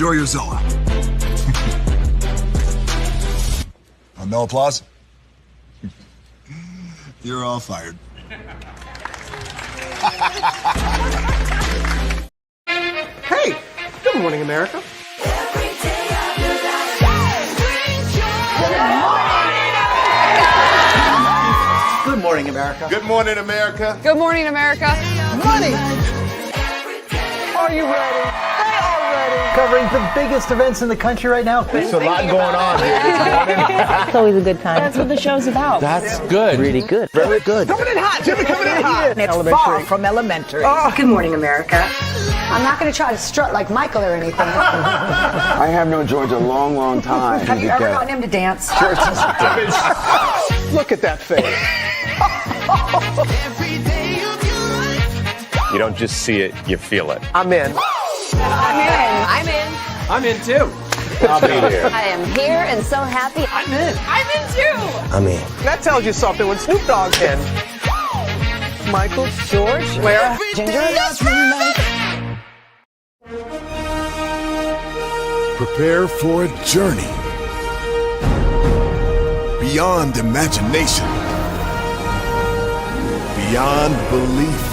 enjoy your Zoa. No applause? You're all fired. Hey, good morning, America. Good morning, America. Good morning, America. Good morning, America. Money. Are you ready? They are ready. Covering the biggest events in the country right now. There's a lot going on here this morning. It's always a good time. That's what the show's about. That's good. Really good. Very good. Coming in hot, Jimmy, coming in hot. It's far from elementary. Good morning, America. I'm not going to try to strut like Michael or anything. I have known George a long, long time. Have you ever gotten him to dance? Look at that face. You don't just see it, you feel it. I'm in. I'm in. I'm in. I'm in too. I'll be here. I am here and so happy. I'm in. I'm in too. I'm in. That tells you something when Snoop Dogg's in. Michael, George, where? Ginger. Prepare for a journey beyond imagination, beyond belief,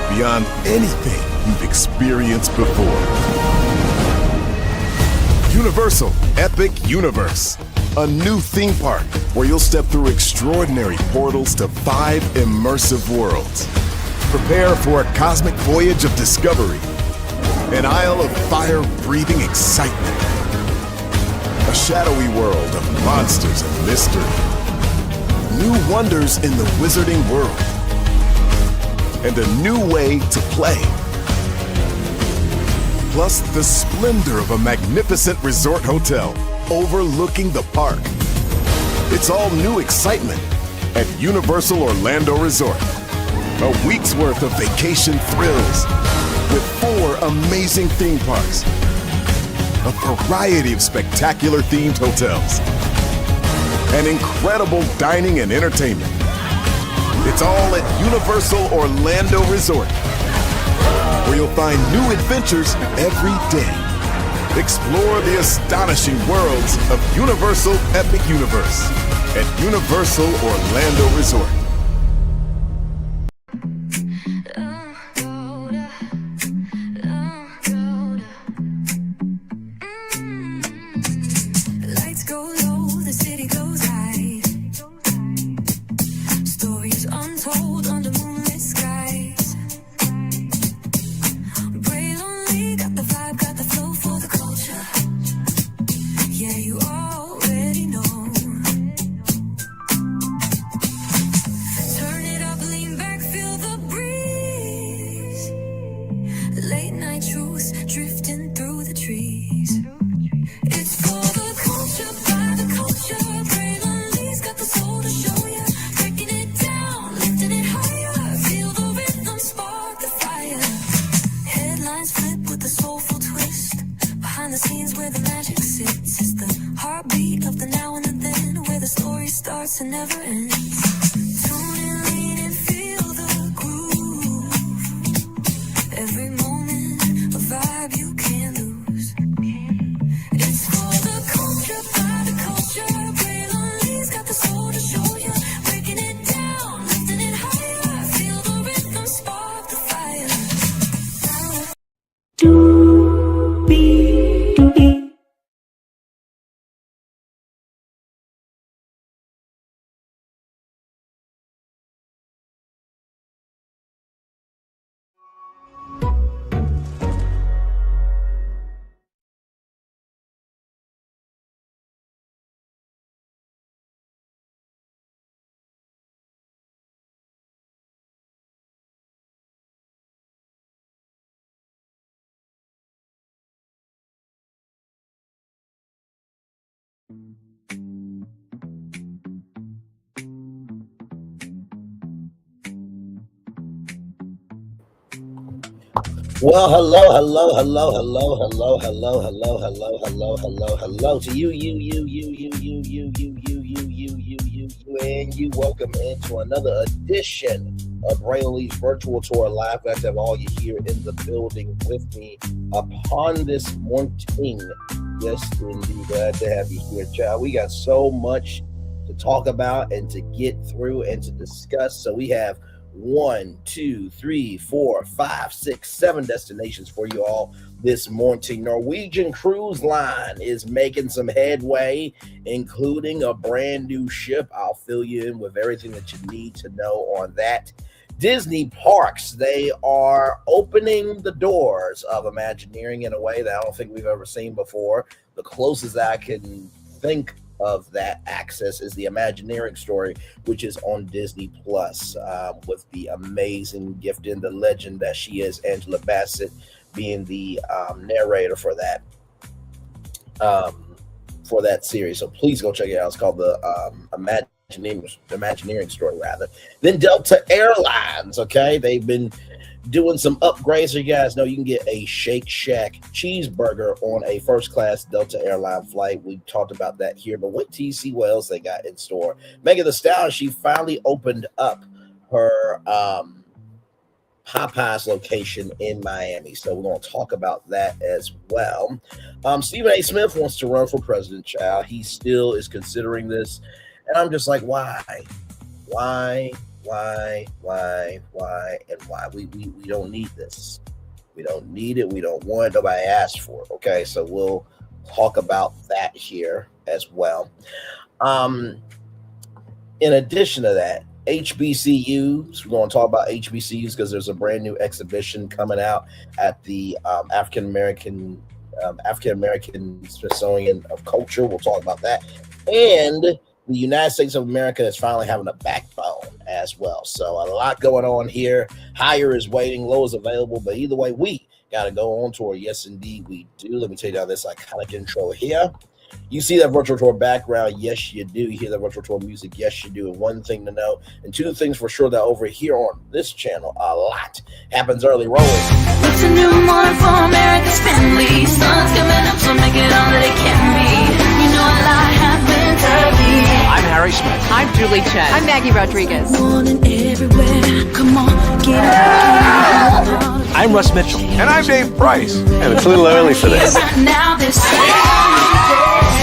beyond anything you've experienced before. Universal Epic Universe, a new theme park where you'll step through extraordinary portals to 5 immersive worlds. Prepare for a cosmic voyage of discovery, an isle of fire-breathing excitement, a shadowy world of monsters and mystery, new wonders in the wizarding world, and a new way to play. Plus the splendor of a magnificent resort hotel overlooking the park. It's all new excitement at Universal Orlando Resort. A week's worth of vacation thrills with 4 amazing theme parks, a variety of spectacular themed hotels, and incredible dining and entertainment. It's all at Universal Orlando Resort, where you'll find new adventures every day. Explore the astonishing worlds of Universal Epic Universe at Universal Orlando Resort. Well, hello to you, and you. Welcome into another edition Brainley's virtual tour live. Glad to have all you here in the building with me upon this morning. Yes, indeed. Glad to have you here, child. We got so much to talk about and to get through and to discuss. So we have 1, 2, 3, 4, 5, 6, 7 destinations for you all this morning. Norwegian Cruise Line is making some headway, including a brand new ship. I'll fill you in with everything that you need to know on that. Disney parks, they are opening the doors of Imagineering in a way that I don't think we've ever seen before. The closest I can think of that access is the Imagineering story, which is on Disney Plus, with the amazing gift and the legend that she is, Angela Bassett, being the narrator for that series. So please go check it out. It's called the Imagineering story, rather. Then Delta Airlines, okay, they've been doing some upgrades. So you guys know you can get a Shake Shack cheeseburger on a first class Delta airline flight. We talked about that here, but wait till you see what else they got in store. Megan Thee Stallion, she finally opened up her Popeyes location in Miami. So we're going to talk about that as well. Stephen A. Smith wants to run for president, child. He still is considering this. And I'm just like, why? Why? We don't need this. We don't need it. We don't want it. Nobody asked for it. Okay, so we'll talk about that here as well. In addition to that, HBCUs. We're going to talk about HBCUs because there's a brand new exhibition coming out at the African American Smithsonian of Culture. We'll talk about that. And the United States of America is finally having a backbone as well. So a lot going on here. Higher is waiting, low is available, but either way, we got to go on tour. Yes, indeed, we do. Let me take down this iconic intro here. You see that virtual tour background? Yes, you do. You hear that virtual tour music? Yes, you do. And one thing to know, and two things for sure, that over here on this channel, a lot happens early. Rolling. It's a new morning for America's family. Sun's coming up, so make it all that it can be. You know a lot happens early. I'm Harry Smith. I'm Julie Chen. I'm Maggie Rodriguez. Morning everywhere. Come on, get up. I'm Russ Mitchell. And I'm Dave Price. And it's a little early for this. Right now, this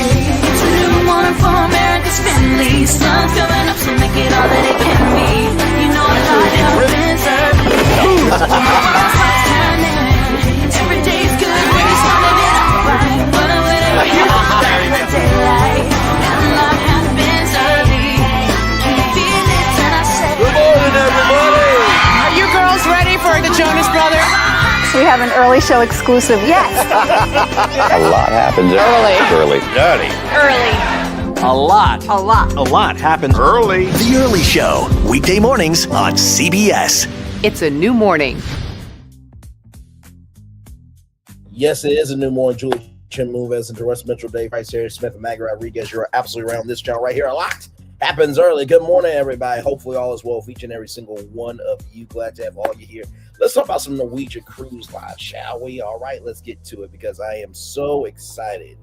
it's a new morning for America's family. Sun's coming up, so make it all that it can be. You know a lot happens early. Every day's good when you start living upright. But I'm whatever you want, the daylight. And a lot happens early. Can you feel it? And I said, Good morning, everybody. Are you girls ready for the Jonas Brothers? We have an early show exclusive. Yes. A lot happens early. A lot happens Early. The Early Show, weekday mornings on CBS. It's a new morning. Yes, it is a new morning. Julie Chen, Moonves, and Russ Mitchell, Dave Price, Harry Smith, and Maggie Rodriguez. You're absolutely around this channel right here. A lot happens early. Good morning, everybody. Hopefully all is well with each and every single one of you. Glad to have all you here. Let's talk about some Norwegian Cruise Line, shall we? All right, let's get to it because I am so excited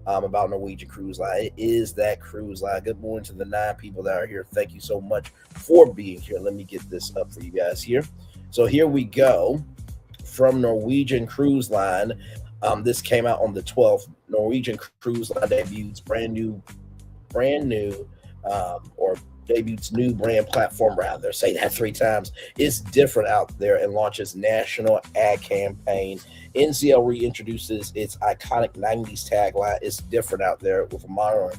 about Norwegian Cruise Line. It is that cruise line. Good morning to the 9 people that are here. Thank you so much for being here. Let me get this up for you guys here. So here we go from Norwegian Cruise Line. This came out on the 12th. Norwegian Cruise Line debuts debuts new brand platform, rather. Say that 3 times. It's different out there and launches national ad campaign. NCL reintroduces its iconic 90s tagline. It's different out there with a modern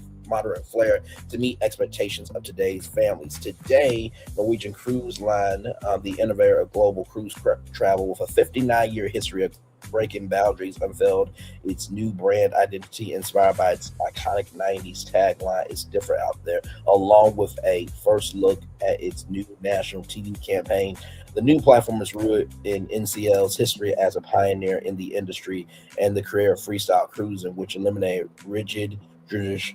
flair to meet expectations of today's families. Today, Norwegian Cruise Line, the innovator of global cruise travel with a 59-year history of breaking boundaries, unveiled its new brand identity inspired by its iconic 90s tagline. It's different out there, along with a first look at its new national TV campaign. The new platform is rooted in NCL's history as a pioneer in the industry and the creator of freestyle cruising, which eliminated rigid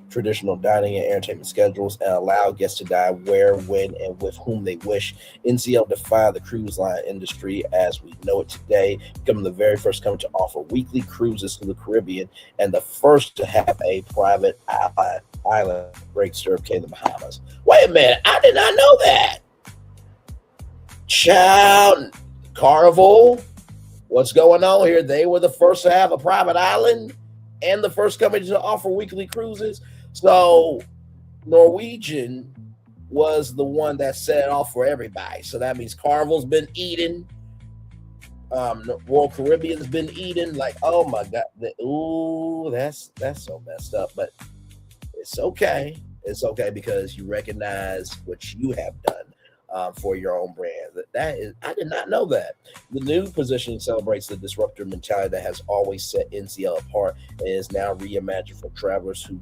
traditional dining and entertainment schedules and allow guests to dine where, when, and with whom they wish. NCL defined the cruise line industry as we know it today, becoming the very first company to offer weekly cruises to the Caribbean and the first to have a private island break serve in the Bahamas. Wait a minute, I did not know that. Child, Carnival, what's going on here? They were the first to have a private island and the first company to offer weekly cruises. So Norwegian was the one that set it off for everybody. So that means Carnival's been eating. Royal Caribbean's been eating. Like, oh my God. That's so messed up. But it's okay. It's okay because you recognize what you have done for your own brand. That is, I did not know that. The new positioning celebrates the disruptor mentality that has always set NCL apart and is now reimagined for travelers who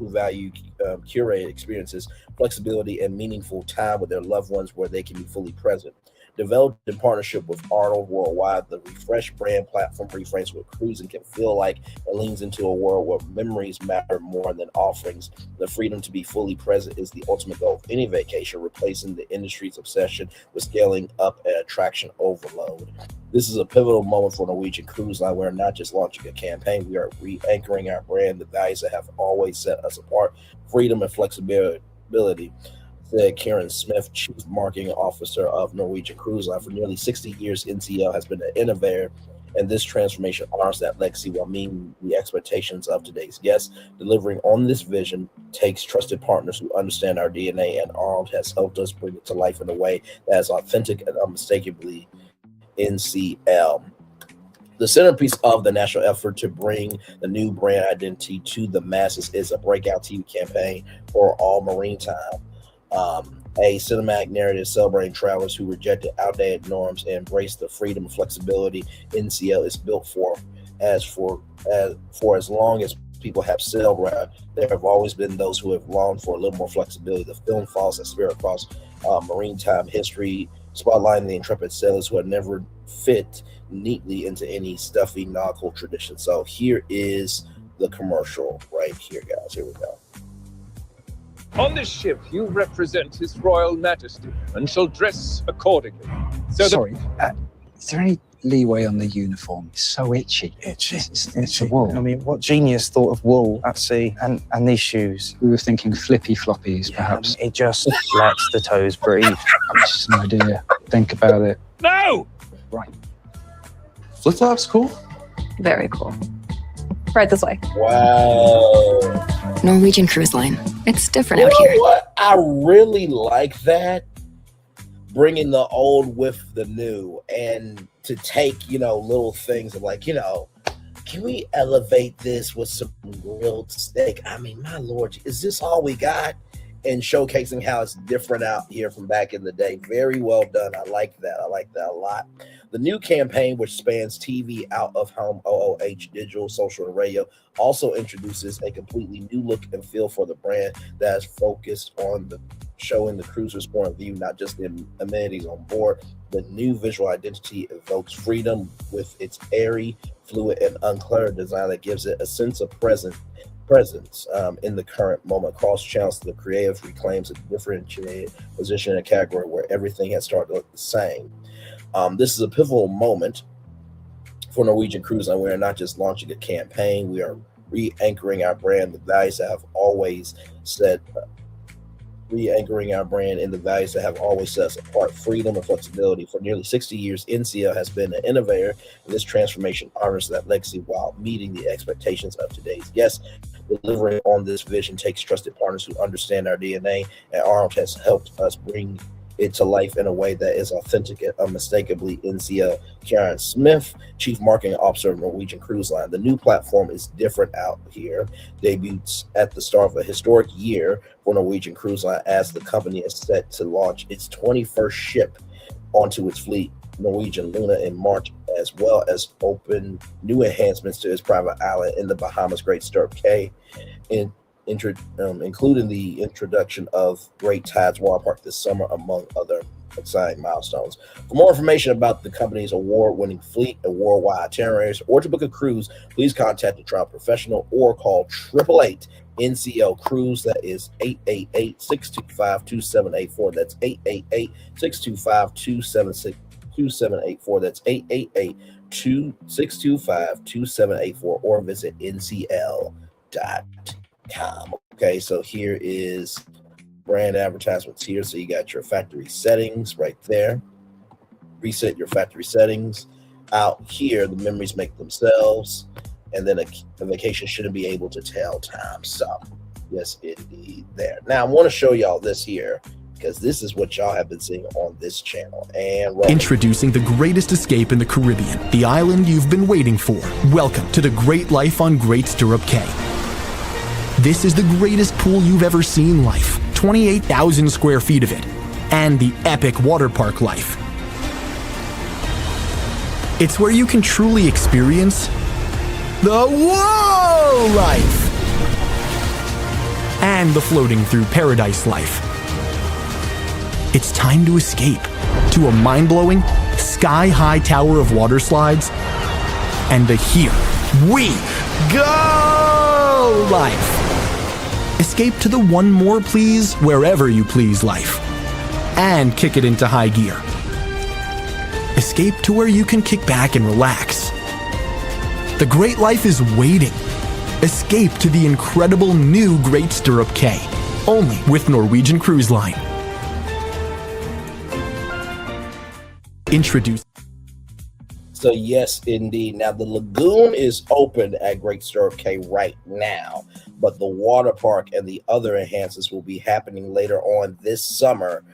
value curated experiences, flexibility, and meaningful time with their loved ones where they can be fully present. Developed in partnership with Arnold Worldwide, the refreshed brand platform reframes what cruising can feel like and leans into a world where memories matter more than offerings. The freedom to be fully present is the ultimate goal of any vacation, replacing the industry's obsession with scaling up and attraction overload. This is a pivotal moment for Norwegian Cruise Line. We're not just launching a campaign, we are re-anchoring our brand, the values that have always set us apart, freedom and flexibility, said Karen Smith, Chief Marketing Officer of Norwegian Cruise Line. For nearly 60 years, NCL has been an innovator, and this transformation honors that legacy while meeting the expectations of today's guests. Delivering on this vision takes trusted partners who understand our DNA, and Arnold has helped us bring it to life in a way that is authentic and unmistakably NCL. The centerpiece of the national effort to bring the new brand identity to the masses is a breakout TV campaign for all marine time. A cinematic narrative celebrating travelers who rejected outdated norms and embraced the freedom and flexibility NCL is built for. For as long as people have sailed around, there have always been those who have longed for a little more flexibility. The film follows that spirit across maritime history, spotlighting the intrepid sailors who had never fit neatly into any stuffy nautical tradition. So here is the commercial right here, guys. Here we go. On this ship, you represent His Royal Majesty and shall dress accordingly. Sorry, is there any leeway on the uniform? It's so itchy. It's a wool. I mean, what genius thought of wool at sea and these shoes? We were thinking flippy floppies, perhaps. It just lets the toes breathe. That's just an idea. Think about it. No! Right. Flip-flops, cool? Very cool. Right this way. Wow. Norwegian Cruise Line. It's different You out know here. what? I really like that. Bringing the old with the new, and to take, little things of like, can we elevate this with some grilled steak? I mean, my Lord, is this all we got? And showcasing how it's different out here from back in the day. Very well done. I like that. I like that a lot. The new campaign, which spans TV, out of home, OOH, digital, social, and radio, also introduces a completely new look and feel for the brand that is focused on showing the cruiser's point of view, not just the amenities on board. The new visual identity evokes freedom with its airy, fluid, and uncluttered design that gives it a sense of presence in the current moment. Cross channels, the creative reclaims a differentiated position in a category where everything has started to look the same. This is a pivotal moment for Norwegian Cruise Line. We are not just launching a campaign, we are re-anchoring our brand, the values that have always set re-anchoring our brand in the values that have always set us apart, freedom and flexibility. For nearly 60 years, NCL has been an innovator, and this transformation honors that legacy while meeting the expectations of today's guests. Delivering on this vision takes trusted partners who understand our DNA, and Arnold has helped us bring it to life in a way that is authentic and unmistakably NCL. Karen Smith, Chief Marketing Officer of Norwegian Cruise Line. The new platform is different out here. Debuts at the start of a historic year for Norwegian Cruise Line as the company is set to launch its 21st ship onto its fleet, Norwegian Luna, in March, as well as open new enhancements to its private island in the Bahamas, Great Stirrup Cay, including the introduction of Great Tides Water Park this summer, among other exciting milestones. For more information about the company's award-winning fleet and worldwide itineraries, or to book a cruise, please contact a travel professional or call 888 NCL Cruise. That is 888-625-2784. That's 888-625-2784. That's 888-625-2784, or visit ncl.com. Okay, so here is brand advertisements here. So you got your factory settings right there. reset your factory settings. Out here, the memories make themselves, and then a vacation shouldn't be able to tell time. So, yes, indeed, there. Now, I want to show y'all this here, because this is what y'all have been seeing on this channel. And introducing the greatest escape in the Caribbean, the island you've been waiting for. Welcome to the Great Life on Great Stirrup Cay. This is the greatest pool you've ever seen life, 28,000 square feet of it, and the epic water park life. It's where you can truly experience the whoa life and the floating through paradise life. It's time to escape to a mind-blowing, sky-high tower of water slides and the Here We Go life. Escape to the one more please wherever you please life and kick it into high gear. Escape to where you can kick back and relax. The great life is waiting. Escape to the incredible new Great Stirrup Cay, only with Norwegian Cruise Line. Introduce. So yes, indeed. Now the lagoon is open at Great Stirrup Cay right now, but the water park and the other enhancements will be happening later on this summer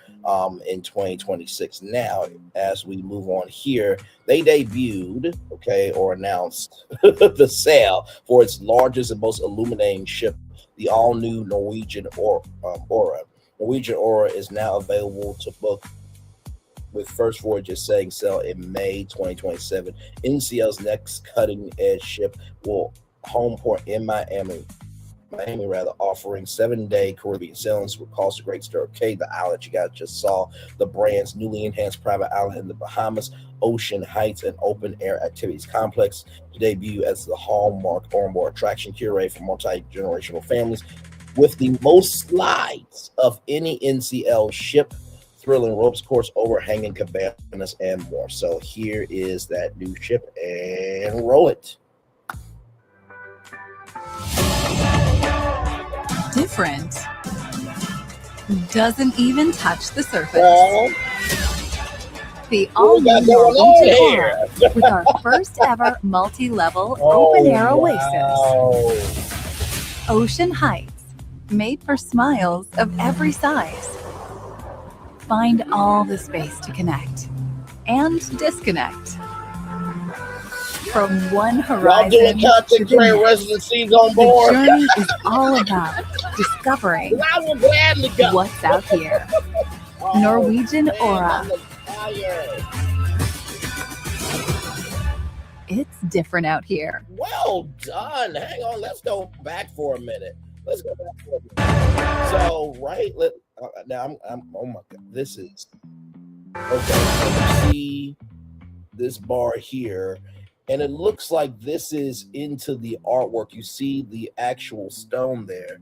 in 2026. Now, as we move on here, they debuted, or announced the sale for its largest and most illuminating ship, the all-new Norwegian Aura. Norwegian Aura is now available to book, with first voyages setting sail in May 2027. NCL's next cutting-edge ship will home port in Miami, offering 7-day Caribbean sailings with cost to Great Stirrup Cay, the island you guys just saw, the brand's newly enhanced private island in the Bahamas, Ocean Heights, and open-air activities complex, to debut as the hallmark onboard attraction curated for multi-generational families, with the most slides of any NCL ship, thrilling ropes course, overhanging cabanas, and more. So here is that new ship, and roll it. Different. Doesn't even touch the surface. The all-new Norwegian Aura, with our first ever multi-level open-air oasis. Ocean Heights, made for smiles of every size. Find all the space to connect and disconnect. From one horizon to the next, residencies on board. the journey is all about discovering what's out here. Norwegian Aura. It's different out here. Well done. Hang on. Let's go back for a minute. So, now I'm oh my God. This is okay. So you see this bar here, and it looks like this is into the artwork. You see the actual stone there.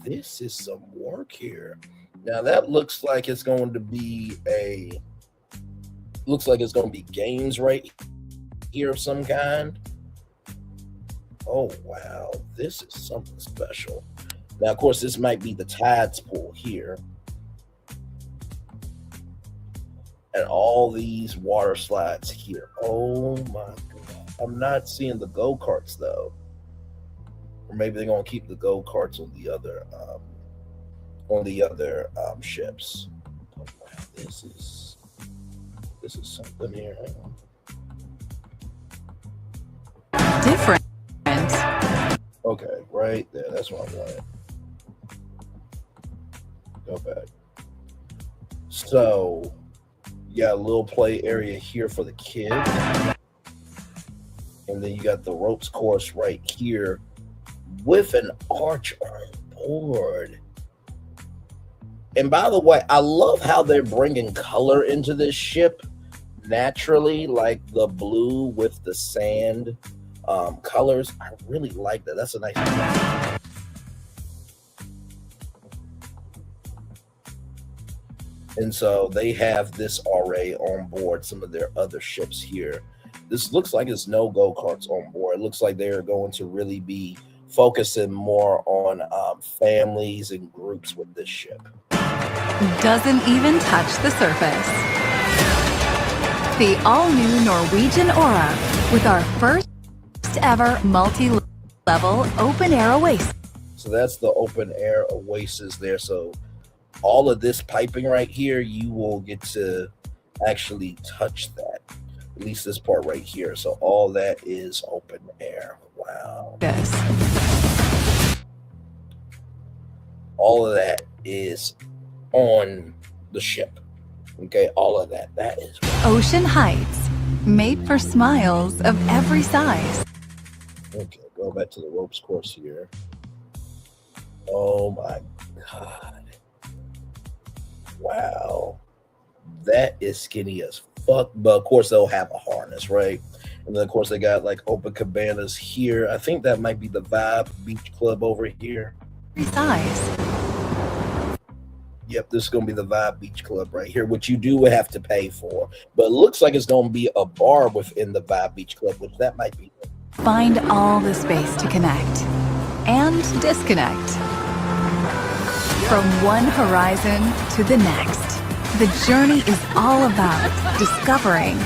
This is some work here. Now that looks like it's going to be games right here of some kind. Oh wow, this is something special. Now, of course, this might be the Tides pool here. And all these water slides here. Oh my God. I'm not seeing the go-karts though. Or maybe they're gonna keep the go-karts on the other ships. Oh, wow, this is something here. Hang on. Different. Okay, right there. That's what I wanted. Go back. So you got a little play area here for the kids. And then you got the ropes course right here with an arch on board. And by the way, I love how they're bringing color into this ship naturally, like the blue with the sand colors. I really like that. That's a nice one. And so they have this already on board some of their other ships here. This looks like it's no go-karts on board. It looks like they're going to really be focusing more on families and groups with this ship. Doesn't even touch the surface. the all-new Norwegian Aura with our first ever multi-level open-air oasis. So that's the open air oasis there. So all of this piping right here, you will get to actually touch that. At least this part right here. So all that is open air. Wow. Yes. All of that is on the ship. Okay, all of that. That is Ocean Heights, made for smiles of every size. okay. Go back to the ropes course here. Oh my God. Wow. That is skinny as fuck. But of course they'll have a harness, right? And then of course they got like open cabanas here. I think that might be the Vibe Beach Club over here. Every size. Yep, this is gonna be the Vibe Beach Club right here, which you do have to pay for. But it looks like it's gonna be a bar within the Vibe Beach Club, which that might be. Find all the space to connect and disconnect. From one horizon to the next, the journey is all about discovering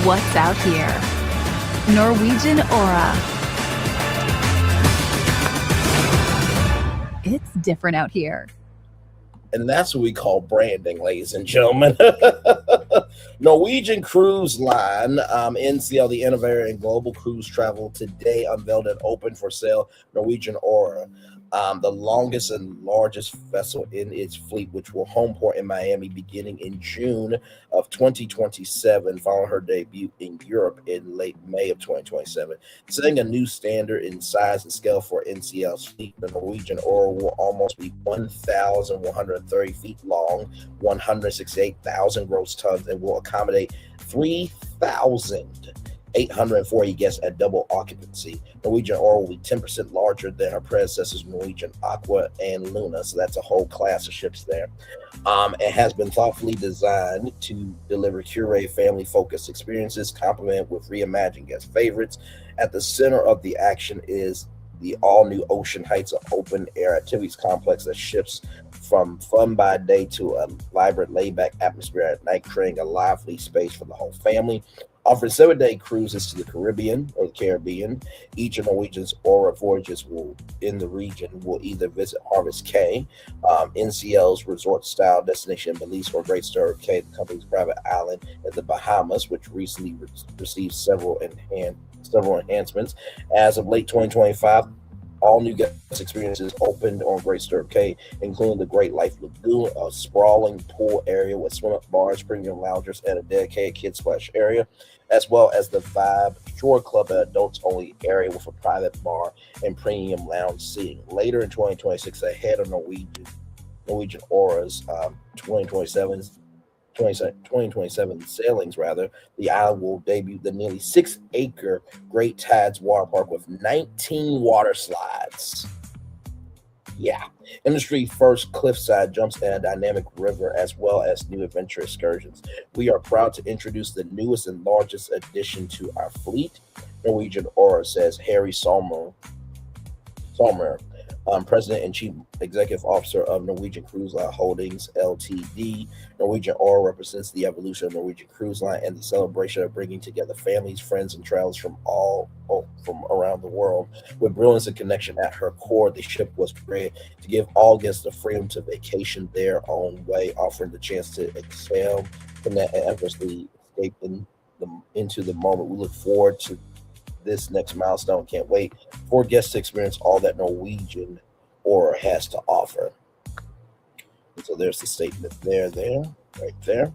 what's out here. Norwegian Aura. It's different out here. And that's what we call branding, ladies and gentlemen. Norwegian Cruise Line, NCL, the innovator in global cruise travel, today unveiled and open for sale Norwegian Aura, the longest and largest vessel in its fleet, which will home port in Miami beginning in June of 2027, following her debut in Europe in late May of 2027. Setting a new standard in size and scale for NCL's fleet, the Norwegian Aura will almost be 1,130 feet long, 168,000 gross tons, and will accommodate 3,840 guests at double occupancy. Norwegian Aura will be 10% larger than her predecessors, Norwegian Aqua and Luna. So that's a whole class of ships there. It has been thoughtfully designed to deliver curated, family-focused experiences, complemented with reimagined guest favorites. At the center of the action is the all-new Ocean Heights open-air activities complex that shifts from fun by day to a vibrant, laid-back atmosphere at night, creating a lively space for the whole family. Offering 7-day cruises to the Caribbean. Each of Norwegian's Aura voyages in the region will either visit Harvest Caye, NCL's resort-style destination in Belize, or Great Stirrup Cay, the company's private island in the Bahamas, which recently received several enhancements. As of late 2025, all new guest experiences opened on Great Stirrup Cay, including the Great Life Lagoon, a sprawling pool area with swim-up bars, premium loungers, and a dedicated kids splash area, as well as the Vibe Shore Club, an adults-only area with a private bar and premium lounge seating. Later in 2026, ahead of Norwegian Aura's 2027 sailings, the island will debut the nearly 6-acre Great Tides water park with 19 water slides. Yeah, industry first cliffside jumps and a dynamic river, as well as new adventure excursions. We are proud to introduce the newest and largest addition to our fleet, Norwegian Aura, says Harry Salmer, President and Chief Executive Officer of Norwegian Cruise Line Holdings, Ltd. Norwegian Aura represents the evolution of Norwegian Cruise Line and the celebration of bringing together families, friends, and travelers from around the world. With brilliance and connection at her core, the ship was created to give all guests the freedom to vacation their own way, offering the chance to exhale, connect, and effortlessly escape into the moment. We look forward to this next milestone. Can't wait for guests to experience all that Norwegian Aura has to offer. And so there's the statement right there.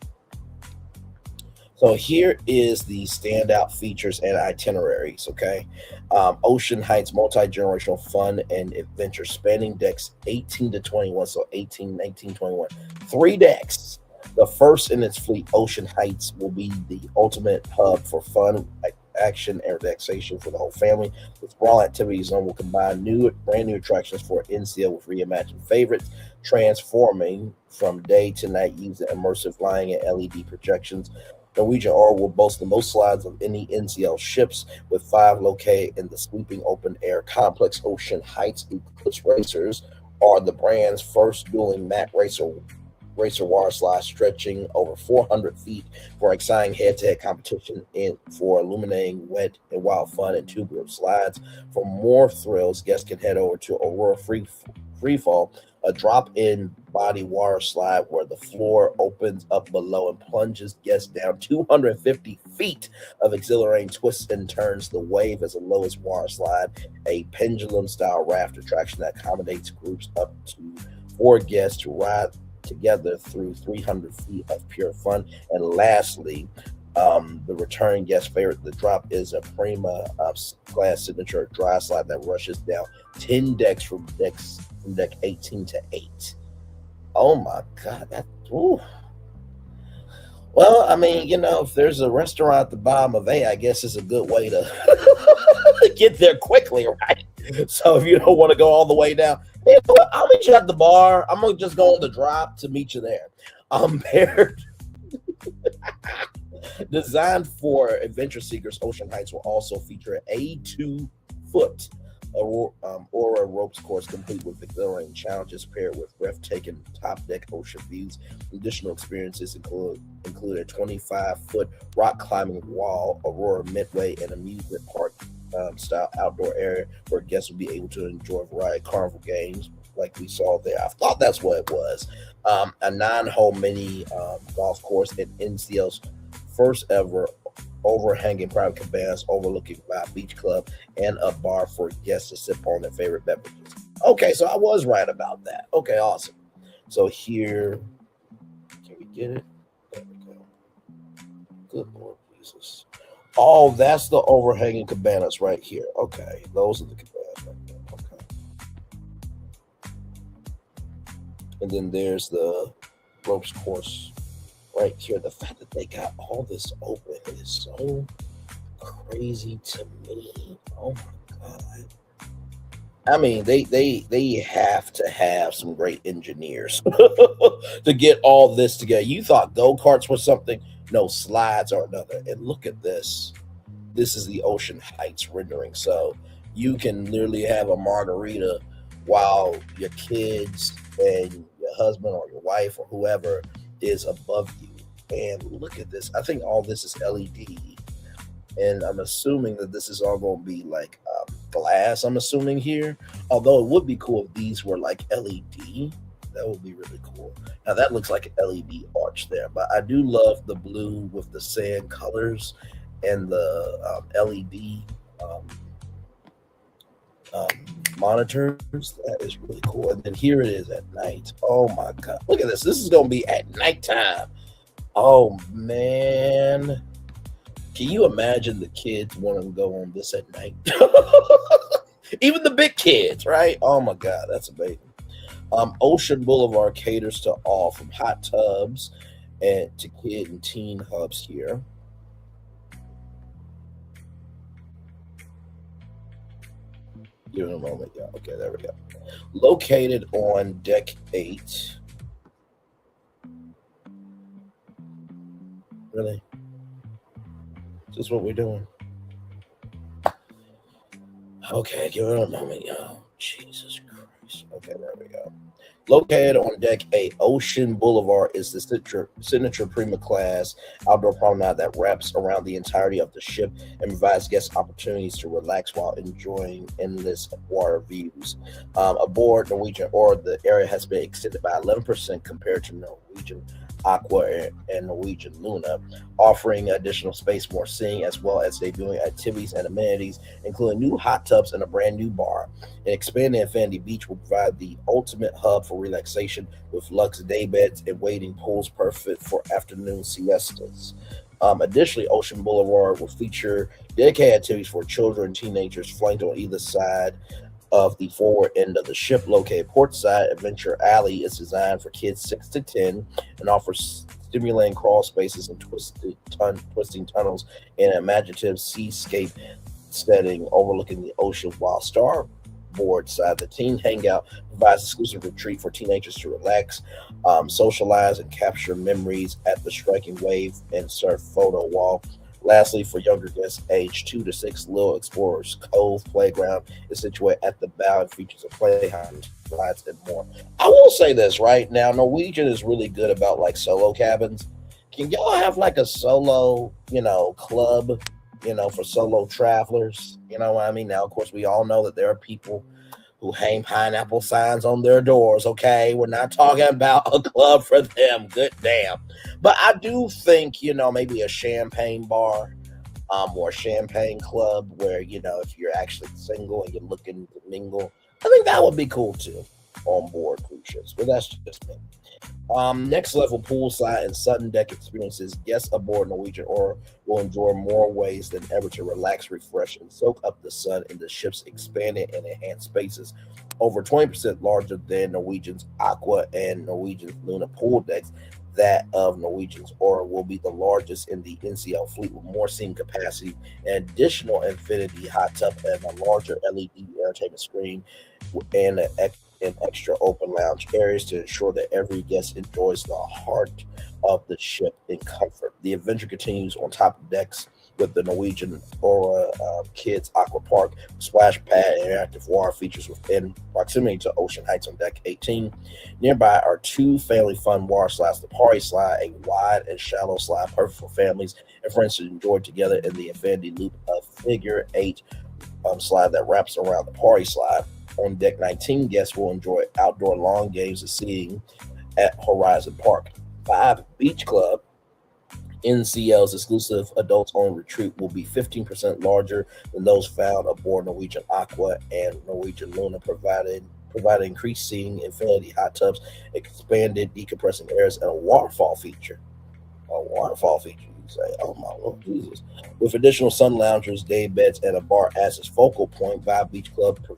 So here is the standout features and itineraries, okay? Ocean Heights, multi-generational fun and adventure, spanning decks 18 to 21, so 18, 19, 21. 3 decks. The first in its fleet, Ocean Heights, will be the ultimate hub for fun, action, and relaxation for the whole family. The Sprawl Activity Zone will combine brand new attractions for NCL with reimagined favorites, transforming from day to night using immersive lighting and LED projections. Norwegian Aura will boast the most slides of any NCL ships, with 5 located in the sweeping open-air complex. Ocean Heights Eclipse Racers are the brand's first dueling mat racer racer water slide stretching over 400 feet for exciting head-to-head competition for illuminating wet and wild fun and two-group slides. For more thrills, guests can head over to Aurora Freefall, a drop-in body water slide where the floor opens up below and plunges guests down 250 feet of exhilarating twists and turns. The wave is the lowest water slide, a pendulum-style raft attraction that accommodates groups up to 4 guests to ride together through 300 feet of pure fun. And lastly, the returning guest favorite, the drop, is a Prima class signature dry slide that rushes down 10 decks from deck 18 to 8. Oh my God, that, ooh. Well, I mean, if there's a restaurant at the bottom of A, I guess it's a good way to get there quickly, right? So if you don't want to go all the way down, hey, you know what? I'll meet you at the bar. I'm going to just go on the drop to meet you there. Paired. Designed for adventure seekers, Ocean Heights will also feature a 2-foot Aura ropes course complete with exhilarating challenges paired with breathtaking top deck ocean views. Additional experiences include a 25-foot rock climbing wall, Aurora Midway, and amusement park style outdoor area where guests will be able to enjoy a variety of carnival games like we saw there. I thought that's what it was. A 9-hole mini golf course in NCL's first ever overhanging private cabanas overlooking by beach club and a bar for guests to sip on their favorite beverages. Okay, so I was right about that. Okay, awesome. So here, can we get it? There we go. Good Lord Jesus. Oh, that's the overhanging cabanas right here. Okay, those are the cabanas right there. Okay. And then there's the ropes course right here. The fact that they got all this open is so crazy to me. Oh my God. I mean, they have to have some great engineers to get all this together. You thought go-karts was something? No, slides are another. And look at this. This is the Ocean Heights rendering. So you can literally have a margarita while your kids and your husband or your wife or whoever is above you. And look at this. I think all this is LED. And I'm assuming that this is all going to be like glass, I'm assuming here. Although it would be cool if these were like LED. That would be really cool. Now that looks like an LED arch there. But I do love the blue with the sand colors and the LED monitors. That is really cool. And then here it is at night. Oh my God. Look at this. This is going to be at nighttime. Oh man. Can you imagine the kids want to go on this at night? Even the big kids, right? Oh my God, that's amazing. Ocean Boulevard caters to all, from hot tubs and to kid and teen hubs here. Give it a moment, yeah. Okay, there we go. Located on deck 8. Really? Is this what we're doing? Okay, give it a moment, y'all. Jesus Christ. Okay, there we go. Located on deck 8, Ocean Boulevard is the signature Prima class outdoor promenade that wraps around the entirety of the ship and provides guests opportunities to relax while enjoying endless water views. Aboard Norwegian Aura, the area has been extended by 11% compared to Norwegian Aqua and Norwegian Luna, offering additional space, more seating, as well as debuting activities and amenities, including new hot tubs and a brand new bar. An expanded Infinity Beach will provide the ultimate hub for relaxation with luxe day beds and waiting pools perfect for afternoon siestas. Additionally, Ocean Boulevard will feature dedicated activities for children and teenagers flanked on either side of the forward end of the ship. Located portside, Adventure Alley is designed for kids 6 to 10 and offers stimulating crawl spaces and twisting tunnels in an imaginative seascape setting overlooking the ocean, while starboard side, the teen hangout provides exclusive retreat for teenagers to relax, socialize, and capture memories at the striking wave and surf photo wall. Lastly, for younger guests aged 2 to 6, Little Explorers Cove Playground is situated at the bow and features a playhouse, slides, and more. I will say this right now, Norwegian is really good about like solo cabins. Can y'all have like a solo, club, for solo travelers? You know what I mean? Now, of course, we all know that there are people who hang pineapple signs on their doors, okay? We're not talking about a club for them, good damn. But I do think, maybe a champagne bar or a champagne club where, if you're actually single and you're looking to mingle, I think that would be cool too on board cruise ships, but that's just me. Next level poolside and sudden deck experiences. Guests aboard Norwegian Aura will enjoy more ways than ever to relax, refresh, and soak up the sun in the ship's expanded and enhanced spaces. Over 20% larger than Norwegian's Aqua and Norwegian's Luna pool decks, that of Norwegian's Aura will be the largest in the NCL fleet with more seating capacity, an additional infinity hot tub, and a larger LED entertainment screen and an extra open lounge areas to ensure that every guest enjoys the heart of the ship in comfort. The adventure continues on top of decks with the Norwegian Aura Kids Aqua Park, splash pad, and interactive water features within proximity to Ocean Heights on deck 18. Nearby are 2 family fun water slides, the Party Slide, a wide and shallow slide perfect for families and friends to enjoy together, in the Infinity Loop, a figure 8 slide that wraps around the Party Slide. On deck 19, guests will enjoy outdoor lawn games and seating at Horizon Park. 5 Beach Club, NCL's exclusive adults-only retreat, will be 15% larger than those found aboard Norwegian Aqua and Norwegian Luna, providing increased seating, infinity hot tubs, expanded decompressing areas, and a waterfall feature. A waterfall feature. Say, oh my Lord Jesus. With additional sun loungers, day beds, and a bar as its focal point, Vibe Beach Club will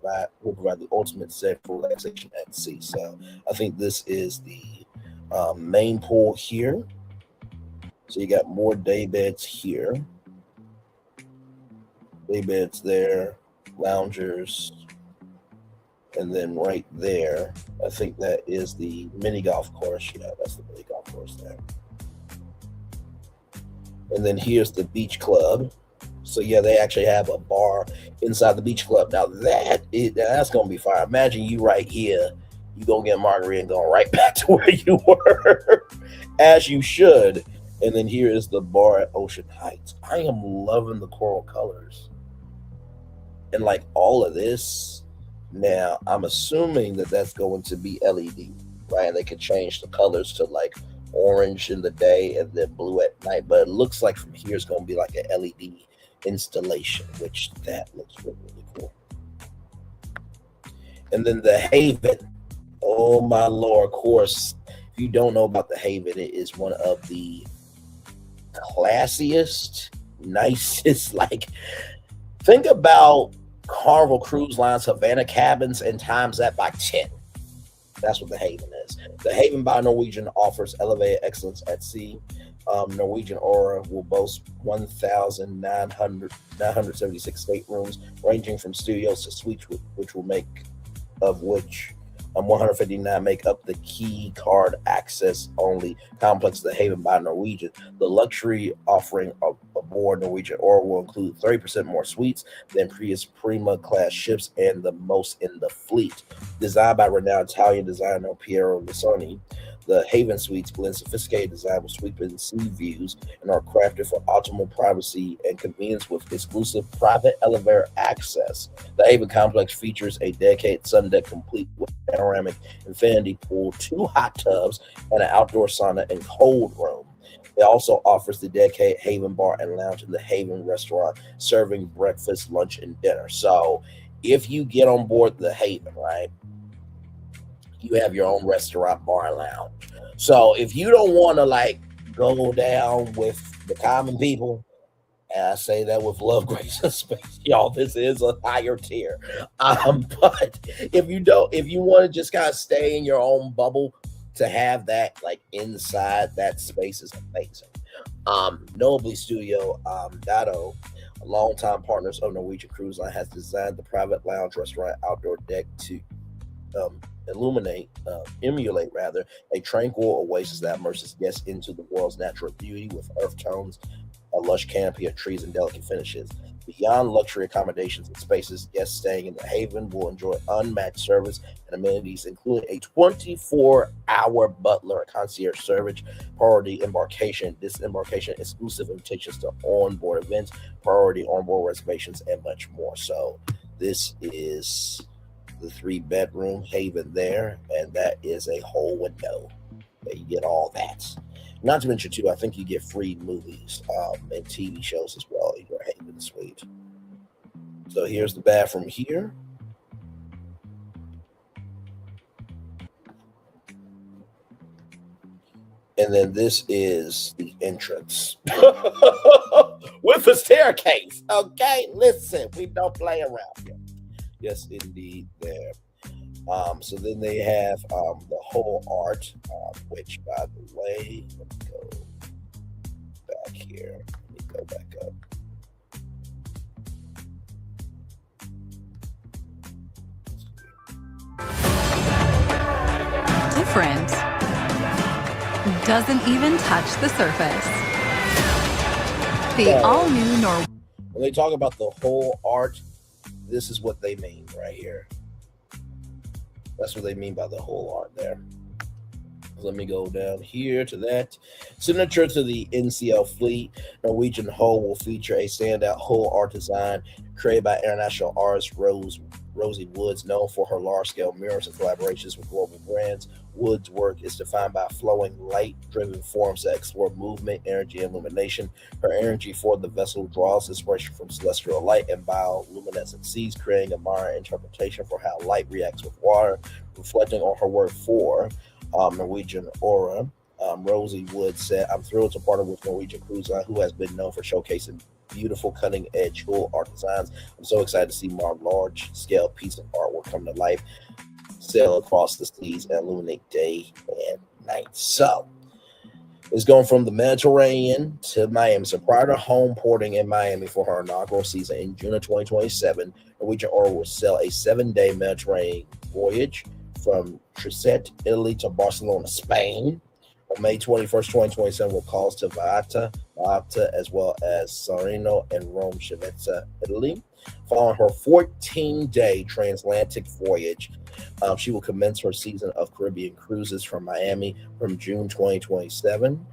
provide the ultimate set for relaxation at sea. So I think this is the main pool here. So you got more day beds here. Day beds there, loungers, and then right there, I think that is the mini golf course. Yeah, that's the mini golf course there. And then here's the beach club. So yeah, they actually have a bar inside the beach club. Now that's gonna be fire. Imagine you right here, you go get a margarita and going right back to where you were, as you should. And then here is the bar at Ocean Heights. I am loving the coral colors and like all of this. Now I'm assuming that that's going to be LED, right? And they could change the colors to like orange in the day and then blue at night, but it looks like from here it's going to be like an LED installation, which that looks really, really cool. And then the Haven, oh my Lord, of course, if you don't know about the Haven, it is one of the classiest, nicest, like, think about Carnival Cruise Line's Havana cabins and times that by 10. That's what the Haven is. The Haven by Norwegian offers elevated excellence at sea. Norwegian Aura will boast 1,976 staterooms, ranging from studios to suites, which 159 make up the key card access only complex of the Haven by Norwegian. The luxury offering aboard Norwegian Aura will include 30% more suites than previous Prima class ships and the most in the fleet. Designed by renowned Italian designer Piero Lissoni, the Haven suites blend sophisticated design with sweeping sea views and are crafted for optimal privacy and convenience with exclusive private elevator access. The Haven complex features a dedicated sun deck complete with panoramic infinity pool, 2 hot tubs, and an outdoor sauna and cold room. It also offers the dedicated Haven bar and lounge in the Haven restaurant, serving breakfast, lunch, and dinner. So if you get on board the Haven, right, you have your own restaurant, bar, and lounge. So if you don't want to like go down with the common people, and I say that with love, grace, and space, y'all, this is a higher tier. But if you want to just kind of stay in your own bubble, to have that like inside that space is amazing. Notably, Studio Dado, longtime partners of Norwegian Cruise Line, has designed the private lounge, restaurant, outdoor deck to emulate a tranquil oasis that immerses guests into the world's natural beauty with earth tones a lush canopy of trees and delicate finishes. Beyond luxury accommodations and spaces, guests staying in the Haven will enjoy unmatched service and amenities, including a 24-hour butler, concierge service, priority embarkation, disembarkation, exclusive invitations to onboard events, priority onboard reservations, and much more. So this is the 3-bedroom Haven there, and that is a whole window. You get all that. Not to mention, too, I think you get free movies and TV shows as well in your Haven suite. So here's the bathroom here. And then this is the entrance with a staircase. Okay, listen, we don't play around here. Yes, indeed, there. So then they have the whole art, which, by the way, let me go back here. Let me go back up. Different. Doesn't even touch the surface. The all-new Norwegian. When they talk about the whole art, this is what they mean right here. That's what they mean by the whole art there. Let me go down here to that. Signature to the NCL fleet, Norwegian hull will feature a standout hull art design created by international artist Rosie Woods, known for her large-scale murals and collaborations with global brands. Woods' work is defined by flowing, light-driven forms that explore movement, energy, and illumination. Her energy for the vessel draws inspiration from celestial light and bioluminescent seas, creating a modern interpretation for how light reacts with water. Reflecting on her work for Norwegian Aura, Rosie Woods said, "I'm thrilled to partner with Norwegian Cruise Line, who has been known for showcasing beautiful, cutting-edge hull art designs. I'm so excited to see more large-scale piece of artwork come to life, sail across the seas, and illuminate day and night." So it's going from the Mediterranean to Miami. So prior to home porting in Miami for her inaugural season in June of 2027, Norwegian Aura will sail a 7-day Mediterranean voyage from Trieste, Italy to Barcelona, Spain. On May 21st, 2027, will calls to Malta, as well as Sarno and Rome, Civita, Italy. Following her 14-day transatlantic voyage, she will commence her season of Caribbean cruises from Miami from June 2027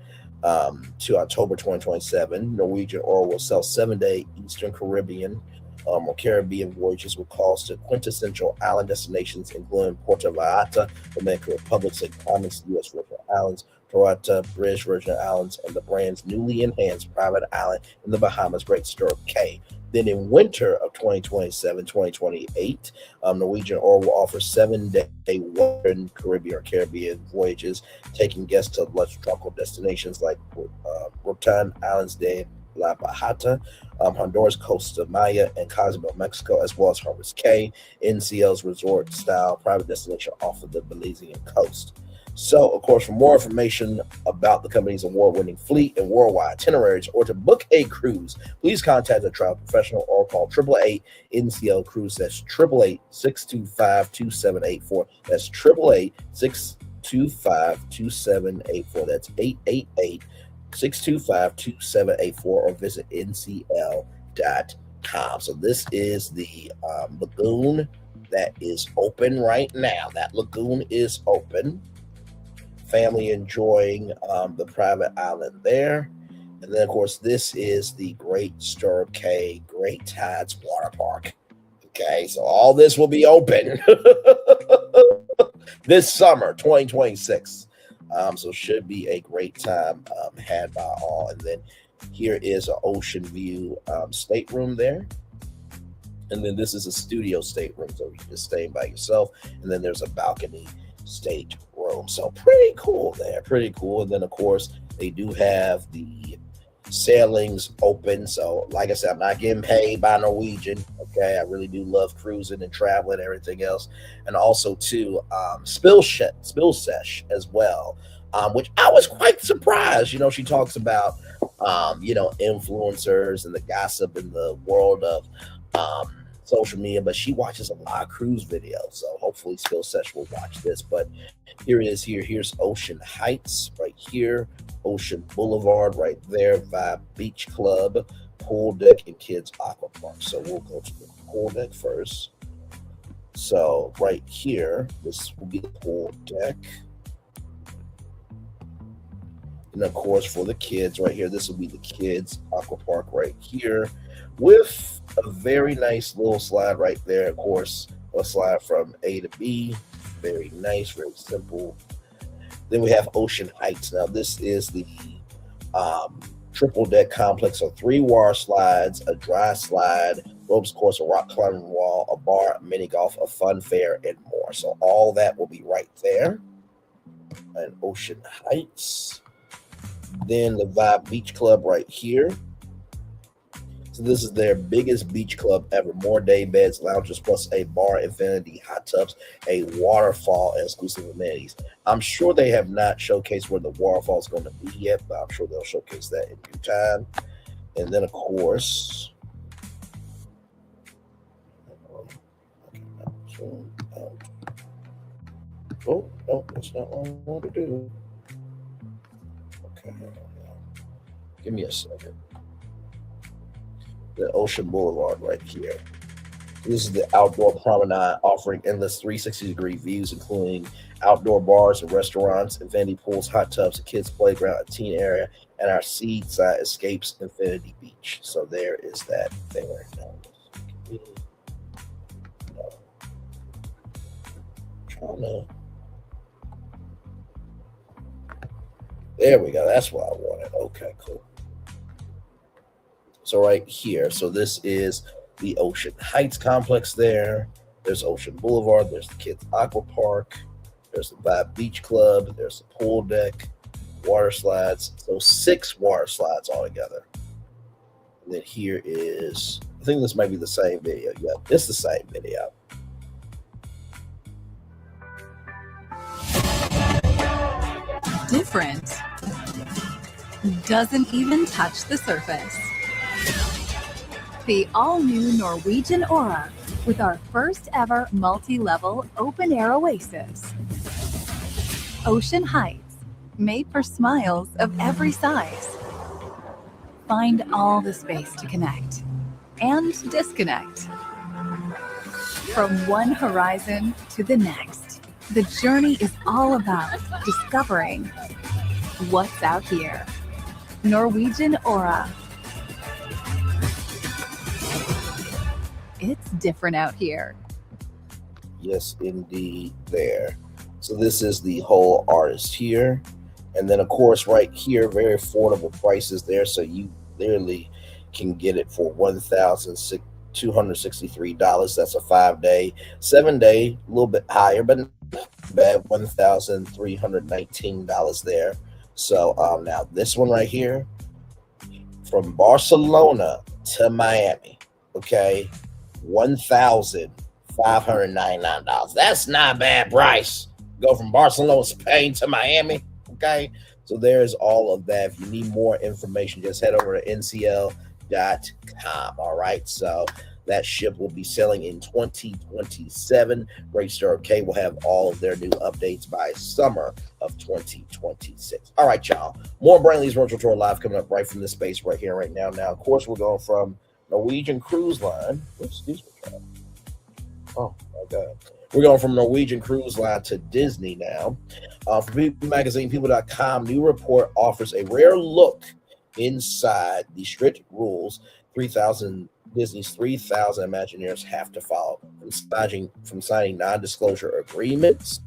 to October 2027. Norwegian Aura will sail 7-day Eastern Caribbean or Caribbean voyages with calls to quintessential island destinations, including Puerto Vallarta, Dominican Republic, St. Thomas, U.S. Virgin Islands, Torrata, British Virgin Islands, and the brand's newly enhanced private island in the Bahamas, Great Stirrup Cay. Then in winter of 2027-2028, Norwegian Aura will offer 7-day Western Caribbean voyages, taking guests to lush tropical destinations like Roatan Islands de La Bajata, Honduras, Costa Maya, and Cozumel, Mexico, as well as Harvest Cay, NCL's resort-style private destination off of the Belizean coast. So, of course, for more information about the company's award-winning fleet and worldwide itineraries, or to book a cruise, please contact a travel professional or call 888 NCL Cruise. That's 888-625-2784. That's 888-625-2784. That's 888-625-2784, or visit ncl.com. So this is the lagoon that is open right now. That lagoon is open. Family enjoying the private island there. And then, of course, this is the Great Stirrup Cay Great Tides Water Park. Okay, so all this will be open this summer, 2026. So should be a great time had by all. And then here is an ocean view stateroom there. And then this is a studio stateroom, so you can just stay by yourself. And then there's a balcony stateroom. So pretty cool there, pretty cool. And then, of course, they do have the sailings open. So like I said, I'm not getting paid by Norwegian. Okay, I really do love cruising and traveling and everything else. And also too, spill sesh as well, which I was quite surprised. You know, she talks about influencers and the gossip in the world of social media, but she watches a lot of cruise videos. So hopefully Spill Sesh will watch this. But here it is. Here's Ocean Heights right here. Ocean Boulevard right there. Vibe Beach Club, pool deck, and kids aqua park. So we'll go to the pool deck first. So right here, this will be the pool deck. And of course, for the kids right here, this will be the kids aqua park right here with a very nice little slide right there. Of course, a slide from A to B. Very nice, very simple. Then we have Ocean Heights. Now, this is the triple deck complex. So 3 water slides, a dry slide, ropes course, a rock climbing wall, a bar, a mini golf, a fun fair, and more. So all that will be right there in Ocean Heights. Then the Vibe Beach Club right here. So this is their biggest beach club ever. More day beds, lounges, plus a bar, infinity, hot tubs, a waterfall, and exclusive amenities. I'm sure they have not showcased where the waterfall is going to be yet, but I'm sure they'll showcase that in due time. And then, of course, oh, no, that's not what I want to do. Okay, give me a second. The Ocean Boulevard right here. This is the outdoor promenade offering endless 360-degree views, including outdoor bars and restaurants, infinity pools, hot tubs, a kids' playground, a teen area, and our seaside escapes infinity beach. So there is that thing right now. There we go. That's what I wanted. Okay, cool. So right here, so this is the Ocean Heights complex there. There's Ocean Boulevard. There's the Kids Aqua Park. There's the Vibe Beach Club. There's the pool deck, water slides. So 6 water slides altogether. And then here is, I think this might be the same video. Yeah, it's the same video. Different. Doesn't even touch the surface. The all-new Norwegian Aura with our first ever multi-level open-air oasis. Ocean Heights, made for smiles of every size. Find all the space to connect and disconnect. From one horizon to the next, the journey is all about discovering what's out here. Norwegian Aura. It's different out here. Yes, indeed, there. So this is the whole artist here. And then, of course, right here, very affordable prices there. So you literally can get it for $1,263. That's a 5-day. 7-day, a little bit higher, but not bad. $1,319 there. So now this one right here, from Barcelona to Miami, okay, $1,599. That's not a bad price. Go from Barcelona, Spain to Miami, okay? So there's all of that. If you need more information, just head over to ncl.com, all right? So that ship will be selling in 2027. Greatstar OK will have all of their new updates by summer of 2026. All right, y'all. More Brantley's Virtual Tour Live coming up right from this space right here, right now. Now, of course, we're going from Norwegian Cruise Line. Excuse me, y'all. Oh, my God. We're going from Norwegian Cruise Line to Disney now. For People Magazine, People.com, new report offers a rare look inside the strict rules Disney's 3,000 Imagineers have to follow from signing non-disclosure agreements,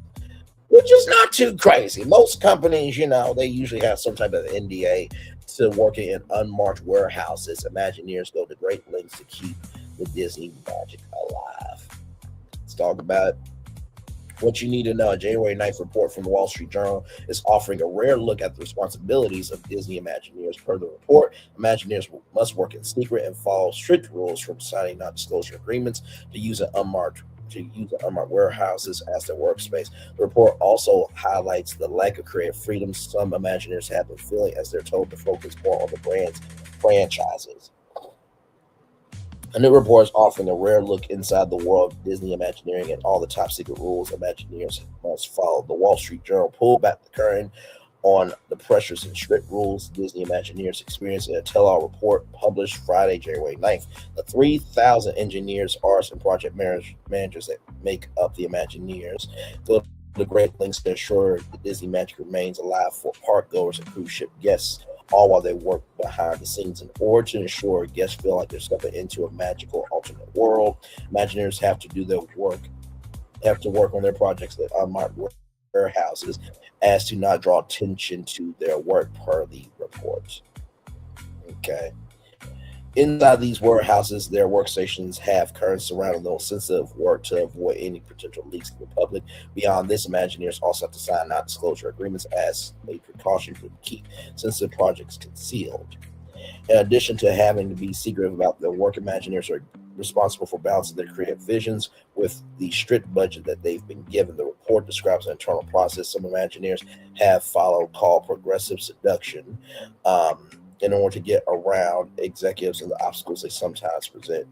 which is not too crazy. Most companies, you know, they usually have some type of NDA to working in unmarked warehouses. Imagineers go to great lengths to keep the Disney magic alive. Let's talk about what you need to know. A January 9th report from the Wall Street Journal is offering a rare look at the responsibilities of Disney Imagineers. Per the report, Imagineers must work in secret and follow strict rules from signing non-disclosure agreements to use unmarked warehouses as their workspace. The report also highlights the lack of creative freedom some Imagineers have been feeling as they're told to focus more on the brand's franchises. A new report is offering a rare look inside the world of Disney Imagineering and all the top secret rules Imagineers must follow. The Wall Street Journal pulled back the curtain on the pressures and strict rules Disney Imagineers experience in a tell-all report published Friday, January 9th. The 3,000 engineers, artists, and project managers that make up the Imagineers go to great lengths to ensure the Disney magic remains alive for park goers and cruise ship guests, all while they work behind the scenes in order to ensure guests feel like they're stepping into a magical alternate world. Imagineers have to do their work, on their projects that unmarked warehouses as to not draw attention to their work, per the report. Okay. Inside these warehouses, their workstations have currents surrounding those sensitive work to avoid any potential leaks to the public. Beyond this, Imagineers also have to sign non-disclosure agreements as a precaution to keep sensitive projects concealed. In addition to having to be secretive about their work, Imagineers are responsible for balancing their creative visions with the strict budget that they've been given. The report describes an internal process some Imagineers have followed called progressive seduction in order to get around executives and the obstacles they sometimes present.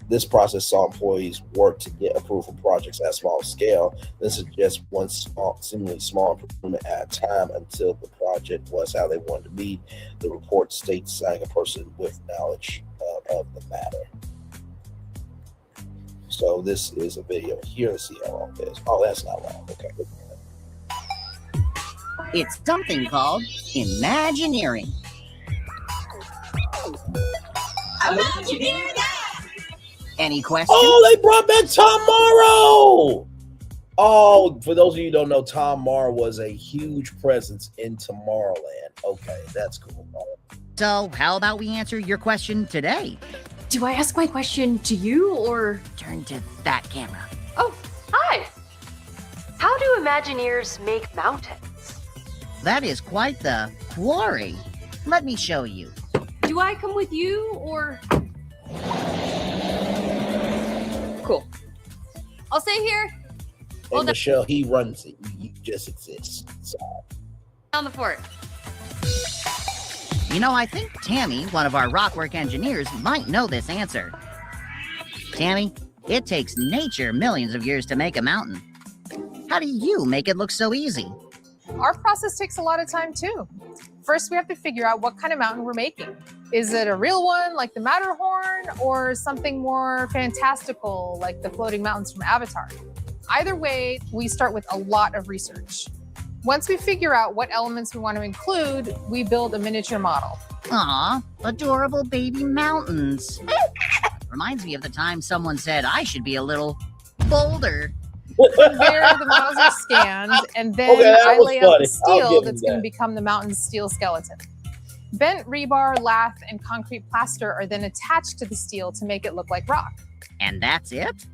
This process saw employees work to get approval for projects at a small scale, then suggest one seemingly small improvement at a time until the project was how they wanted to be. The report states signing a person with knowledge of the matter. So this is a video here. Let's see how long it is. Oh, that's not long. Okay. It's something called Imagineering. Any questions? Oh, they brought back Tom Morrow. Oh, for those of you who don't know, Tom Morrow was a huge presence in Tomorrowland. Okay, that's cool. So, how about we answer your question today? Do I ask my question to you or? Turn to that camera. Oh, hi. How do Imagineers make mountains? That is quite the quarry. Let me show you. Do I come with you or? Cool. I'll stay here. And Michelle, he runs it. You just exist. So. On the fort. You know, I think Tammy, one of our rockwork engineers, might know this answer. Tammy, it takes nature millions of years to make a mountain. How do you make it look so easy? Our process takes a lot of time too. First, we have to figure out what kind of mountain we're making. Is it a real one like the Matterhorn or something more fantastical like the floating mountains from Avatar? Either way, we start with a lot of research. Once we figure out what elements we want to include, we build a miniature model. Aw, adorable baby mountains. Reminds me of the time someone said I should be a little bolder. From there, the models are scanned, and then I lay out the steel that's going to become the mountain's steel skeleton. Bent rebar, lath, and concrete plaster are then attached to the steel to make it look like rock. And that's it?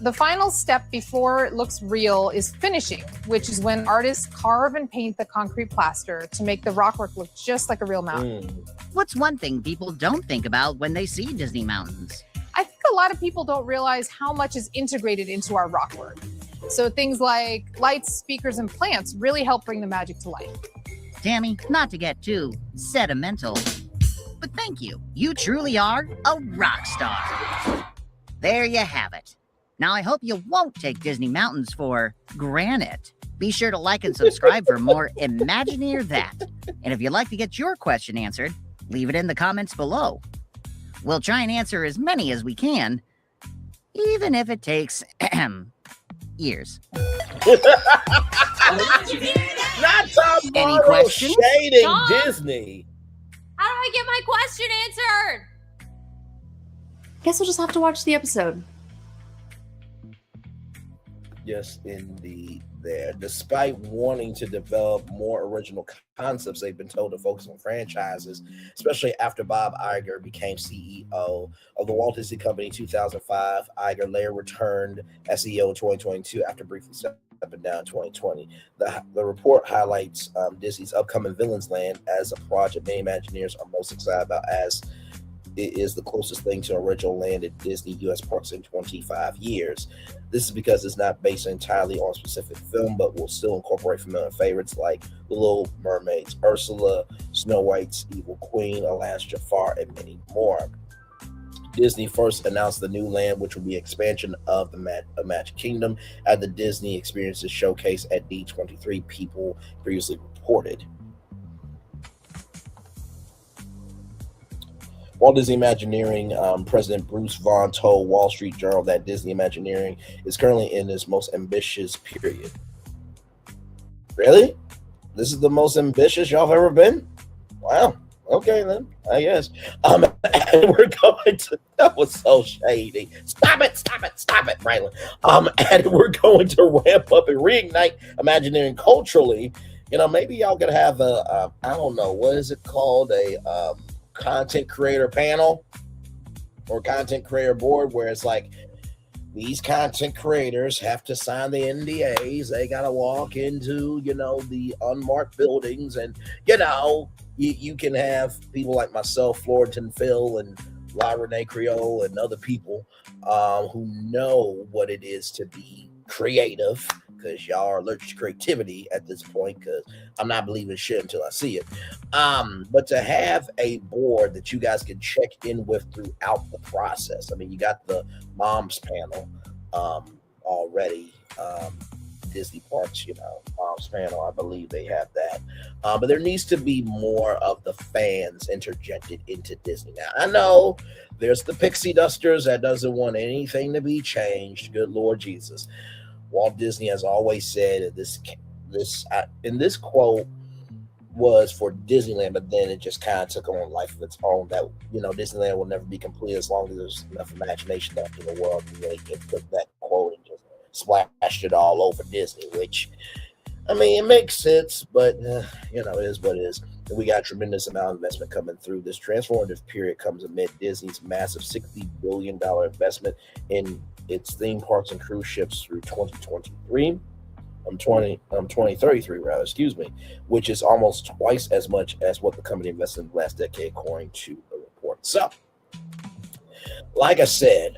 The final step before it looks real is finishing, which is when artists carve and paint the concrete plaster to make the rockwork look just like a real mountain. What's one thing people don't think about when they see Disney mountains? I think a lot of people don't realize how much is integrated into our rockwork. So things like lights, speakers, and plants really help bring the magic to life. Tammy, not to get too sentimental, but thank you. You truly are a rock star. There you have it. Now, I hope you won't take Disney mountains for granted. Be sure to like and subscribe for more Imagineer That. And if you'd like to get your question answered, leave it in the comments below. We'll try and answer as many as we can, even if it takes years. Not Tom Any Morrow questions? shading Tom? Disney. How do I get my question answered? Guess we'll just have to watch the episode. Yes, indeed. There, despite wanting to develop more original concepts, they've been told to focus on franchises, especially after Bob Iger became CEO of the Walt Disney Company in 2005. Iger later returned as CEO in 2022 after briefly stepping down in 2020. The report highlights Disney's upcoming Villains Land as a project many Imagineers are most excited about, as it is the closest thing to original land at Disney U.S. parks in 25 years. This is because it's not based entirely on a specific film, but will still incorporate familiar favorites like The Little Mermaid's Ursula, Snow White's Evil Queen, Aladdin's Jafar, and many more. Disney first announced the new land, which will be expansion of the Magic Kingdom at the Disney Experiences Showcase at D23, people previously reported. Walt Disney Imagineering President Bruce Vaughn told Wall Street Journal that Disney Imagineering is currently in its most ambitious period. Really? This is the most ambitious y'all have ever been? Wow. Okay, then, I guess. And we're going to, that was so shady. Stop it, Braylon. And we're going to ramp up and reignite Imagineering culturally. You know, maybe y'all could have I don't know, what is it called? A content creator panel or content creator board where it's like, these content creators have to sign the NDAs. They got to walk into, you know, the unmarked buildings. And, you know, you can have people like myself, Florian Phil, and La Renee Creole, and other people who know what it is to be creative, because y'all are allergic to creativity at this point, because I'm not believing shit until I see it. But to have a board that you guys can check in with throughout the process. I mean, you got the moms panel already. Disney Parks, you know, moms panel, I believe they have that. But there needs to be more of the fans interjected into Disney. Now, I know there's the pixie dusters that doesn't want anything to be changed. Good Lord Jesus. Walt Disney has always said that this quote was for Disneyland, but then it just kind of took on a life of its own. That, you know, Disneyland will never be complete as long as there's enough imagination left in the world to really put that quote and just splashed it all over Disney. Which, I mean, it makes sense, but you know, it is what it is. And we got a tremendous amount of investment coming through. This transformative period comes amid Disney's massive $60 billion investment in its theme parks and cruise ships through 2033. 2033 rather, excuse me, which is almost twice as much as what the company invested in the last decade, according to the report. So, like I said,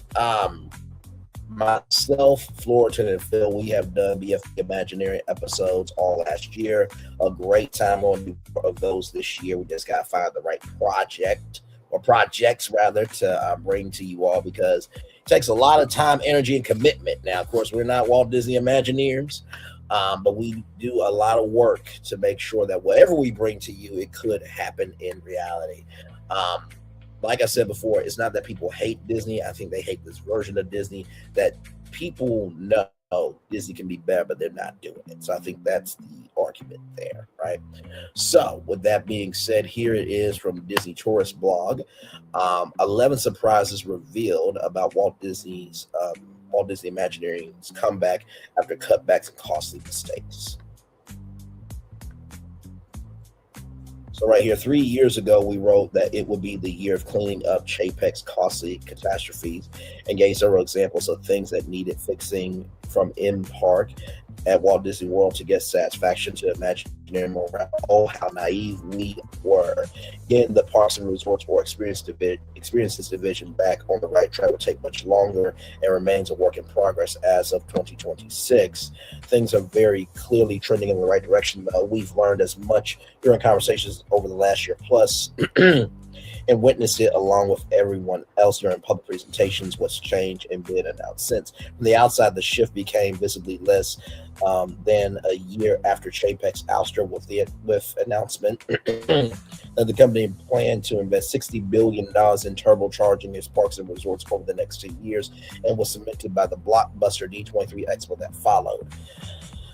myself, Florian, and Phil, we have done BFP Imagineering episodes all last year. A great time on of those this year. We just got to find the right project, or projects rather, to bring to you all, because it takes a lot of time, energy, and commitment. Now, of course, we're not Walt Disney Imagineers, but we do a lot of work to make sure that whatever we bring to you, it could happen in reality. Like I said before, it's not that people hate Disney. I think they hate this version of Disney that people know Disney can be better, but they're not doing it. So I think that's the argument there, right? So with that being said, here it is from Disney Tourist blog. 11 surprises revealed about Walt Disney Imagineering's comeback after cutbacks and costly mistakes. So right here, 3 years ago, we wrote that it would be the year of cleaning up Chapek's costly catastrophes and gave several examples of things that needed fixing from in-park at Walt Disney World to get satisfaction to Imagineering morale. Oh, how naive we were. Getting the Parks and Resorts or Experiences division back on the right track will take much longer and remains a work in progress as of 2026. Things are very clearly trending in the right direction, though. We've learned as much during conversations over the last year plus and witnessed it along with everyone else during public presentations, what's changed and been announced since. From the outside, the shift became visibly less than a year after Chapek's ouster with announcement that the company planned to invest $60 billion in turbocharging its parks and resorts over the next 2 years, and was cemented by the blockbuster D23 Expo that followed.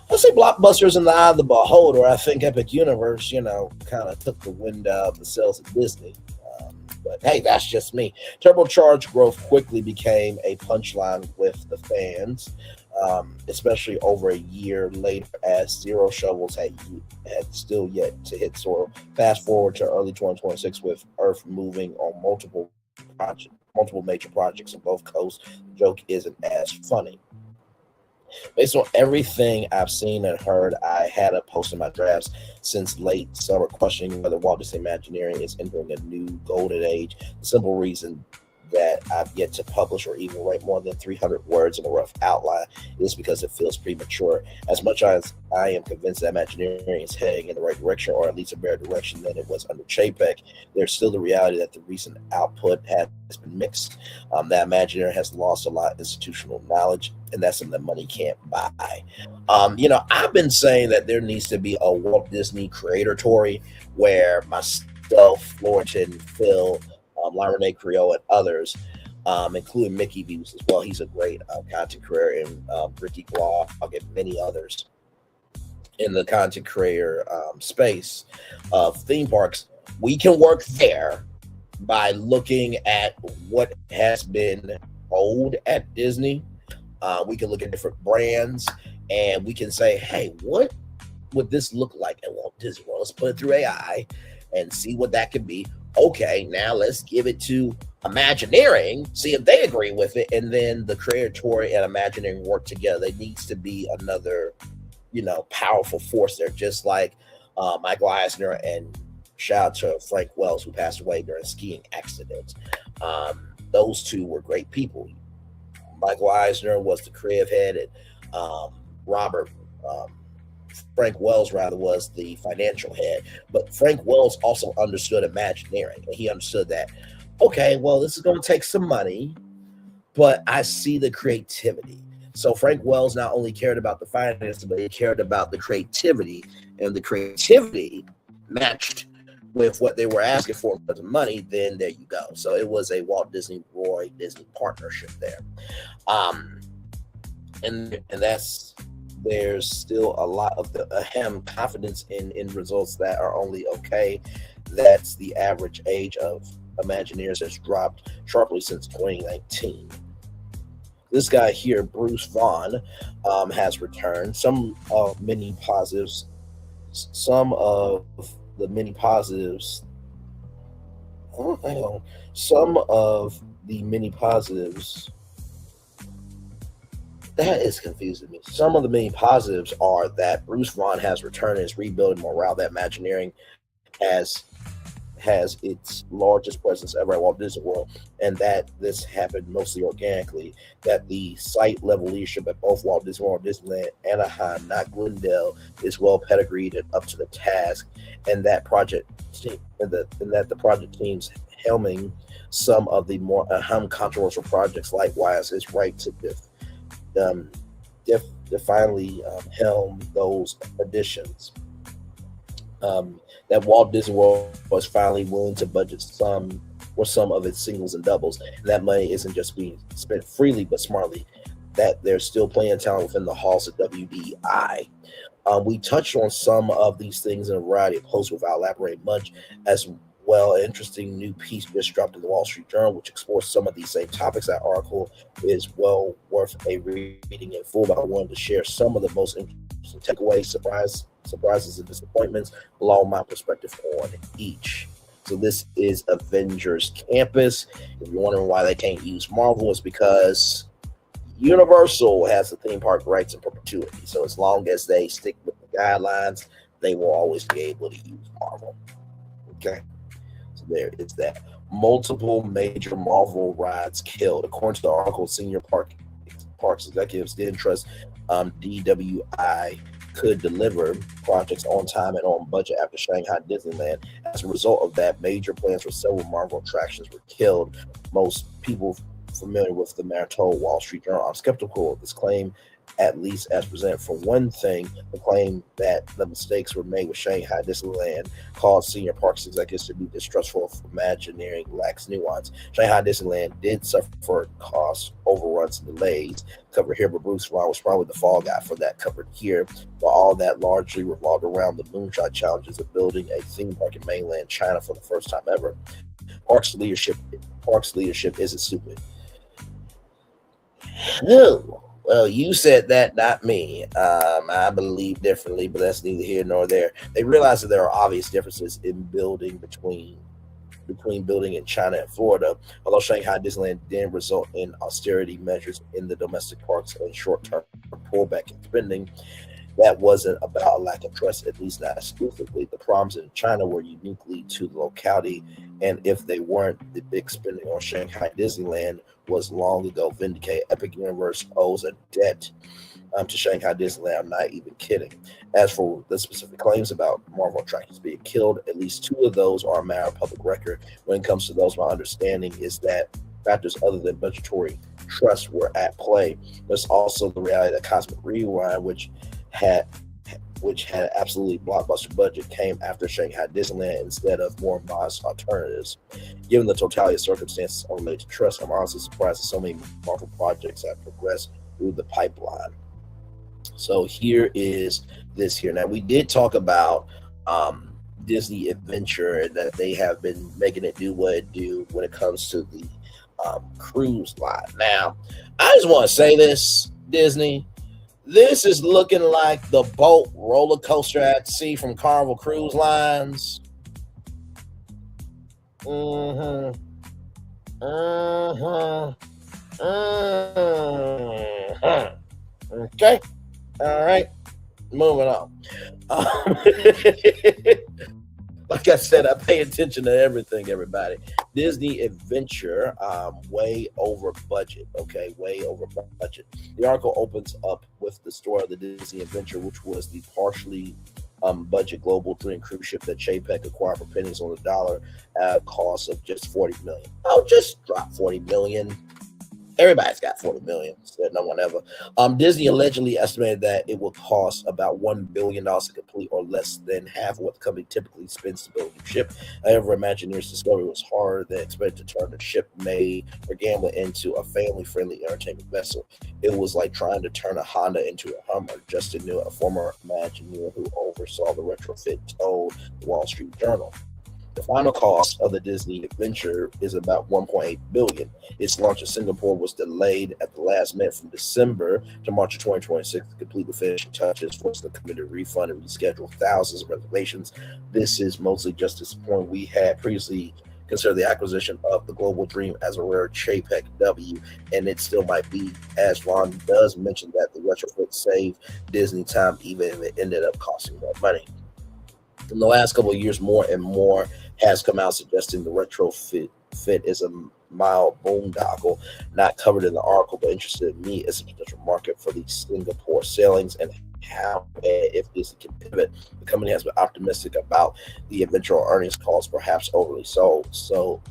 I say blockbusters in the eye of the beholder. I think Epic Universe, kind of took the wind out of the sails of Disney. But hey, that's just me. Turbocharged growth quickly became a punchline with the fans, especially over a year later, as zero shovels had still yet to hit soil. Fast forward to early 2026 with Earth moving on multiple major projects on both coasts. The joke isn't as funny. Based on everything I've seen and heard, I had a post in my drafts since late summer questioning whether Walt Disney Imagineering is entering a new golden age. The simple reason that I've yet to publish or even write more than 300 words in a rough outline is because it feels premature. As much as I am convinced that Imagineering is heading in the right direction, or at least a better direction than it was under Chapek, there's still the reality that the recent output has been mixed. That Imagineering has lost a lot of institutional knowledge, and that's something that money can't buy. I've been saying that there needs to be a Walt Disney Creatoratory where myself, Florentine, Phil, Lon Rene Creole, and others, including Mickey Views as well. He's a great content creator, and Ricky Blog and many others in the content creator space of theme parks. We can work there by looking at what has been old at Disney. We can look at different brands, and we can say, hey, what would this look like at Walt Disney World? Let's put it through AI and see what that could be. Okay, now let's give it to Imagineering, see if they agree with it, and then the Creatoratory and Imagineering work together. There needs to be another, powerful force there, just like Michael Eisner, and shout out to Frank Wells, who passed away during a skiing accident. Those two were great people. Michael Eisner was the creative head, and Frank Wells was the financial head. But Frank Wells also understood Imagineering, and he understood that, okay, well, this is going to take some money, but I see the creativity. So Frank Wells not only cared about the finances, but he cared about the creativity, and the creativity matched with what they were asking for in terms of money. Then there you go. So it was a Walt Disney Roy Disney partnership there. And that's, there's still a lot of the confidence in results that are only okay. That's the average age of Imagineers has dropped sharply since 2019. This guy here, Bruce Vaughn, has returned. Some of the many positives. Some of the many positives that is confusing me. Some of the many positives are that Bruce Vaughn has returned and is rebuilding morale. That Imagineering has its largest presence ever at Walt Disney World, and that this happened mostly organically. That the site level leadership at both Walt Disney World, Disneyland, Anaheim, not Glendale, is well pedigreed and up to the task, and that the project teams helming some of the more controversial projects likewise is right to finally helm those additions. That Walt Disney World was finally willing to budget some of its singles and doubles. And that money isn't just being spent freely, but smartly. That there's still plenty of talent within the halls of WDI. We touched on some of these things in a variety of posts without elaborating much. As well, an interesting new piece just dropped in the Wall Street Journal, which explores some of these same topics. That article is well worth a reading in full, but I wanted to share some of the most interesting takeaways, surprises, and disappointments along my perspective on each. So this is Avengers Campus. If you're wondering why they can't use Marvel, it's because Universal has the theme park rights in perpetuity. So as long as they stick with the guidelines, they will always be able to use Marvel. Okay. So there is that. Multiple major Marvel rides killed. According to the article, senior parks executives didn't trust DWI could deliver projects on time and on budget after Shanghai Disneyland. As a result of that, major plans for several Marvel attractions were killed. Most people familiar with the matter told Wall Street Journal, I'm skeptical of this claim, at least as presented. For one thing, the claim that the mistakes were made with Shanghai Disneyland caused senior parks executives to be distrustful of Imagineering lacks nuance. Shanghai Disneyland did suffer cost overruns and delays covered here, but Bruce Vaughn was probably the fall guy for that covered here, while all that largely revolved around the moonshot challenges of building a theme park in mainland China for the first time ever. Parks leadership isn't stupid. No. Well, you said that, not me. I believe differently, but that's neither here nor there. They realize that there are obvious differences in building between building in China and Florida. Although Shanghai Disneyland didn't result in austerity measures in the domestic parks and short-term pullback in spending, that wasn't about a lack of trust, at least not exclusively. The problems in China were uniquely to the locality, and if they weren't, the big spending on Shanghai Disneyland was long ago vindicated. Epic Universe owes a debt to Shanghai Disneyland. I'm not even kidding. As for the specific claims about Marvel attractions being killed, at least 2 of those are a matter of public record. When it comes to those, my understanding is that factors other than budgetary trust were at play. There's also the reality that Cosmic Rewind, which had absolutely blockbuster budget, came after Shanghai Disneyland instead of more modest alternatives. Given the totality of circumstances unrelated to trust, I'm honestly surprised that so many Marvel projects have progressed through the pipeline. So here is this here. Now, we did talk about Disney Adventure, that they have been making it do what it do when it comes to the cruise line. Now, I just want to say this, Disney, this is looking like the boat roller coaster at sea from Carnival Cruise Lines. Okay. All right. Moving on. Like I said, I pay attention to everything, everybody. Disney Adventure, way over budget. Okay, way over budget. The article opens up with the story of the Disney Adventure, which was the partially budget global dream cruise ship that JPEG acquired for pennies on the dollar at a cost of just $40 million. Oh, just drop $40 million. Everybody's got $40 million, said no one ever. Disney allegedly estimated that it will cost about $1 billion to complete, or less than half of what the company typically spends to build a ship. However, Imagineers discovered it was harder than expected to turn the ship made for gambling into a family-friendly entertainment vessel. It was like trying to turn a Honda into a Hummer. Justin New, a former Imagineer who oversaw the retrofit, told the Wall Street Journal. The final cost of the Disney Adventure is about $1.8 billion. Its launch in Singapore was delayed at the last minute from December to March of 2026 to complete the finishing touches, forcing the company to refund and reschedule thousands of reservations. This is mostly just disappointing. We had previously considered the acquisition of the Global Dream as a rare JPEG W, and it still might be, as Ron does mention that the retrofit saved Disney time, even if it ended up costing more money. In the last couple of years, more and more has come out suggesting the retrofit is a mild boondoggle, not covered in the article, but interested in me as a potential market for the Singapore sailings and how, if Disney can pivot. The company has been optimistic about the eventual earnings calls, perhaps overly so. So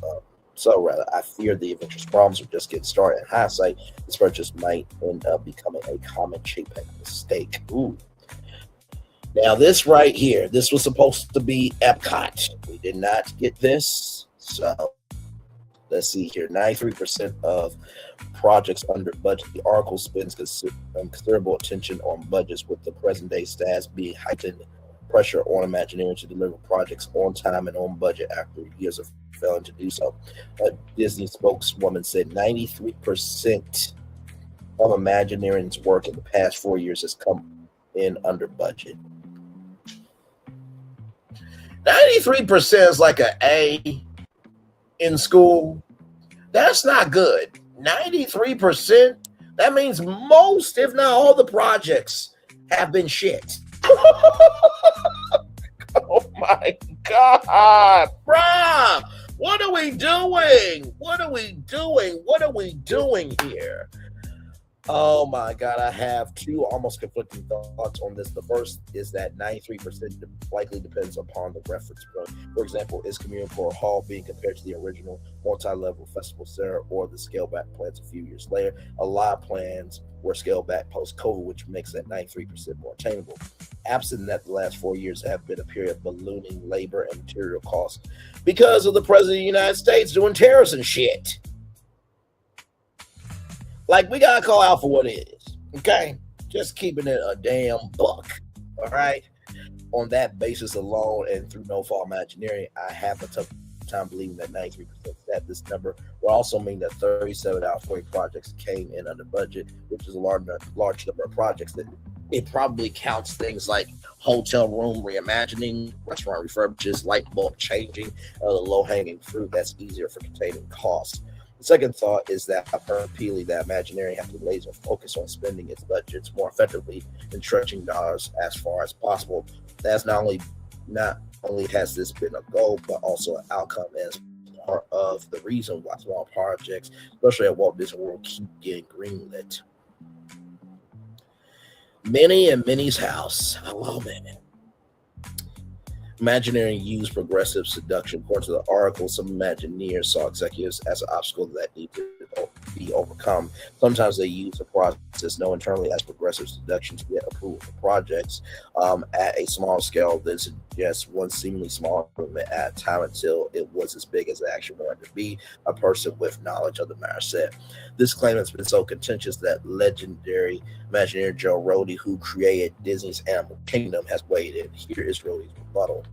rather, I fear the Adventure's problems are just getting started. In hindsight, this purchase might end up becoming a common JPEG mistake. Ooh. Now, this right here, this was supposed to be Epcot. We did not get this. So let's see here. 93% of projects under budget. The article spends considerable attention on budgets, with the present day stats being heightened pressure on Imagineering to deliver projects on time and on budget after years of failing to do so. A Disney spokeswoman said 93% of Imagineering's work in the past 4 years has come in under budget. 93% is like an A in school. That's not good. 93%, that means most, if not all, the projects have been shit. Oh my God, bruh. What are we doing? What are we doing? What are we doing here? Oh my God, I have two almost conflicting thoughts on this. The first is that 93% likely depends upon the reference point. For example, is Communicore Hall being compared to the original multi-level festival center or the scale-back plans a few years later? A lot of plans were scaled back post-COVID, which makes that 93% more attainable. Absent that, the last 4 years have been a period of ballooning labor and material costs because of the President of the United States doing tariffs and shit. Like, we got to call out for what it is, okay? Just keeping it a damn buck, all right? On that basis alone, and through no fault of Imagineering, I have a tough time believing that 93% at this number will also mean that 37 out of 40 projects came in under budget, which is a large number of projects. That it probably counts things like hotel room reimagining, restaurant refurbishes, light bulb changing, the low-hanging fruit that's easier for containing costs. The second thought is that apparently that Imaginary has to laser focus on spending its budgets more effectively and stretching dollars as far as possible. That's not only has this been a goal, but also an outcome as part of the reason why small projects, especially at Walt Disney World, keep getting greenlit. Minnie and Minnie's house. Hello, Minnie. Imaginary used progressive seduction. According to the article, some Imagineers saw executives as an obstacle that needed to be overcome. Sometimes they use the process known internally as progressive seduction to get approval for projects at a small scale that suggests one seemingly small movement at a time until it was as big as they actually wanted to be, a person with knowledge of the matter said. This claim has been so contentious that legendary Imagineer Joe Rohde, who created Disney's Animal Kingdom, has weighed in. Here is Rohde's rebuttal.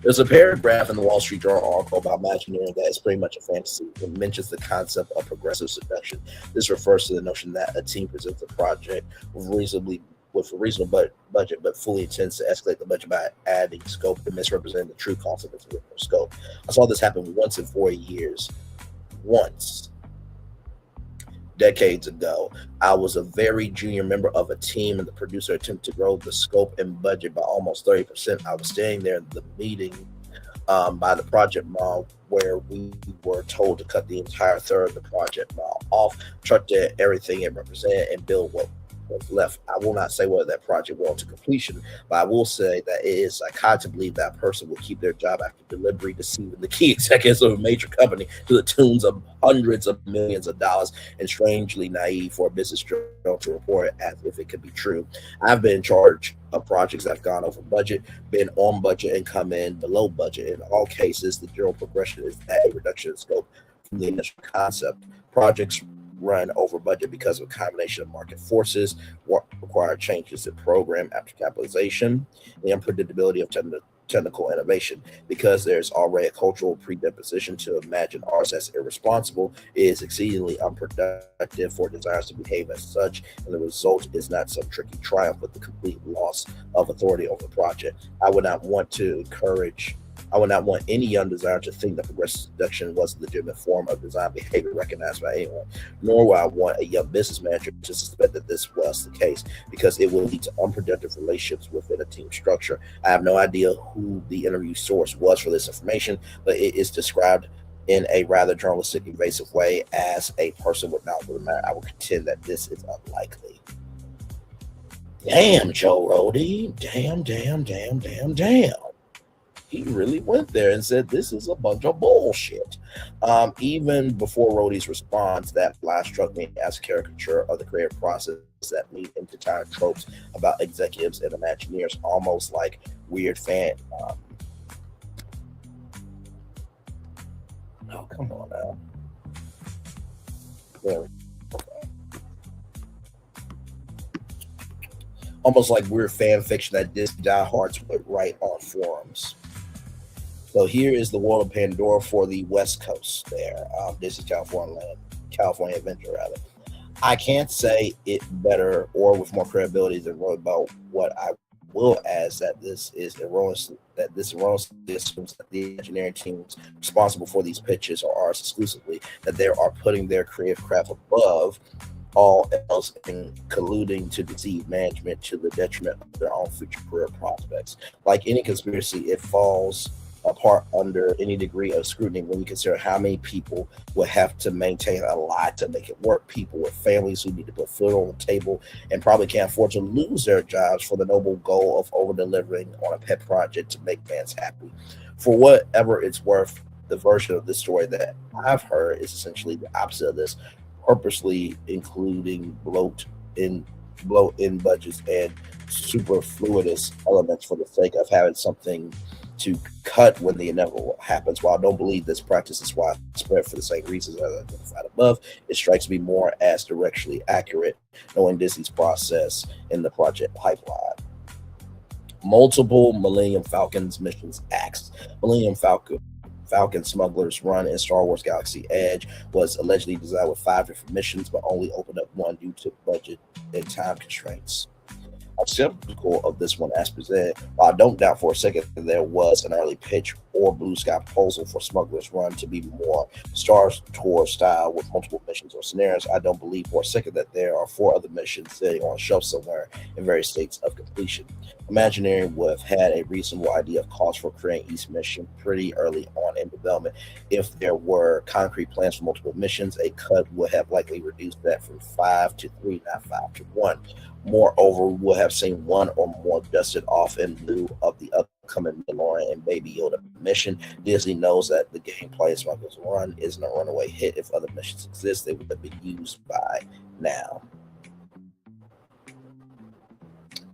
There's a paragraph in the Wall Street Journal article about Imagineering that is pretty much a fantasy. It mentions the concept of progressive seduction. This refers to the notion that a team presents a project with a reasonable budget, but fully intends to escalate the budget by adding scope and misrepresenting the true cost of its original scope. I saw this happen once in 4 years. Once. Decades ago, I was a very junior member of a team, and the producer attempted to grow the scope and budget by almost 30%. I was standing there in the meeting by the project mall where we were told to cut the entire third of the project mall off, truck everything it represented, and build what was left. I will not say whether that project went to completion, but I will say that it is psychotic to believe that person will keep their job after delivery, deceiving the key executives of a major company to the tunes of hundreds of millions of dollars, and strangely naive for a business journal to report it as if it could be true. I've been in charge of projects that have gone over budget, been on budget, and come in below budget. In all cases, the general progression is that a reduction in scope from the initial concept. Projects run over budget because of a combination of market forces, what require changes in program after capitalization, the unpredictability of technical innovation. Because there's already a cultural predisposition to imagine ours as irresponsible, it is exceedingly unproductive for designers to behave as such, and the result is not some tricky triumph, but the complete loss of authority over the project. I would not want any young designer to think that progressive seduction was a legitimate form of design behavior recognized by anyone, nor would I want a young business manager to suspect that this was the case, because it will lead to unproductive relationships within a team structure. I have no idea who the interview source was for this information, but it is described in a rather journalistic, evasive way as a person with knowledge of the matter. I will contend that this is unlikely. Damn, Joe Rohde. Damn. He really went there and said, this is a bunch of bullshit. Even before Rohde's response, that line struck me as a caricature of the creative process that lead into time tropes about executives and Imagineers, almost like weird fan. Oh, come on now. There we go. Almost like weird fan fiction that Disney diehards would write on forums. So here is the world of Pandora for the West Coast there. This is California Adventure, rather. I can't say it better or with more credibility than wrote about what I will add that this erroneously assumes that the engineering teams responsible for these pitches are ours exclusively, that they are putting their creative craft above all else and colluding to deceive management to the detriment of their own future career prospects. Like any conspiracy, it falls apart under any degree of scrutiny when you consider how many people would have to maintain a lie to make it work. People with families who need to put food on the table and probably can't afford to lose their jobs for the noble goal of over-delivering on a pet project to make fans happy. For whatever it's worth, the version of this story that I've heard is essentially the opposite of this, purposely including bloat in budgets and superfluous elements for the sake of having something to cut when the inevitable happens. While I don't believe this practice is widespread for the same reasons as identified above, it strikes me more as directionally accurate, knowing Disney's process in the project pipeline. Multiple Millennium Falcon's missions axed. Millennium Falcon Smuggler's Run in Star Wars Galaxy Edge was allegedly designed with 5 different missions, but only opened up one due to budget and time constraints. I'm skeptical of this one as presented, while I don't doubt for a second that there was an early pitch or Blue Sky proposal for Smuggler's Run to be more Star Tour style with multiple missions or scenarios. I don't believe for a second that there are 4 other missions sitting on a shelf somewhere in various states of completion. Imagineering would have had a reasonable idea of cost for creating each mission pretty early on in development. If there were concrete plans for multiple missions, a cut would have likely reduced that from 5 to 3, not 5 to 1. Moreover, we would have seen 1 or more dusted off in lieu of the upcoming Mandalorian and Baby Yoda mission. Disney knows that the gameplay of Smuggler's Run isn't a runaway hit. If other missions exist, they would have been used by now.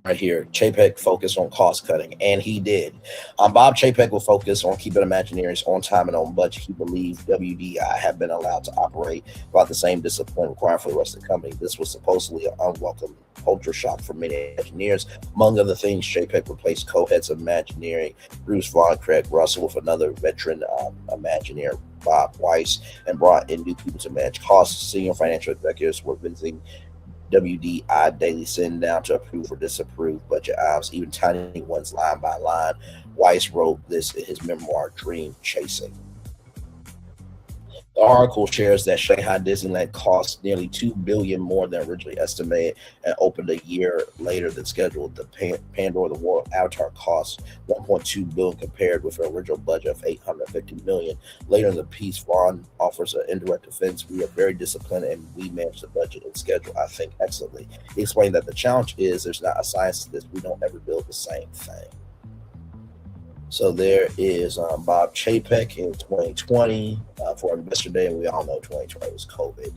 Right here, Chapek focused on cost cutting, and he did. Bob Chapek will focus on keeping Imagineers on time and on budget. He believed WDI had been allowed to operate without the same discipline required for the rest of the company. This was supposedly an unwelcome culture shock for many engineers. Among other things, Chapek replaced co-heads of Imagineering Bruce Vaughn, Craig Russell, with another veteran Imagineer, Bob Weiss, and brought in new people to manage costs. Senior financial executives were visiting WDI daily, sitting down to approve or disapprove budget items, even tiny ones line by line. Weiss wrote this in his memoir, Dream Chasing. The article shares that Shanghai Disneyland cost nearly $2 billion more than originally estimated and opened a year later than scheduled. The Pandora the World Avatar cost $1.2 billion compared with an original budget of $850 million. Later in the piece, Vaughn offers an indirect defense. We are very disciplined and we manage the budget and schedule, I think, excellently. He explained that the challenge is there's not a science to this. We don't ever build the same thing. So there is Bob Chapek in 2020 for Investor Day, and we all know 2020 was COVID.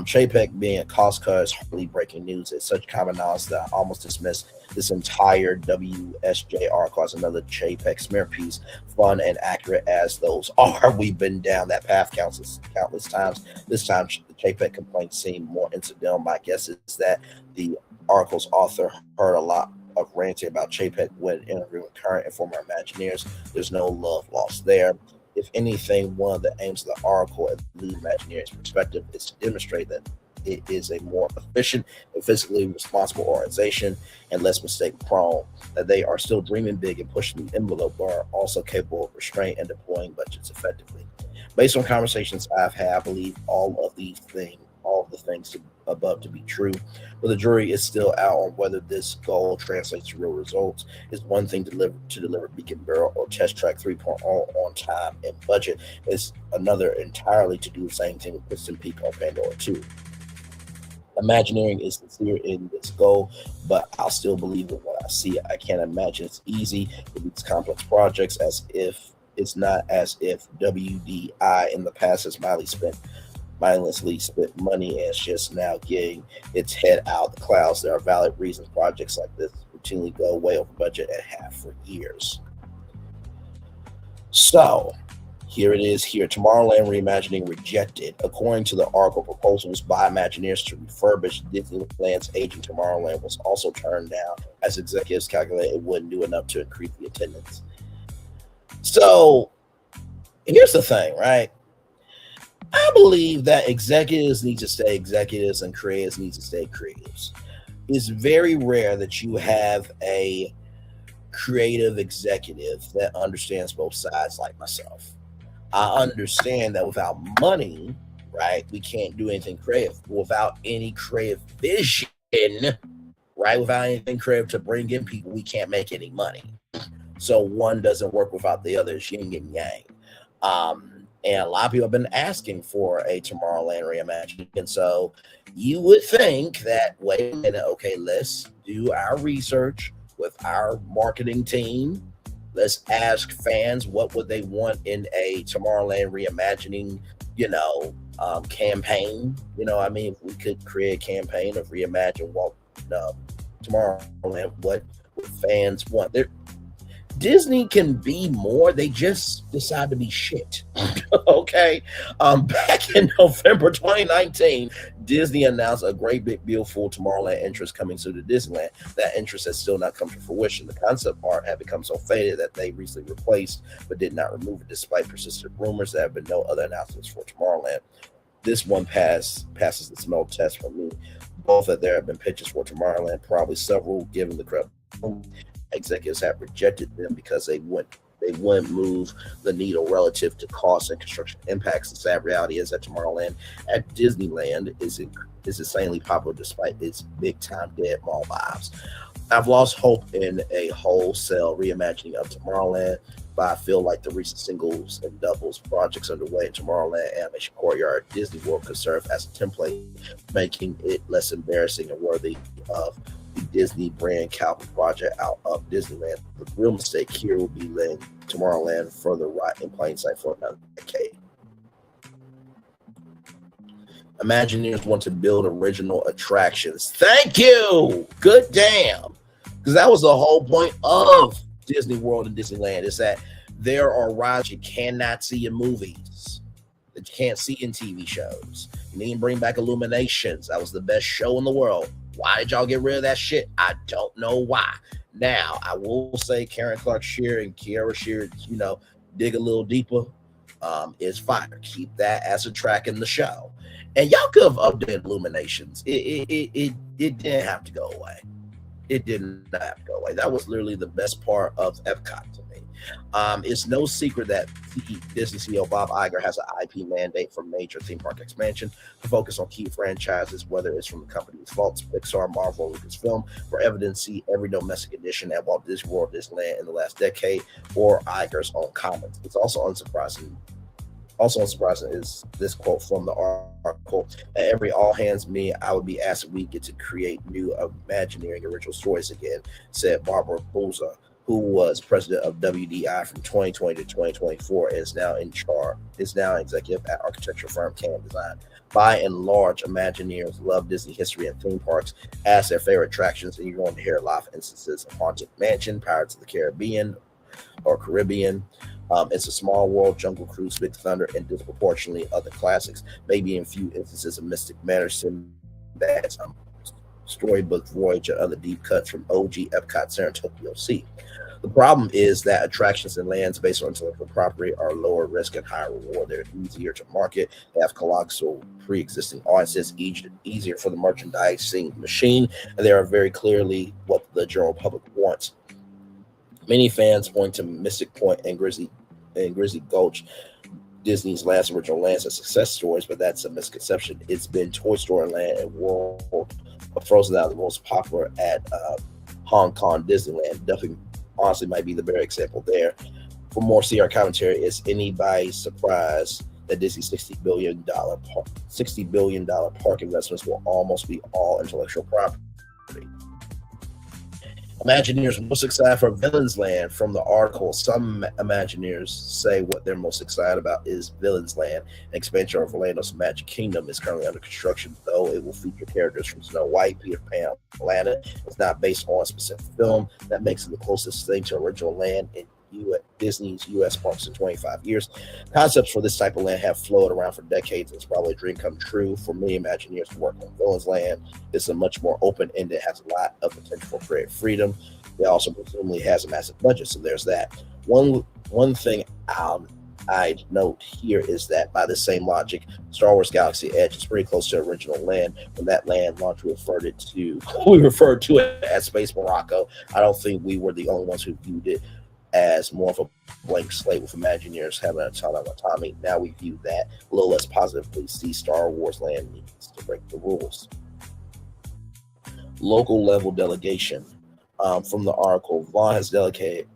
Chapek being a cost cutter is hardly breaking news. It's such common knowledge that I almost dismissed this entire WSJ article as another Chapek smear piece, fun and accurate as those are. We've been down that path countless times. This time, the Chapek complaints seem more incidental. My guess is that the article's author heard a lot of ranting about Chapek when interviewing current and former Imagineers. There's no love lost there. If anything, one of the aims of the article at the Imagineers' perspective is to demonstrate that it is a more efficient and fiscally responsible organization and less mistake prone, that they are still dreaming big and pushing the envelope, but are also capable of restraint and deploying budgets effectively. Based on conversations I've had, I believe all of the things above to be true, but the jury is still out on whether this goal translates to real results. It's one thing to deliver Beacon Barrel or Test Track 3.0 on time and budget. It's another entirely to do the same thing with Piston Peak on Pandora 2. Imagineering is sincere in this goal, but I'll still believe it when I see it. I can't imagine it's easy with these complex projects, as if it's not as if WDI in the past has mindlessly spent money and it's just now getting its head out of the clouds. There are valid reasons projects like this routinely go way over budget and have for years. So here it is here. Tomorrowland Reimagining rejected. According to the article, proposals by Imagineers to refurbish Disneyland's aging Tomorrowland was also turned down as executives calculated it wouldn't do enough to increase the attendance. So here's the thing, right? I believe that executives need to stay executives and creatives need to stay creatives. It's very rare that you have a creative executive that understands both sides like myself. I understand that without money, right, we can't do anything creative. Without any creative vision, right, without anything creative to bring in people, we can't make any money. So one doesn't work without the other. It's yin and yang. And a lot of people have been asking for a Tomorrowland reimagining. And so you would think that, wait a minute, okay, let's do our research with our marketing team. Let's ask fans what would they want in a Tomorrowland reimagining, campaign. I mean, if we could create a campaign of reimagine Tomorrowland, what would fans want? Disney can be more. They just decide to be shit. Okay. Back in November 2019, Disney announced a great big beautiful Tomorrowland interest coming to the Disneyland. That interest has still not come to fruition. The concept art had become so faded that they recently replaced but did not remove it, despite persistent rumors. There have been no other announcements for Tomorrowland. This one passes the smell test for me. Both that there have been pitches for Tomorrowland, probably several, given the credibility. Executives have rejected them because they wouldn't they wouldn't move the needle relative to costs and construction impacts. The sad reality is that Tomorrowland at Disneyland is insanely popular despite its big-time dead mall vibes. I've lost hope in a wholesale reimagining of Tomorrowland, but I feel like the recent singles and doubles projects underway in Tomorrowland Animation Courtyard Disney World could serve as a template, making it less embarrassing and worthy of the Disney brand Calvin project out of Disneyland. The real mistake here will be letting Tomorrowland further rot in plain sight for another decade. Imagineers want to build original attractions. Thank you. Good damn. Because that was the whole point of Disney World and Disneyland, is that there are rides you cannot see in movies, that you can't see in TV shows. You need to bring back Illuminations. That was the best show in the world. Why did y'all get rid of that shit? I don't know why. Now, I will say Karen Clark Sheard and Kiara Sheard, dig a little deeper, is fire. Keep that as a track in the show. And y'all could have updated Illuminations. It didn't have to go away. It didn't have to go away. That was literally the best part of Epcot to me. It's no secret that Disney CEO Bob Iger has an IP mandate for major theme park expansion to focus on key franchises, whether it's from the company's vaults, Pixar, Marvel, Lucasfilm. For evidence, see every domestic edition at Walt Disney World, Disneyland in the last decade, or Iger's own comments. It's also unsurprising. Also unsurprising is this quote from the article: "At every all hands meeting, I would be asked if we get to create new Imagineering original stories again," said Barbara Bouza, who was president of WDI from 2020 to 2024 and is now executive at architecture firm Can Design. By and large, Imagineers love Disney history and theme parks as their favorite attractions, and you're going to hear a lot of instances of Haunted Mansion, Pirates of the Caribbean, It's a Small World, Jungle Cruise, Big Thunder, and disproportionately other classics. Maybe in few instances of Mystic Manor, Sinbad's Storybook Voyage, and other deep cuts from OG Epcot, Serendipity Sea. The problem is that attractions and lands based on intellectual property are lower risk and higher reward. They're easier to market. They have colossal pre-existing audiences, easier for the merchandising machine, and they are very clearly what the general public wants. Many fans point to Mystic Point and Grizzly Gulch, Disney's last original lands, as success stories, but that's a misconception. It's been Toy Story Land and World of Frozen Island, the most popular at Hong Kong Disneyland. Duffy honestly might be the better example there. For more CR commentary, is anybody surprised that Disney's $60 billion park investments will almost be all intellectual property? Imagineers most excited for Villains Land. From the article, some Imagineers say what they're most excited about is Villains Land. An expansion of Orlando's Magic Kingdom is currently under construction, though it will feature characters from Snow White, Peter Pan, Aladdin. It's not based on a specific film. That makes it the closest thing to original land in Disney's U.S. parks in 25 years. Concepts for this type of land have floated around for decades. It's probably a dream come true for many Imagineers to work on Villains Land. It's a much more open-ended, has a lot of potential for creative freedom. It also presumably has a massive budget, so there's that. One thing I'd note here is that by the same logic, Star Wars Galaxy Edge is pretty close to original land. When that land launched, we referred to it as Space Morocco. I don't think we were the only ones who viewed it as more of a blank slate with Imagineers having a ton of autonomy. Now we view that a little less positively. See, Star Wars land needs to break the rules. Local level delegation. From the article, Vaughn has delegated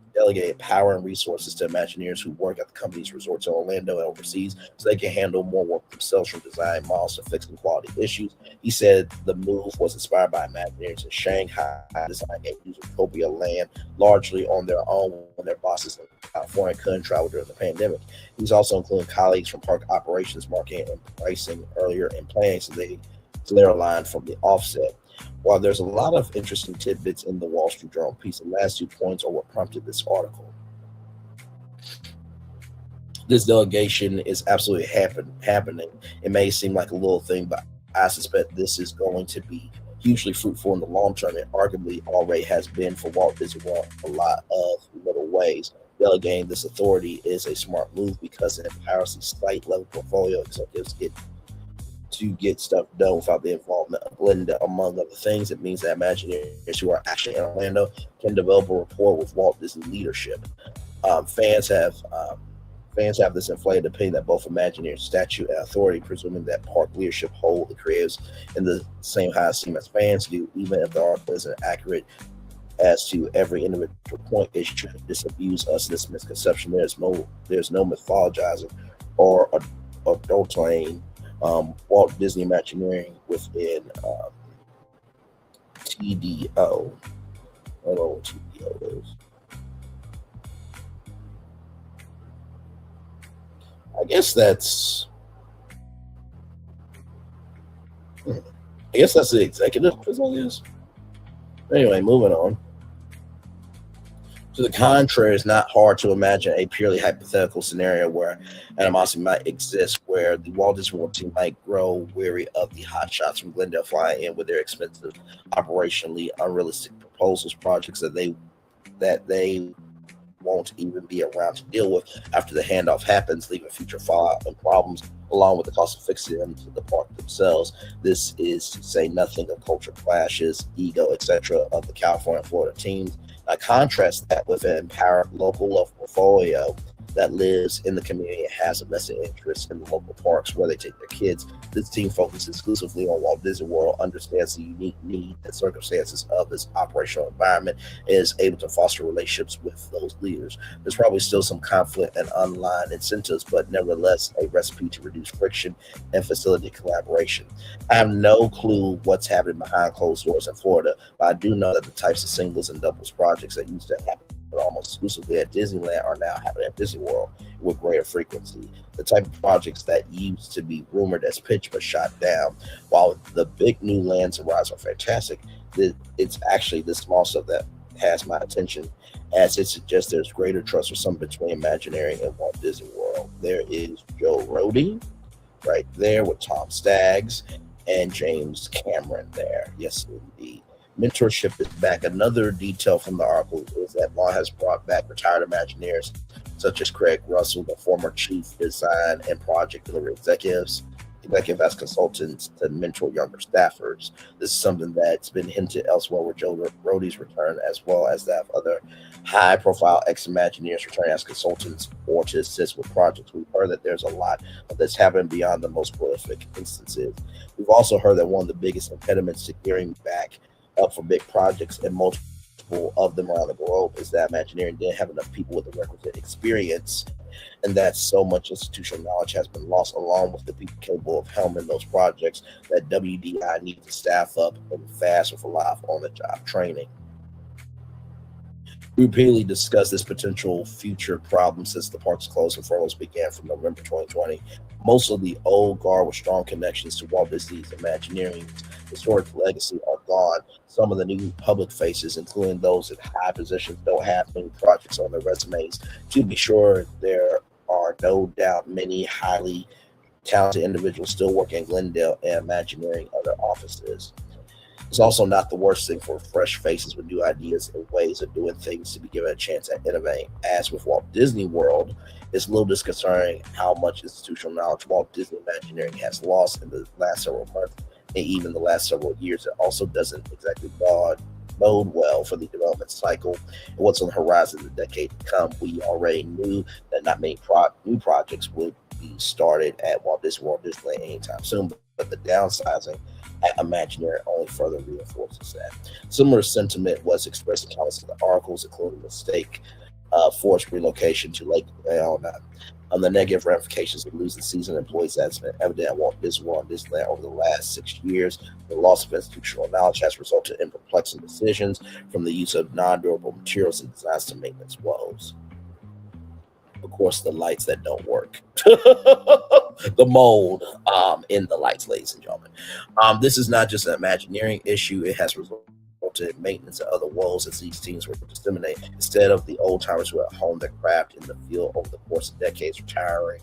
power and resources to Imagineers who work at the company's resorts in Orlando and overseas, so they can handle more work themselves, from design models to fixing quality issues. He said the move was inspired by Imagineers in Shanghai, designing a utopia land largely on their own when their bosses in California couldn't travel during the pandemic. He's also including colleagues from park operations, marketing, and pricing earlier in planning, so they're aligned from the offset. While there's a lot of interesting tidbits in the Wall Street Journal piece, the last 2 points are what prompted this article. This delegation is absolutely happening. It may seem like a little thing, but I suspect this is going to be hugely fruitful in the long term. It arguably already has been for Walt Disney World a lot of little ways. Delegating this authority is a smart move because it empowers the site-level portfolio executives to get stuff done without the involvement of Linda, among other things. It means that Imagineers who are actually in Orlando can develop a rapport with Walt Disney leadership. Fans have this inflated opinion that both Imagineering statute and authority, presuming that park leadership hold the creatives in the same high esteem as fans do, even if the article isn't accurate as to every individual point. It should disabuse us of this misconception. There's no mythologizing or adulterating Walt Disney Imagineering within TDO. I don't know what TDO is. I guess that's the executive is. Anyway, moving on. To the contrary, it's not hard to imagine a purely hypothetical scenario where animosity might exist, where the Walt Disney World team might grow weary of the hotshots from Glendale flying in with their expensive, operationally unrealistic proposals, projects that they won't even be around to deal with after the handoff happens, leaving future fallout and problems along with the cost of fixing them to the park themselves. This is to say nothing of culture clashes, ego, etc. of the California and Florida teams. I contrast that with an empowered local portfolio that lives in the community and has a vested interest in the local parks where they take their kids. This team focuses exclusively on Walt Disney World, understands the unique needs and circumstances of this operational environment, and is able to foster relationships with those leaders. There's probably still some conflict and unaligned incentives, but nevertheless a recipe to reduce friction and facilitate collaboration. I have no clue what's happening behind closed doors in Florida, but I do know that the types of singles and doubles projects that used to happen almost exclusively at Disneyland are now happening at Disney World with greater frequency. The type of projects that used to be rumored as pitched but shot down, while the big new lands and rides are fantastic, it's actually the small stuff that has my attention, as it suggests there's greater trust or something between Imagineering and Walt Disney World. There is Joe Rohde right there with Tom Staggs and James Cameron there. Yes, indeed. Mentorship is back. Another detail from the article is that Walt has brought back retired Imagineers such as Craig Russell, the former chief design and project delivery executive as consultants to mentor younger staffers. This is something that's been hinted elsewhere with Joe Rohde's return, as well as that of other high-profile ex-Imagineers returning as consultants or to assist with projects. We've heard that there's a lot of this happening beyond the most prolific instances. We've also heard that one of the biggest impediments to gearing back up for big projects and multiple of them around the globe is that Imagineering didn't have enough people with the requisite experience, and that so much institutional knowledge has been lost, along with the people capable of helming those projects, that WDI needs to staff up and fast with a lot of on-the-job training. We repeatedly discussed this potential future problem since the park's closing furloughs began from November 2020. Most of the old guard with strong connections to Walt Disney's Imagineering historic legacy are gone. Some of the new public faces, including those in high positions, don't have many projects on their resumes. To be sure, there are no doubt many highly talented individuals still working in Glendale and Imagineering other offices. It's also not the worst thing for fresh faces with new ideas and ways of doing things to be given a chance at innovating. As with Walt Disney World, it's a little disconcerting how much institutional knowledge Walt Disney Imagineering has lost in the last several months and even the last several years. It also doesn't exactly bode well for the development cycle and what's on the horizon in the decade to come. We already knew that not many new projects would be started at Walt Disney World Disneyland anytime soon, but the downsizing at Imagineering only further reinforces that. Similar sentiment was expressed in comments in the articles, including mistake forced relocation to Lake Leona. The negative ramifications of losing seasoned employees that's been evident at Walt Disney World and Disneyland over the last 6 years. The loss of institutional knowledge has resulted in perplexing decisions, from the use of non-durable materials and designs to maintenance woes. Of course, the lights that don't work. The mold in the lights, ladies and gentlemen. This is not just an Imagineering issue. It has resulted in maintenance and other woes as these teams were disseminated. Instead of the old timers who had honed their craft in the field over the course of decades, retiring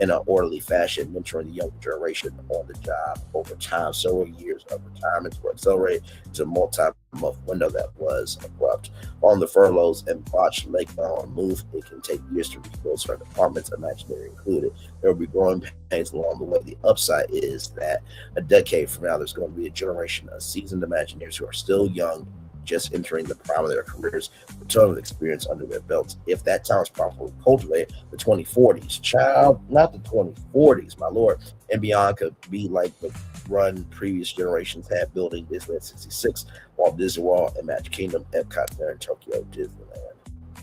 in an orderly fashion, mentoring the younger generation on the job over time. Several years of retirements were accelerated to a multi-month window that was abrupt. On the furloughs and botched Lake Leona move, it can take years to rebuild certain departments, Imagineering included. There will be growing pains along the way. The upside is that a decade from now, there's going to be a generation of seasoned Imagineers who are still young just entering the prime of their careers with a ton of experience under their belts. If that talent is properly cultivated, the 2040s, child, not the 2040s, my lord, and beyond could be like the run previous generations had building Disneyland 66, Walt Disney World, and Magic Kingdom, Epcot, and Tokyo Disneyland.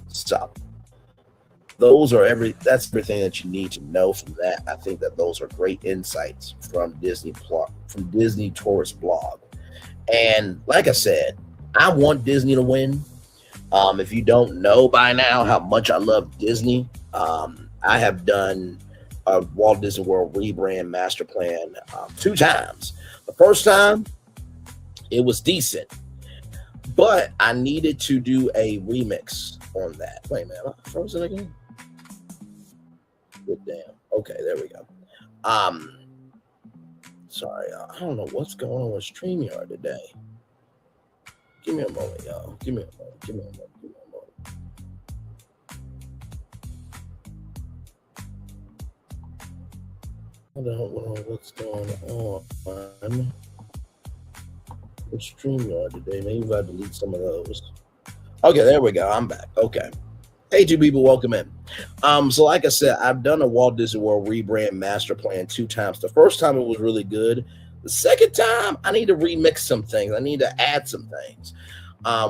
Stop. That's everything that you need to know from that. I think that those are great insights from Disney Tourist Blog. And like I said, I want Disney to win. If you don't know by now how much I love Disney, I have done a Walt Disney World rebrand master plan 2 times. The first time, it was decent, but I needed to do a remix on that. Wait a minute, am I frozen again? Good damn. Okay, there we go. Sorry, I don't know what's going on with StreamYard today. Give me a moment, y'all. Give me a moment. I don't know what's going on with StreamYard today. Maybe if I delete some of those. Okay, there we go. I'm back. Okay. Hey, 2 people, welcome in. So like I said, I've done a Walt Disney World rebrand master plan 2 times. The first time it was really good. The second time, I need to remix some things. I need to add some things.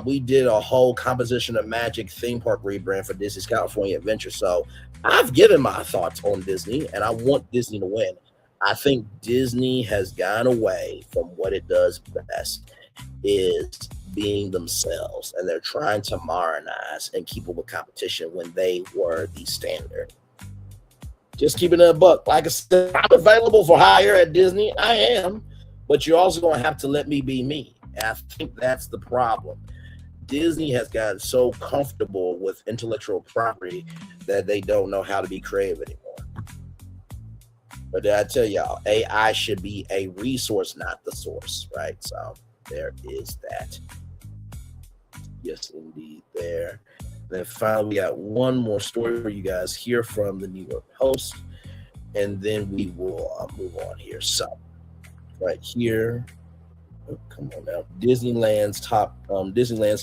We did a whole composition of magic theme park rebrand for Disney's California Adventure. So I've given my thoughts on Disney, and I want Disney to win. I think Disney has gone away from what it does best, is being themselves, and they're trying to modernize and keep up with competition when they were the standard. Just keeping it a buck. Like I said, I'm available for hire at Disney. I am, but you're also going to have to let me be me. And I think that's the problem. Disney has gotten so comfortable with intellectual property that they don't know how to be creative anymore. But I tell y'all, AI should be a resource, not the source, right? So there is that. Yes, indeed, there. Then finally, we got one more story for you guys here from the New York Post, and then we will move on here. So, right here, come on now, Disneyland's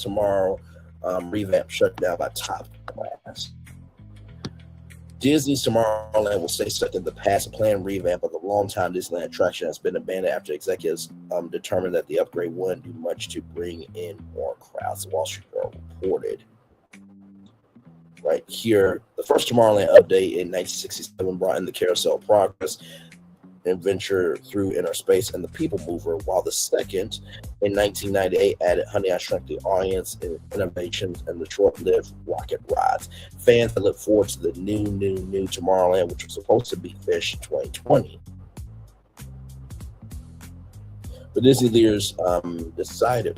tomorrow revamp shut down by Top Class. Disney's Tomorrowland will stay stuck in the past. A planned revamp of the longtime Disneyland attraction has been abandoned after executives determined that the upgrade wouldn't do much to bring in more crowds. The Wall Street Journal reported. Right here, the first Tomorrowland update in 1967 brought in the Carousel of Progress and Venture Through Inner Space and the People Mover, while the second in 1998 added Honey, I Shrunk the Audience and innovations and the short-lived Rocket Rides. Fans look forward to the new Tomorrowland, which was supposed to be finished in 2020. But Disney leaders decided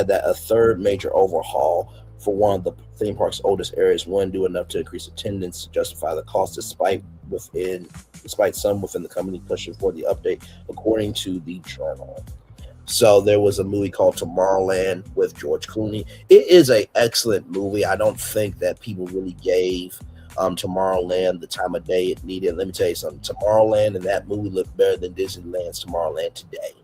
that a third major overhaul for one of the theme park's oldest areas wouldn't do enough to increase attendance to justify the cost, despite some within the company pushing for the update, according to the Journal. So there was a movie called Tomorrowland with George Clooney. It is an excellent movie. I don't think that people really gave Tomorrowland the time of day it needed. Let me tell you something. Tomorrowland and that movie looked better than Disneyland's Tomorrowland today.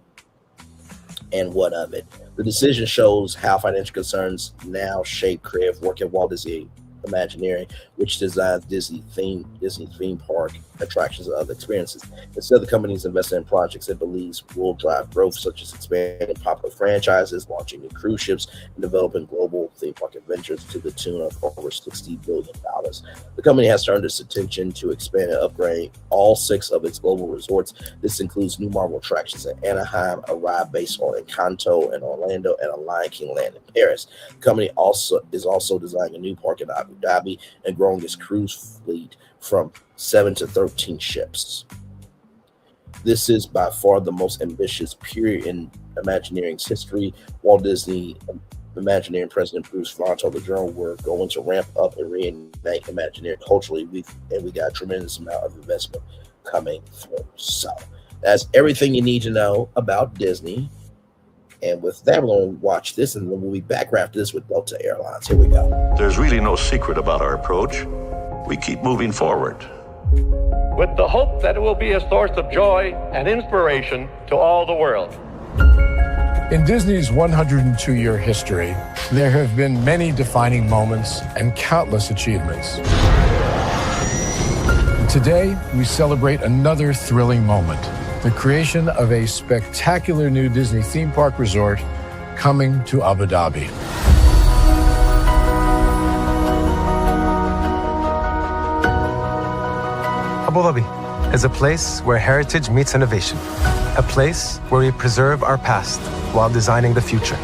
And what of it? The decision shows how financial concerns now shape creative work at Walt Disney Imagineering, which designs Disney theme park attractions and other experiences. Instead, the company is investing in projects it believes will drive growth, such as expanding popular franchises, launching new cruise ships, and developing global theme park adventures to the tune of over $60 billion. The company has turned its attention to expand and upgrade all 6 of its global resorts. This includes new Marvel attractions in Anaheim, a ride based on Encanto in Orlando, and a Lion King land in Paris. The company is also designing a new park in Abu Dhabi and growing its cruise fleet from 7 to 13 ships. This is by far the most ambitious period in Imagineering's history. Walt Disney Imagineering President Bruce Vaughan told the Journal, "We're going to ramp up and reignite Imagineering culturally. We got a tremendous amount of investment coming through." So that's everything you need to know about Disney. And with that, we're going to watch this, and then we'll be back after this with Delta Airlines. Here we go. There's really no secret about our approach. We keep moving forward, with the hope that it will be a source of joy and inspiration to all the world. In Disney's 102-year history, there have been many defining moments and countless achievements. Today, we celebrate another thrilling moment, the creation of a spectacular new Disney theme park resort coming to Abu Dhabi. Abu Dhabi is a place where heritage meets innovation, a place where we preserve our past while designing the future.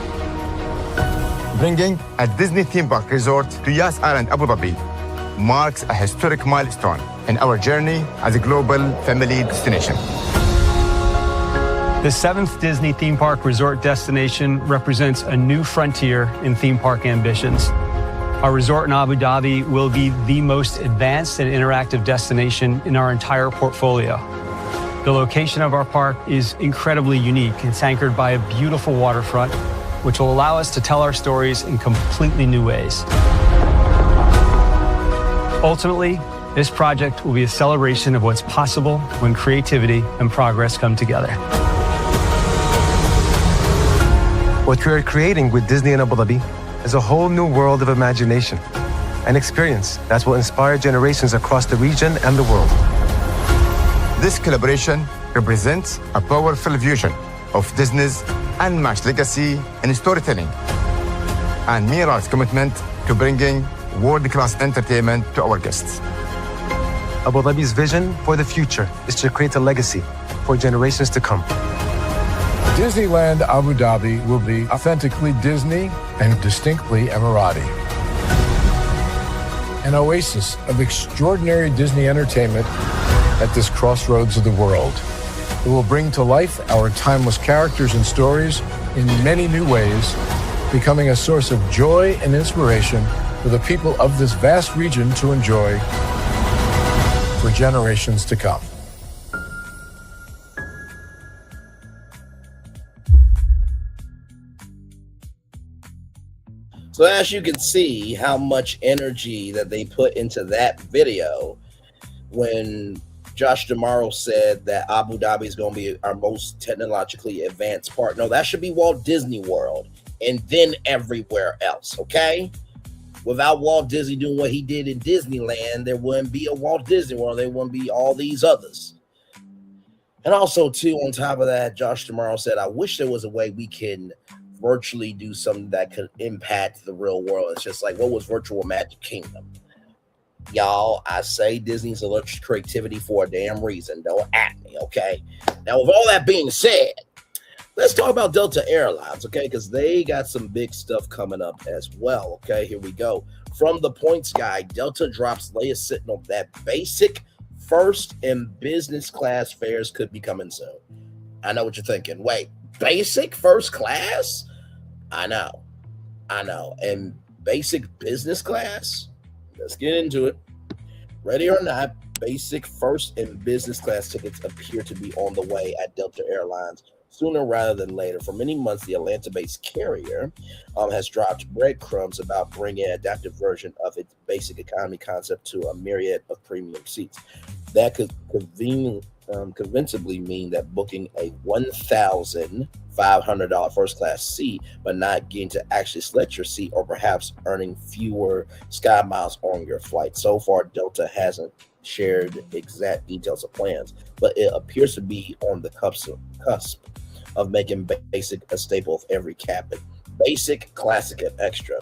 Bringing a Disney theme park resort to Yas Island, Abu Dhabi marks a historic milestone in our journey as a global family destination. The 7th Disney theme park resort destination represents a new frontier in theme park ambitions. Our resort in Abu Dhabi will be the most advanced and interactive destination in our entire portfolio. The location of our park is incredibly unique. It's anchored by a beautiful waterfront, which will allow us to tell our stories in completely new ways. Ultimately, this project will be a celebration of what's possible when creativity and progress come together. What we are creating with Disney in Abu Dhabi is a whole new world of imagination, an experience that will inspire generations across the region and the world. This collaboration represents a powerful fusion of Disney's unmatched legacy in storytelling and Miral's commitment to bringing world-class entertainment to our guests. Abu Dhabi's vision for the future is to create a legacy for generations to come. Disneyland Abu Dhabi will be authentically Disney and distinctly Emirati. An oasis of extraordinary Disney entertainment at this crossroads of the world. It will bring to life our timeless characters and stories in many new ways, becoming a source of joy and inspiration for the people of this vast region to enjoy for generations to come. So as you can see how much energy that they put into that video when Josh D'Amaro said that Abu Dhabi is going to be our most technologically advanced park. No, that should be Walt Disney World and then everywhere else, okay? Without Walt Disney doing what he did in Disneyland, there wouldn't be a Walt Disney World. There wouldn't be all these others. And also, too, on top of that, Josh D'Amaro said, I wish there was a way we can virtually do something that could impact the real world. It's just like, what was Virtual Magic Kingdom? Y'all, I say Disney's allergic to creativity for a damn reason. Don't at me, okay? Now, with all that being said, let's talk about Delta Airlines, okay? Because they got some big stuff coming up as well, okay? Here we go. From the points guide, Delta drops latest signal that basic, first, and business class fares could be coming soon. I know what you're thinking. Wait, basic first class? I know. And basic business class? Let's get into it. Ready or not, basic first and business class tickets appear to be on the way at Delta Airlines sooner rather than later. For many months, the Atlanta-based carrier has dropped breadcrumbs about bringing an adaptive version of its basic economy concept to a myriad of premium seats. That could convincingly mean that booking a $1,500 first class seat, but not getting to actually select your seat, or perhaps earning fewer sky miles on your flight. So far, Delta hasn't shared exact details of plans, but it appears to be on the cusp of making basic a staple of every cabin. Basic, classic, and extra.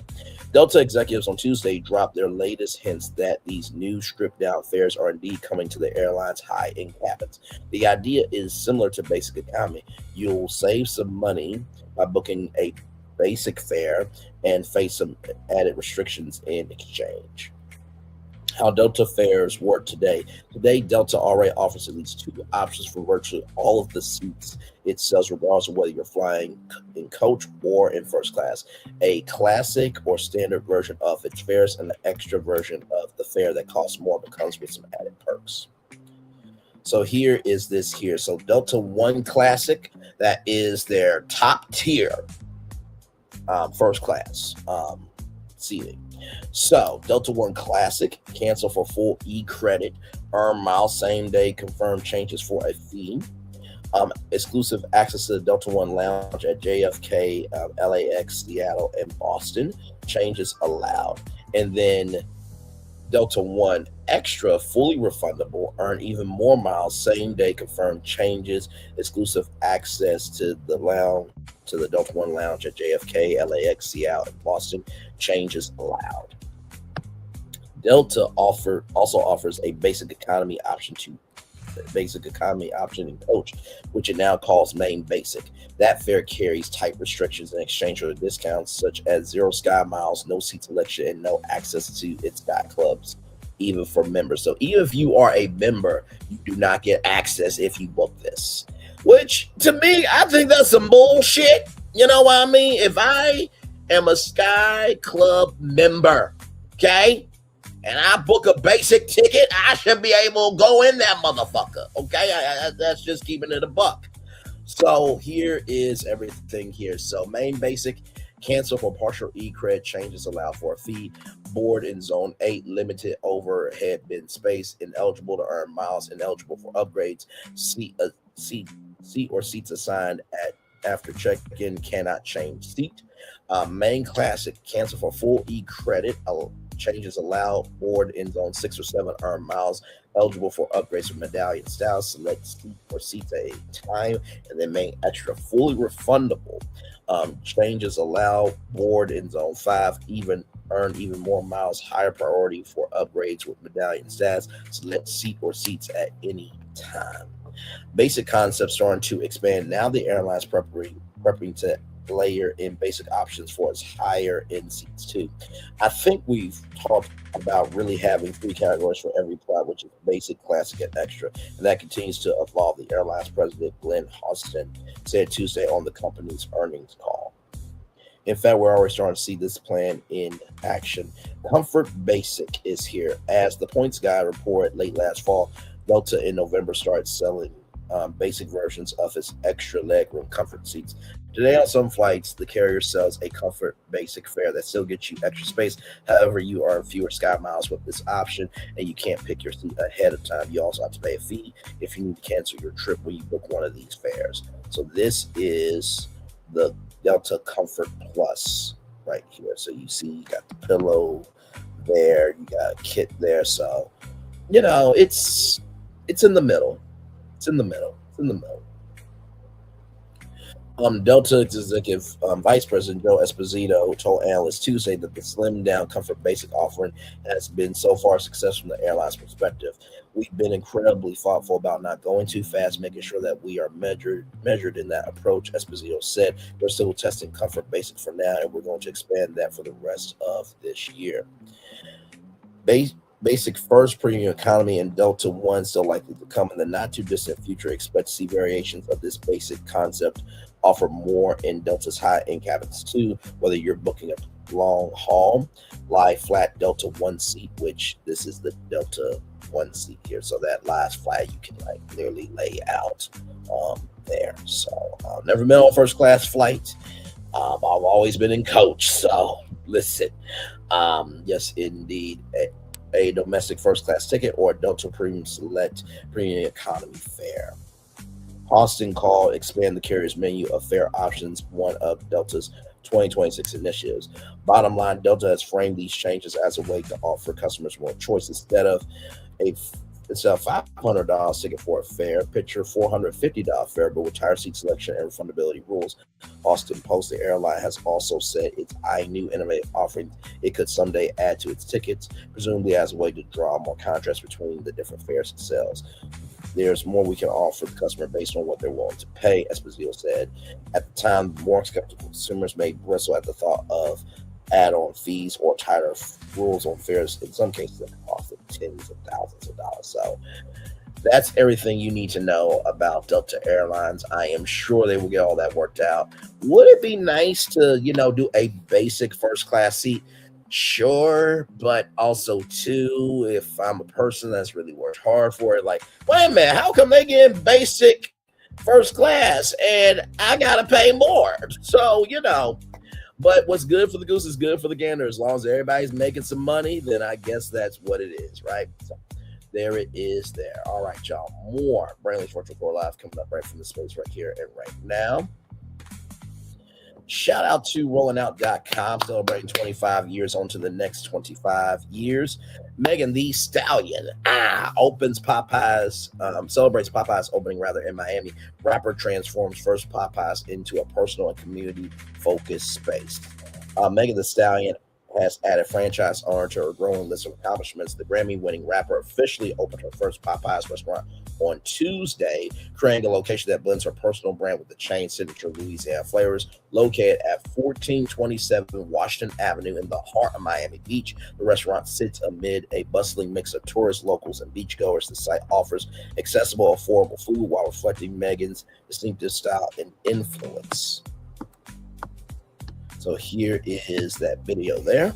Delta executives on Tuesday dropped their latest hints that these new stripped-down fares are indeed coming to the airline's high-end cabins. The idea is similar to basic economy. You'll save some money by booking a basic fare and face some added restrictions in exchange. How Delta fares work today. Today, Delta already offers at least two options for virtually all of the seats it sells, regardless of whether you're flying in coach or in first class. A classic or standard version of its fares and an extra version of the fare that costs more but comes with some added perks. So here is this here. So Delta One Classic, that is their top tier first class seating. So Delta One Classic, cancel for full e-credit, earn miles same day, confirm changes for a fee. Exclusive access to the Delta One Lounge at JFK, LAX, Seattle, and Boston. Changes allowed. And then Delta One Extra, fully refundable, earn even more miles, same day confirmed changes, exclusive access to the lounge, to the Delta One Lounge at JFK, LAX, Seattle, and Boston. Changes allowed. Delta also offers a basic economy option in coach, which it now calls main basic. That fare carries tight restrictions in exchange for discounts such as 0 sky miles, no seat selection, and no access to its sky clubs, even for members. So even if you are a member, you do not get access if you book this, which to me, I think that's some bullshit. You know what I mean? If I am a Sky Club member, okay, and I book a basic ticket, I should be able to go in that motherfucker, okay? That's just keeping it a buck. So here is everything here. So main basic, cancel for partial E-cred, changes allowed for a fee. Board in Zone 8, limited overhead bin space, ineligible to earn miles, ineligible for upgrades. Seat or seats assigned after check-in, cannot change seat. Main classic, cancel for full E-credit. Changes allowed. Board in Zone 6 or 7, earn miles, eligible for upgrades for medallion styles. Select seat or seats at a time. And then main extra, fully refundable. Changes allowed. Board in Zone 5, earn even more miles, higher priority for upgrades with medallion stats. Select seat or seats at any time. Basic concepts starting to expand. Now the airlines prepping to layer in basic options for its higher end seats too. I think we've talked about really having 3 categories for every plot, which is basic, classic, and extra, and that continues to evolve. The airline's president Glenn Houston said Tuesday on the company's earnings call. In fact, we're already starting to see this plan in action. Comfort Basic is here. As the Points Guy reported late last fall, Delta in November started selling basic versions of its extra legroom comfort seats. Today on some flights, the carrier sells a Comfort Basic fare that still gets you extra space. However, you earn fewer sky miles with this option, and you can't pick your seat ahead of time. You also have to pay a fee if you need to cancel your trip when you book one of these fares. So this is the Delta Comfort Plus right here. So you see, you got the pillow there, you got a kit there. So, you know, it's in the middle. It's in the middle. Delta Executive Vice President Joe Esposito told analysts Tuesday that the slimmed down Comfort Basic offering has been so far successful from the airline's perspective. We've been incredibly thoughtful about not going too fast, making sure that we are measured in that approach, Esposito said. We're still testing Comfort Basic for now, and we're going to expand that for the rest of this year. Basic First, Premium Economy, and Delta One still likely to come in the not too distant future. Expect to see variations of this basic concept offer more in Delta's high-end cabins too, whether you're booking a long haul, lie flat Delta One seat, which this is the Delta One seat here. So that last flat you can like clearly lay out there. So never been on first class flight. I've always been in coach. So listen, yes, indeed. A domestic first class ticket or a Delta Premium Select Premium Economy fare. Austin called expand the carrier's menu of fare options one of Delta's 2026 initiatives. Bottom line, Delta has framed these changes as a way to offer customers more choice. Instead of a $500 ticket for a fare, picture $450 fare, but with higher seat selection and refundability rules. Austin Post, the airline, has also said it's eyeing new innovative offerings it could someday add to its tickets, presumably as a way to draw more contrast between the different fares it sells. There's more we can offer the customer based on what they're willing to pay, Esposito said. At the time, more skeptical consumers may bristle at the thought of add-on fees or tighter rules on fares, in some cases that cost tens of thousands of dollars. So that's everything you need to know about Delta Airlines. I am sure they will get all that worked out. Would it be nice to, do a basic first class seat? Sure, but also too, if I'm a person that's really worked hard for it, like, wait a minute, how come they get basic first class and I gotta pay more? So, but what's good for the goose is good for the gander. As long as everybody's making some money, then I guess that's what it is, right? So There it is there. All right, y'all. More Brainley's Virtual Core Live coming up right from the space right here and right now. Shout out to rollingout.com, celebrating 25 years on to the next 25 years. Megan Thee Stallion celebrates Popeyes opening in Miami. Rapper transforms first Popeyes into a personal and community-focused space. Megan Thee Stallion has added franchise owner to her growing list of accomplishments. The Grammy-winning rapper officially opened her first Popeyes restaurant on Tuesday, creating a location that blends her personal brand with the chain's signature Louisiana flavors. Located at 1427 Washington Avenue in the heart of Miami Beach, the restaurant sits amid a bustling mix of tourists, locals, and beachgoers. The site offers accessible, affordable food while reflecting Megan's distinctive style and influence. So here is that video there.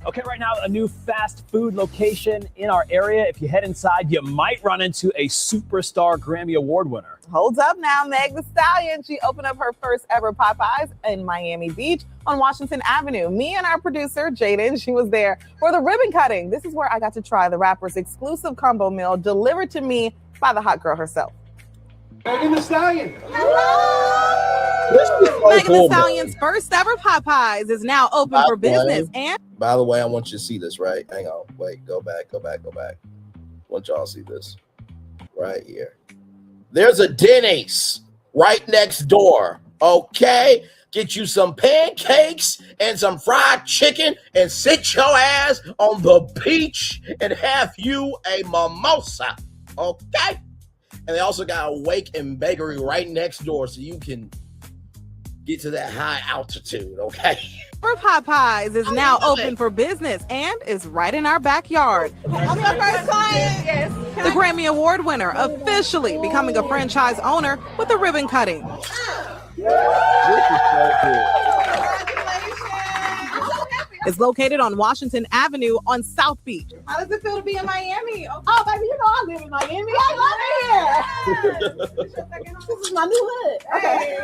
Okay, right now, a new fast food location in our area. If you head inside, you might run into a superstar Grammy Award winner. Holds up now, Meg Thee Stallion. She opened up her first ever Popeyes in Miami Beach on Washington Avenue. Me and our producer, Jaden, she was there for the ribbon cutting. This is where I got to try the rapper's exclusive combo meal delivered to me by the hot girl herself. Megan Thee Stallion. Megan Thee Stallion's first ever Popeyes is now open for business. And by the way, I want you to see this, right? Hang on. Wait, go back. I want y'all to see this right here. There's a Denny's right next door. Okay? Get you some pancakes and some fried chicken and sit your ass on the beach and have you a mimosa. Okay? And they also got a wake and bakery right next door so you can get to that high altitude, okay? for Popeyes is now open for business and is right in our backyard. I'm your first client. Yes. The Grammy Award winner officially becoming a franchise owner with a ribbon cutting. It's located on Washington Avenue on South Beach. How does it feel to be in Miami? Oh, baby, you know I live in Miami. I love it here. This is my new hood. Okay.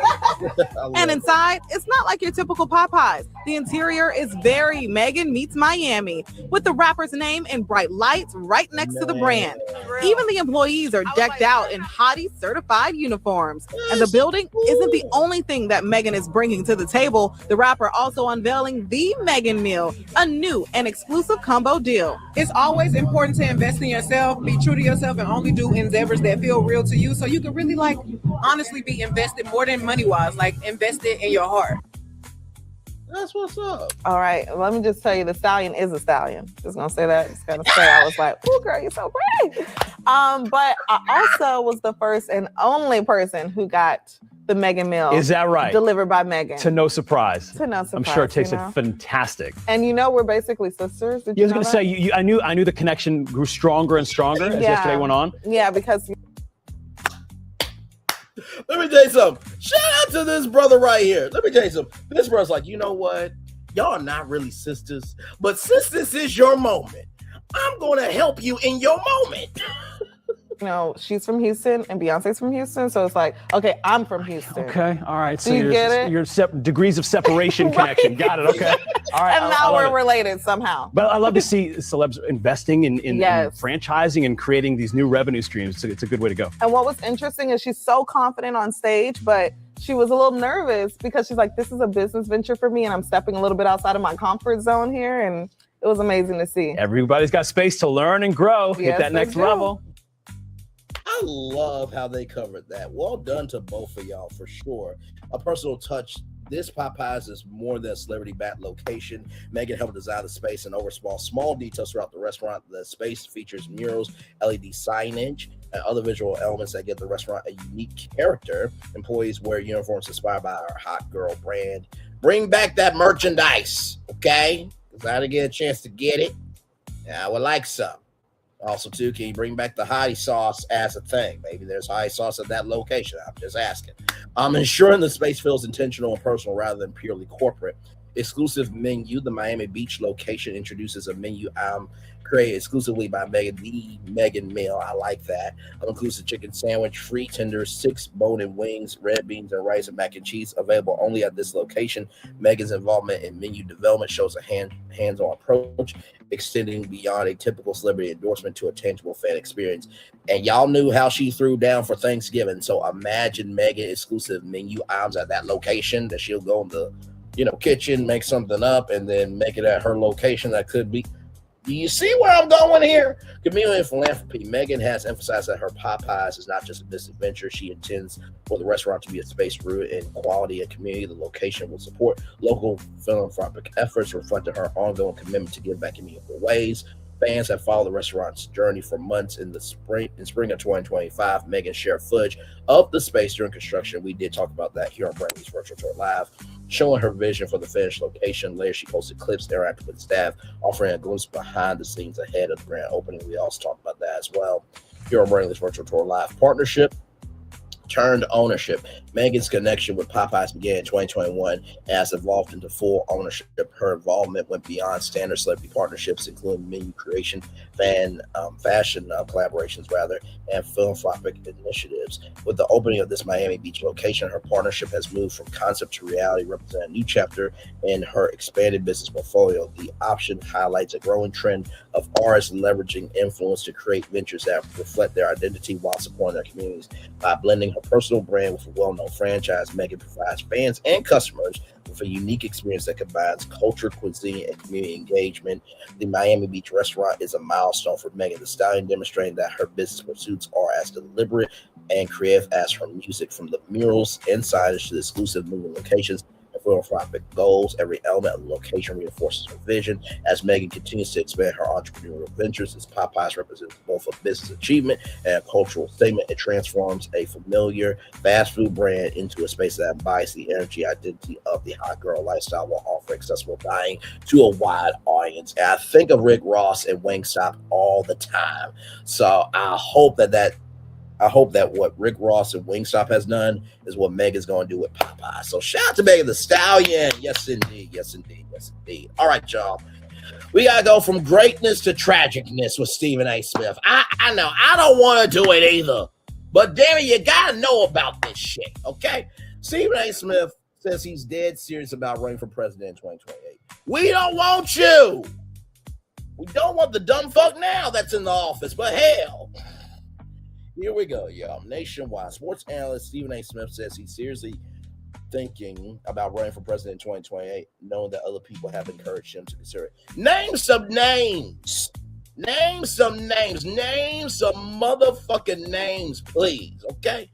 And inside, it's not like your typical Popeyes. The interior is very Megan meets Miami, with the rapper's name in bright lights right next to the brand. Even the employees are decked out in Hottie certified uniforms. And the building isn't the only thing that Megan is bringing to the table. The rapper also unveiling the Megan Meal, a new and exclusive combo deal. It's always important to invest in yourself, be true to yourself, and only do endeavors that feel real to you, so you can really honestly be invested more than money wise, invested in your heart. That's what's up. All right, let me just tell you, the Stallion is a stallion. Just gonna say that. Just gotta say, I was like, "Ooh, girl, you're so pretty." But I also was the first and only person who got the Megan Meal. Is that right? Delivered by Megan. To no surprise. To no surprise. I'm sure it tasted fantastic. And we're basically sisters. Did I was going to say, I knew the connection grew stronger and stronger as yesterday went on. Yeah, because. Let me tell you something. Shout out to this brother right here. Let me tell you something. This brother's like, you know what? Y'all are not really sisters, but since this is your moment, I'm going to help you in your moment. She's from Houston and Beyonce's from Houston. So it's like, okay, I'm from Houston. Okay, all right. So you get it? Your degrees of separation connection. Got it, okay. All right. And now we're related somehow. But I love to see celebs investing in franchising and creating these new revenue streams. It's a good way to go. And what was interesting is she's so confident on stage, but she was a little nervous because she's like, this is a business venture for me and I'm stepping a little bit outside of my comfort zone here. And it was amazing to see. Everybody's got space to learn and grow, hit that next level. I love how they covered that. Well done to both of y'all for sure. A personal touch. This Popeyes is more than a celebrity-backed location. Megan helped design the space and oversaw small details throughout the restaurant. The space features murals, LED signage, and other visual elements that give the restaurant a unique character. Employees wear uniforms inspired by our hot girl brand. Bring back that merchandise, okay? Because I didn't get a chance to get it. And I would like some. Also, too, can you bring back the hottie sauce as a thing? Maybe there's hottie sauce at that location. I'm just asking. Ensuring the space feels intentional and personal rather than purely corporate. exclusive menu. The Miami Beach location introduces a menu created exclusively by Megan, the Megan meal. I like that. Inclusive chicken sandwich, free tenders, 6 bone-in wings, red beans and rice, and mac and cheese. Available only at this location. Megan's involvement in menu development shows a hands-on approach, extending beyond a typical celebrity endorsement to a tangible fan experience. And y'all knew how she threw down for Thanksgiving. So imagine Megan exclusive menu items at that location that she'll go in the kitchen, make something up, and then make it at her location. That could be. Do you see where I'm going here? Community and philanthropy. Megan has emphasized that her Popeyes is not just a business venture. She intends for the restaurant to be a space rooted in quality and community. The location will support local philanthropic efforts, reflecting her ongoing commitment to give back in meaningful ways. Fans have followed the restaurant's journey for months. In spring of 2025, Megan shared footage of the space during construction. We did talk about that here on Brandy's Virtual Tour Live, showing her vision for the finished location. Later, she posted clips, interacted with staff, offering a glimpse behind the scenes ahead of the grand opening. We also talked about that as well here on Brandy's Virtual Tour Live. Partnership turned ownership. Megan's connection with Popeyes began in 2021 and has evolved into full ownership. Her involvement went beyond standard celebrity partnerships, including menu creation, fashion collaborations, and philanthropic initiatives. With the opening of this Miami Beach location, her partnership has moved from concept to reality, representing a new chapter in her expanded business portfolio. The option highlights a growing trend of artists leveraging influence to create ventures that reflect their identity while supporting their communities. By blending her personal brand with a well-known franchise, Megan provides fans and customers with a unique experience that combines culture, cuisine, and community engagement. The Miami Beach restaurant is a milestone for Megan Thee Stallion, demonstrating that her business pursuits are as deliberate and creative as her music. From the murals and signage to the exclusive moving locations and philanthropic goals, every element of the location reinforces her vision. As Megan continues to expand her entrepreneurial ventures, as Popeyes represents both a business achievement and a cultural statement, it transforms a familiar fast food brand into a space that embodies the energy identity of the hot girl lifestyle while offering accessible dining to a wide audience. And I think of Rick Ross and Wingstop all the time. So I hope that what Rick Ross and Wingstop has done is what Megan's going to do with Popeye. So shout out to Megan Thee Stallion. Yes, indeed. Yes, indeed. Yes, indeed. All right, y'all. We got to go from greatness to tragicness with Stephen A. Smith. I know. I don't want to do it either. But damn it, you got to know about this shit, okay? Stephen A. Smith says he's dead serious about running for president in 2028. We don't want you. We don't want the dumb fuck now that's in the office, but hell. Here we go, y'all. Nationwide sports analyst Stephen A. Smith says he's seriously thinking about running for president in 2028, knowing that other people have encouraged him to consider it. Name some names. Name some names. Name some motherfucking names, please, okay?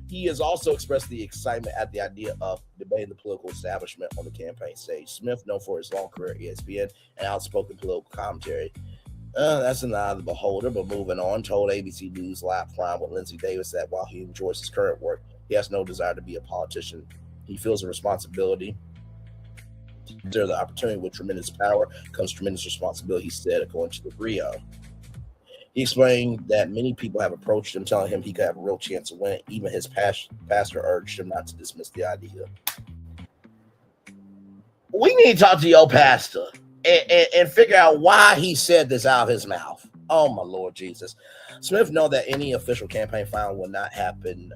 He has also expressed the excitement at the idea of debating the political establishment on the campaign stage. Smith, known for his long career at ESPN and outspoken political commentary, that's an eye of the beholder, but moving on, told ABC News Live Prime with Lindsay Davis that while he enjoys his current work, he has no desire to be a politician. He feels a responsibility to consider the opportunity. With tremendous power comes tremendous responsibility, he said, according to the Brio. He explained that many people have approached him, telling him he could have a real chance to win. Even his pastor urged him not to dismiss the idea. We need to talk to your pastor and figure out why he said this out of his mouth. Oh, my Lord Jesus. Smith know that any official campaign filing will not happen,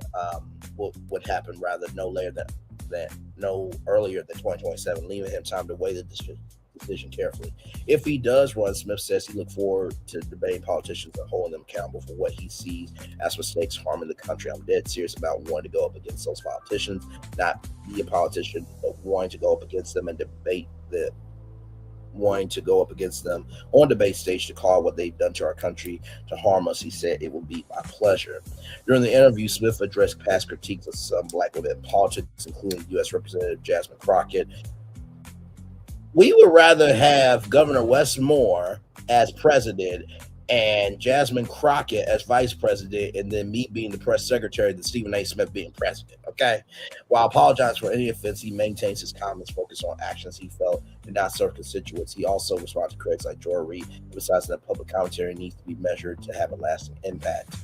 would happen rather no earlier than 2027, leaving him time to weigh the decision carefully. If he does run, Smith says he looks forward to debating politicians and holding them accountable for what he sees as mistakes harming the country. I'm dead serious about wanting to go up against those politicians, not be a politician, but wanting to go up against them and wanting to go up against them on debate stage to call what they've done to our country to harm us. He said it would be my pleasure. During the interview, Smith addressed past critiques of some black women in politics, including U.S. Representative Jasmine Crockett. We would rather have Governor Wes Moore as president and Jasmine Crockett as vice president, and then me being the press secretary, then Stephen A. Smith being president. Okay. While apologizing for any offense, he maintains his comments focused on actions he felt did not serve constituents. He also responded to critics like Joy Reid, besides that public commentary needs to be measured to have a lasting impact.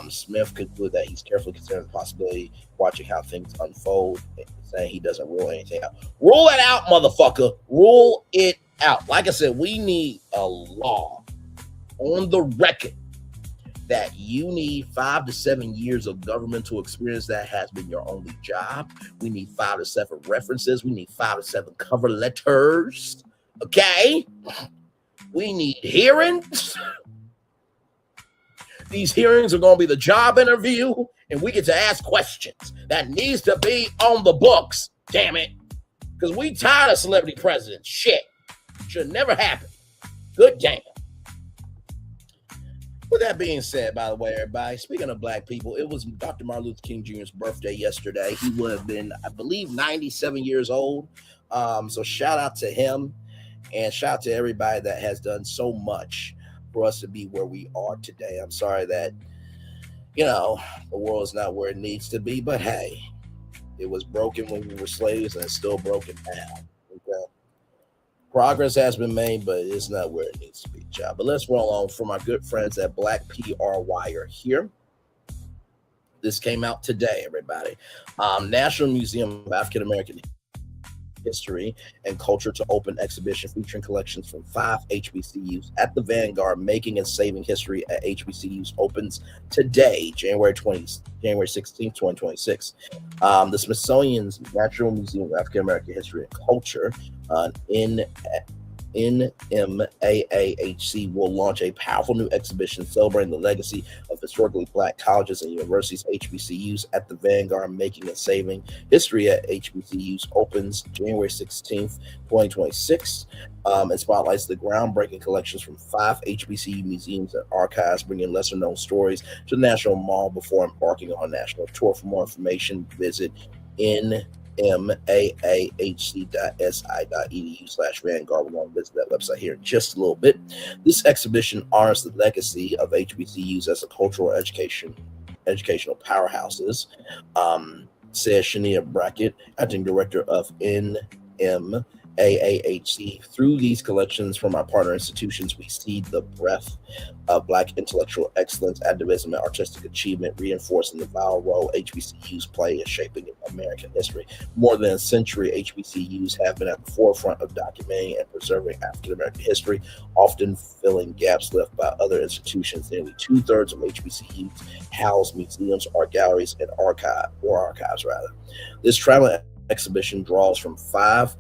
Smith concluded that he's carefully considering the possibility, watching how things unfold, saying he doesn't rule anything out. Rule it out, motherfucker. Rule it out. Like I said, we need a law on the record that you need 5 to 7 years of governmental experience that has been your only job. We need 5 to 7 references. We need 5 to 7 cover letters. Okay? We need hearings. These hearings are going to be the job interview, and we get to ask questions. That needs to be on the books, damn it. Because we tired of celebrity presidents. Shit. Should never happen. Good damn. With that being said, by the way, everybody, speaking of black people, it was Dr. Martin Luther King Jr.'s birthday yesterday. He would have been, I believe, 97 years old. So shout out to him, and shout out to everybody that has done so much for us to be where we are today. I'm sorry that, the world is not where it needs to be, but hey, it was broken when we were slaves, and it's still broken now. Okay? Progress has been made, but it's not where it needs to be, child. But let's roll on from our good friends at Black PR Wire here. This came out today, everybody. National Museum of African American History and Culture to open exhibition featuring collections from 5 HBCUs at the Vanguard, Making and Saving History at HBCUs opens today, January 16th, 2026. The Smithsonian's National Museum of African American History and Culture, NMAAHC, will launch a powerful new exhibition celebrating the legacy of historically black colleges and universities, HBCUs, at the Vanguard, Making and Saving History at HBCUs opens January 16th, 2026, and spotlights the groundbreaking collections from 5 HBCU museums and archives, bringing lesser-known stories to the National Mall before embarking on a national tour. For more information, visit maahc.si.edu/Vanguard. We're going to visit that website here in just a little bit. This exhibition honors the legacy of HBCUs as a cultural educational powerhouses, says Shania Brackett, acting director of NMAAHC. Through these collections from our partner institutions, we see the breadth of Black intellectual excellence, activism, and artistic achievement, reinforcing the vital role HBCUs play in shaping American history. More than a century, HBCUs have been at the forefront of documenting and preserving African American history, often filling gaps left by other institutions. Nearly 2/3 of HBCUs house museums, art galleries, and archives. This traveling exhibition draws from 5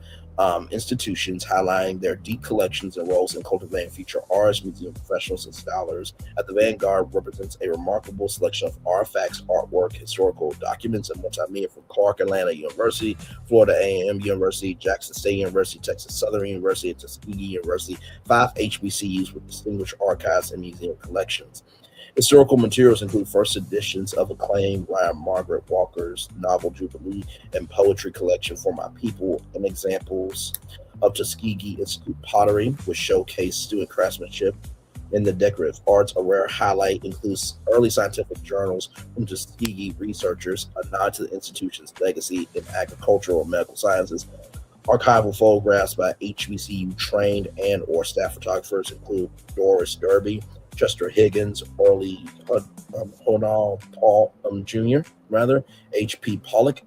institutions, highlighting their deep collections and roles in cultivating future artists, museum professionals, and scholars. At the Vanguard represents a remarkable selection of artifacts, artwork, historical documents, and multimedia from Clark Atlanta University, Florida A&M University, Jackson State University, Texas Southern University, and Tuskegee University, 5 HBCUs with distinguished archives and museum collections. Historical materials include first editions of acclaimed Ryan Margaret Walker's novel Jubilee and poetry collection For My People, and examples of Tuskegee Institute pottery, which showcase student craftsmanship in the decorative arts. A rare highlight includes early scientific journals from Tuskegee researchers, a nod to the institution's legacy in agricultural and medical sciences. Archival photographs by HBCU trained and or staff photographers include Doris Derby, Chester Higgins, Orly Honal Paul Jr., H.P. Pollock,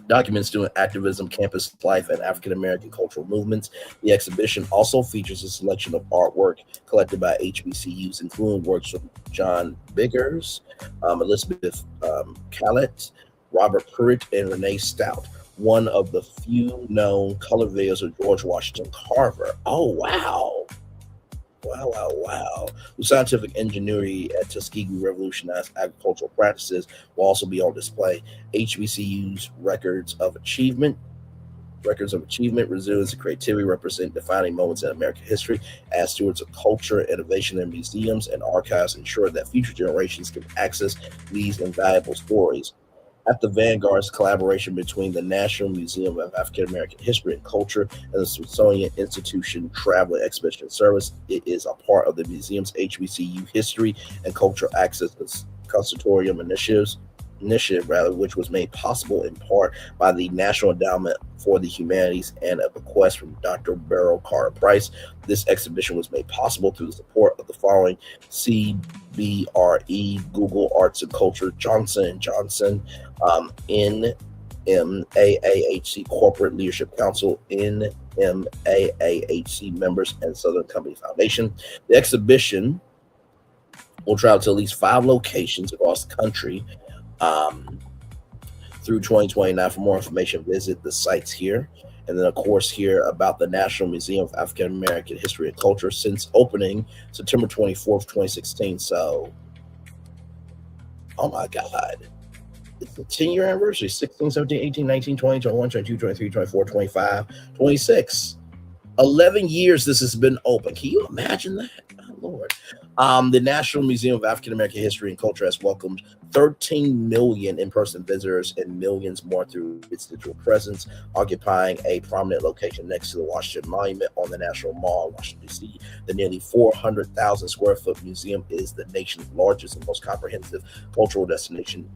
documents student activism, campus life, and African-American cultural movements. The exhibition also features a selection of artwork collected by HBCUs, including works from John Biggers, Elizabeth Callett, Robert Pruitt, and Renee Stout. One of the few known color videos of George Washington Carver. Oh, wow. Wow. The scientific ingenuity at Tuskegee revolutionized agricultural practices will also be on display. HBCU's records of achievement, resilience, and creativity represent defining moments in American history. As stewards of culture, innovation, and museums and archives ensure that future generations can access these invaluable stories. At the Vanguard's collaboration between the National Museum of African American History and Culture and the Smithsonian Institution Travel and Exhibition Service. It is a part of the museum's HBCU History and Cultural Access Consortium initiative, which was made possible in part by the National Endowment for the Humanities and a bequest from Dr. Beryl Carter Price. This exhibition was made possible through the support of the following: CBRE, Google Arts and Culture, Johnson & Johnson, NMAAHC Corporate Leadership Council, NMAAHC members, and Southern Company Foundation. The exhibition will travel to at least 5 locations across the country through 2029. For more information, visit the sites here. And then, of course, here about the National Museum of African American History and Culture since opening September 24th, 2016. So, oh my God. It's the 10-year anniversary: 16, 17, 18, 19, 20, 21, 22, 23, 24, 25, 26. 11 years this has been open. Can you imagine that? Oh, Lord. The National Museum of African American History and Culture has welcomed 13 million in-person visitors and millions more through its digital presence, occupying a prominent location next to the Washington Monument on the National Mall, Washington, D.C. The nearly 400,000 square foot museum is the nation's largest and most comprehensive cultural destination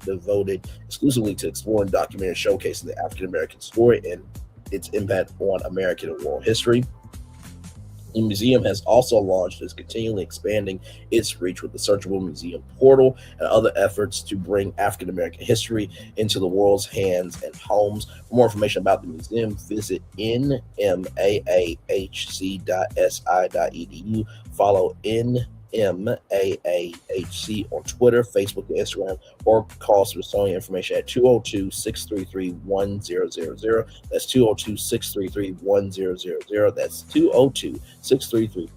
devoted exclusively to exploring, documenting, and showcasing the African American story and its impact on American and world history. The museum has also launched and is continually expanding its reach with the searchable museum portal and other efforts to bring African American history into the world's hands and homes. For more information about the museum, visit nmaahc.si.edu. Follow NMAAHC on Twitter, Facebook, and Instagram, or call Smithsonian information at 202-633-1000. That's 202-633-1000. That's 202-633-1000.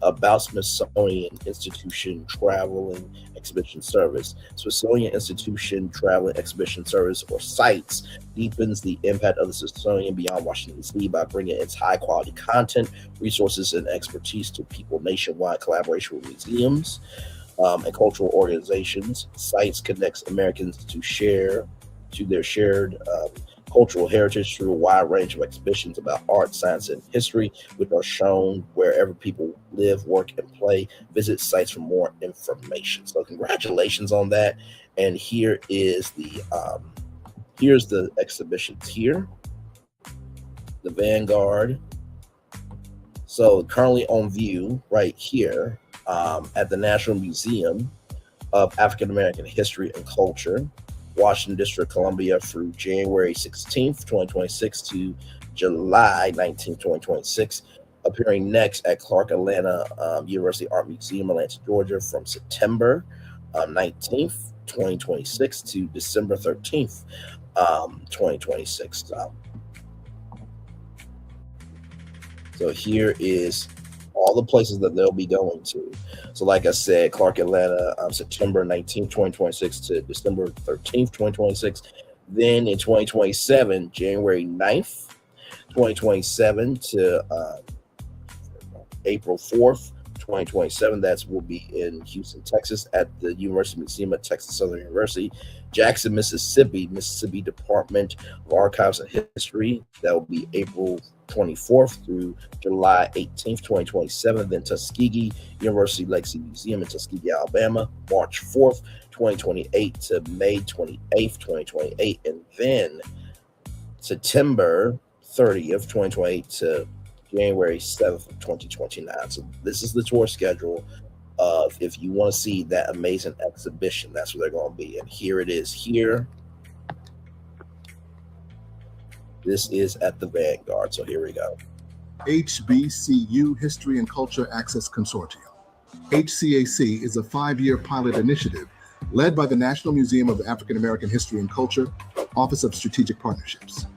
About Smithsonian Institution Traveling Exhibition Service. Smithsonian Institution Traveling Exhibition Service, or SITES, deepens the impact of the Smithsonian beyond Washington, D.C. by bringing its high-quality content, resources, and expertise to people nationwide. Collaboration with museums and cultural organizations. SITES connects Americans to their shared cultural heritage through a wide range of exhibitions about art, science, and history, which are shown wherever people live, work, and play. Visit SITES for more information. So congratulations on that. And here is the here's the exhibitions here. The Vanguard. So currently on view right here at the National Museum of African American History and Culture, Washington District, Columbia, through January 16th, 2026 to July 19th, 2026. Appearing next at Clark Atlanta University Art Museum, Atlanta, Georgia, from September 19th, 2026 to December 13th, 2026. So here is all the places that they'll be going to. So like I said, Clark Atlanta, September 19th, 2026 to December 13th, 2026. Then in 2027, January 9th, 2027 to April 4th, 2027. That will be in Houston, Texas at the University Museum of Texas Southern University. Jackson, Mississippi Department of Archives and History. That will be April 24th through July 18th, 2027. Then Tuskegee University Legacy Museum in Tuskegee, Alabama, March 4th, 2028 to May 28th, 2028. And then September 30th, 2028 to January 7th of 2029. So this is the tour schedule of, if you want to see that amazing exhibition, that's where they're going to be. And here it is here. This is at the Vanguard. So here we go. HBCU History and Culture Access Consortium. HCAC is a 5-year pilot initiative led by the National Museum of African American History and Culture, Office of Strategic Partnerships.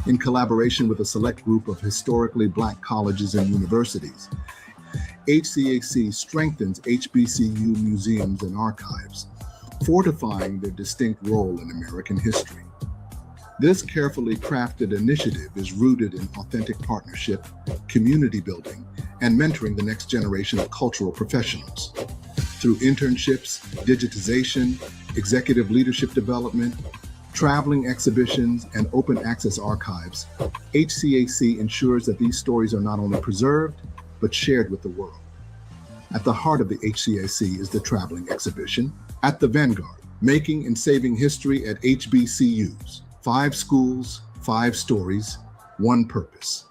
In collaboration with a select group of historically Black colleges and universities, HCAC strengthens HBCU museums and archives, fortifying their distinct role in American history. This carefully crafted initiative is rooted in authentic partnership, community building, and mentoring the next generation of cultural professionals. Through internships, digitization, executive leadership development, traveling exhibitions, and open access archives, HCAC ensures that these stories are not only preserved, but shared with the world. At the heart of the HCAC is the traveling exhibition, At the Vanguard, Making and Saving History at HBCUs. 5 schools, 5 stories, 1 purpose.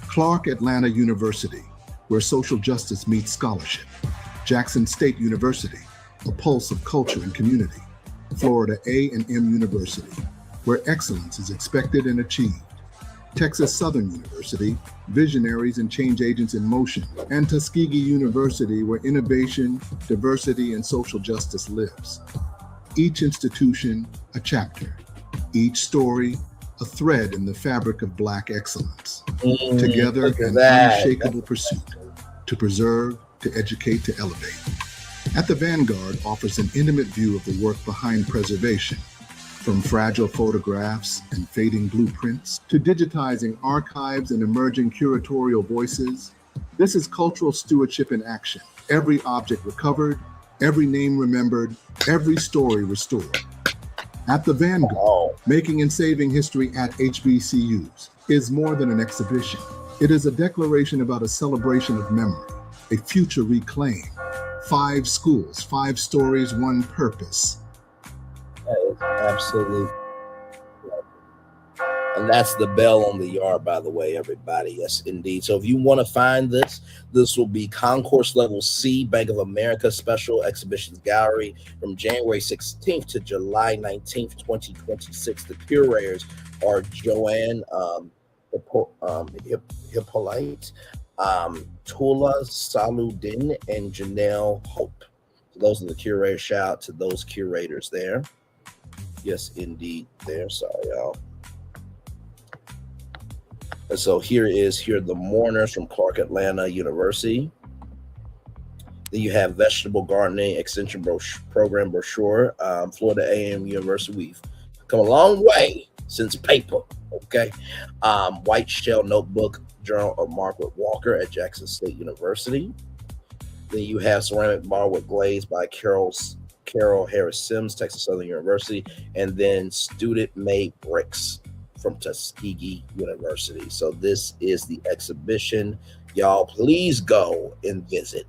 Clark Atlanta University, where social justice meets scholarship. Jackson State University, a pulse of culture and community. Florida A&M University, where excellence is expected and achieved. Texas Southern University, visionaries and change agents in motion. And Tuskegee University, where innovation, diversity, and social justice lives. Each institution, a chapter. Each story, a thread in the fabric of Black excellence. Together, an unshakable pursuit to preserve, to educate, to elevate. At the Vanguard offers an intimate view of the work behind preservation, from fragile photographs and fading blueprints to digitizing archives and emerging curatorial voices. This is cultural stewardship in action. Every object recovered, every name remembered, every story restored. At the Vanguard, Making and Saving History at HBCUs is more than an exhibition. It is a declaration about a celebration of memory, a future reclaimed. 5 schools, 5 stories, 1 purpose. That is absolutely. And that's the bell on the yard, by the way, everybody. Yes, indeed. So if you want to find this, this will be Concourse Level C, Bank of America Special Exhibitions Gallery from January 16th to July 19th, 2026. The curators are Joanne Hippolyte, Tula Saludin, and Janelle Hope. So those are the curators. Shout out to those curators there. Yes, indeed. There. Sorry, y'all. And so here are the mourners from Clark Atlanta University. Then you have Vegetable Gardening Extension Program brochure. Florida A&M University. We've come a long way since paper. Okay. White Shell Notebook Journal of Margaret Walker at Jackson State University. Then you have Ceramic Bar with Glaze by Carol Harris Sims, Texas Southern University, and then Student Made Bricks from Tuskegee University. So this is the exhibition. Y'all, please go and visit.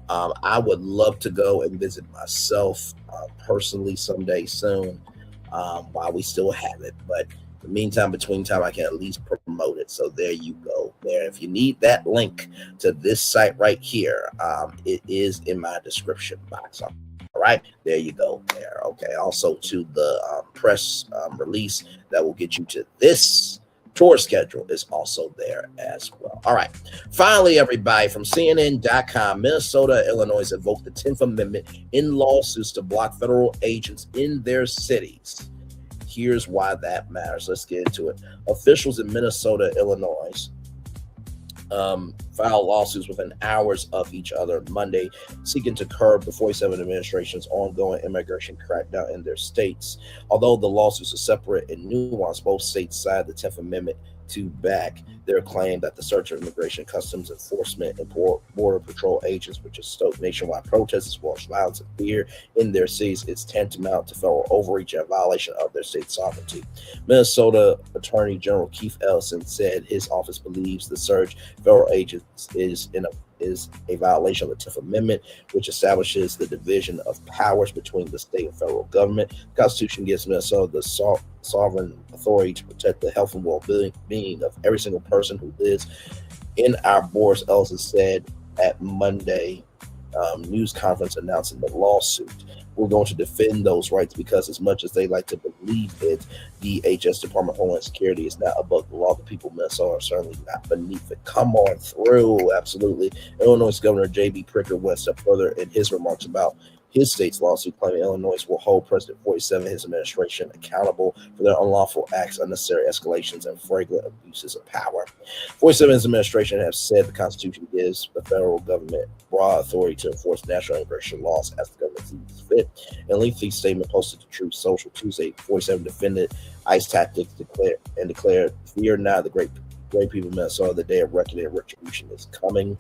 I would love to go and visit myself personally someday soon while we still have it. But in the meantime, between time, I can at least promote it. So there you go. There. If you need that link to this site right here, it is in my description box. All right, there you go. There. Okay. Also to the press release that will get you to this tour schedule is also there as well. All right. Finally, everybody, from CNN.com, Minnesota, Illinois invoked the 10th Amendment in lawsuits to block federal agents in their cities. Here's why that matters. Let's get into it. Officials in Minnesota, Illinois filed lawsuits within hours of each other Monday, seeking to curb the 47 administration's ongoing immigration crackdown in their states. Although the lawsuits are separate and nuanced, both states cited the 10th Amendment to back their claim that the search of immigration, customs enforcement, and border patrol agents, which has stoked nationwide protests as well as violence and fear in their cities, is tantamount to federal overreach and a violation of their state sovereignty. Minnesota Attorney General Keith Ellison said his office believes the search of federal agents is a violation of the 10th Amendment, which establishes the division of powers between the state and federal government. The Constitution gives Minnesota the sovereign authority to protect the health and well-being of every single person who lives in our borders, Ellison said at Monday news conference announcing the lawsuit. We're going to defend those rights because as much as they like to believe it, DHS, Department of Homeland Security, is not above the law. The people of Minnesota are certainly not beneath it. Come on through. Absolutely. Illinois Governor J.B. Pricker went a step further in his remarks about his state's lawsuit, claiming Illinois will hold President 47 and his administration accountable for their unlawful acts, unnecessary escalations, and flagrant abuses of power. 47's administration has said the Constitution gives the federal government broad authority to enforce national immigration laws as the government sees fit. In a lengthy statement posted to Truth Social Tuesday, 47 defended ICE tactics declared, "Fear not, the great great people of Minnesota, the day of reckoning and retribution is coming.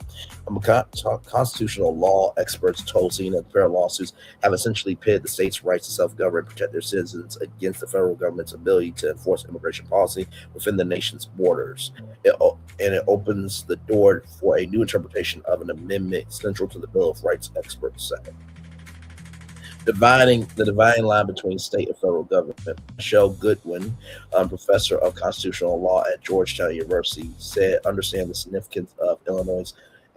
Constitutional law experts told CNN that federal lawsuits have essentially pitted the state's rights to self-govern and protect their citizens against the federal government's ability to enforce immigration policy within the nation's borders. It opens the door for a new interpretation of an amendment central to the Bill of Rights, experts say. The dividing line between state and federal government. Michelle Goodwin, professor of constitutional law at Georgetown University, said, understand the significance of Illinois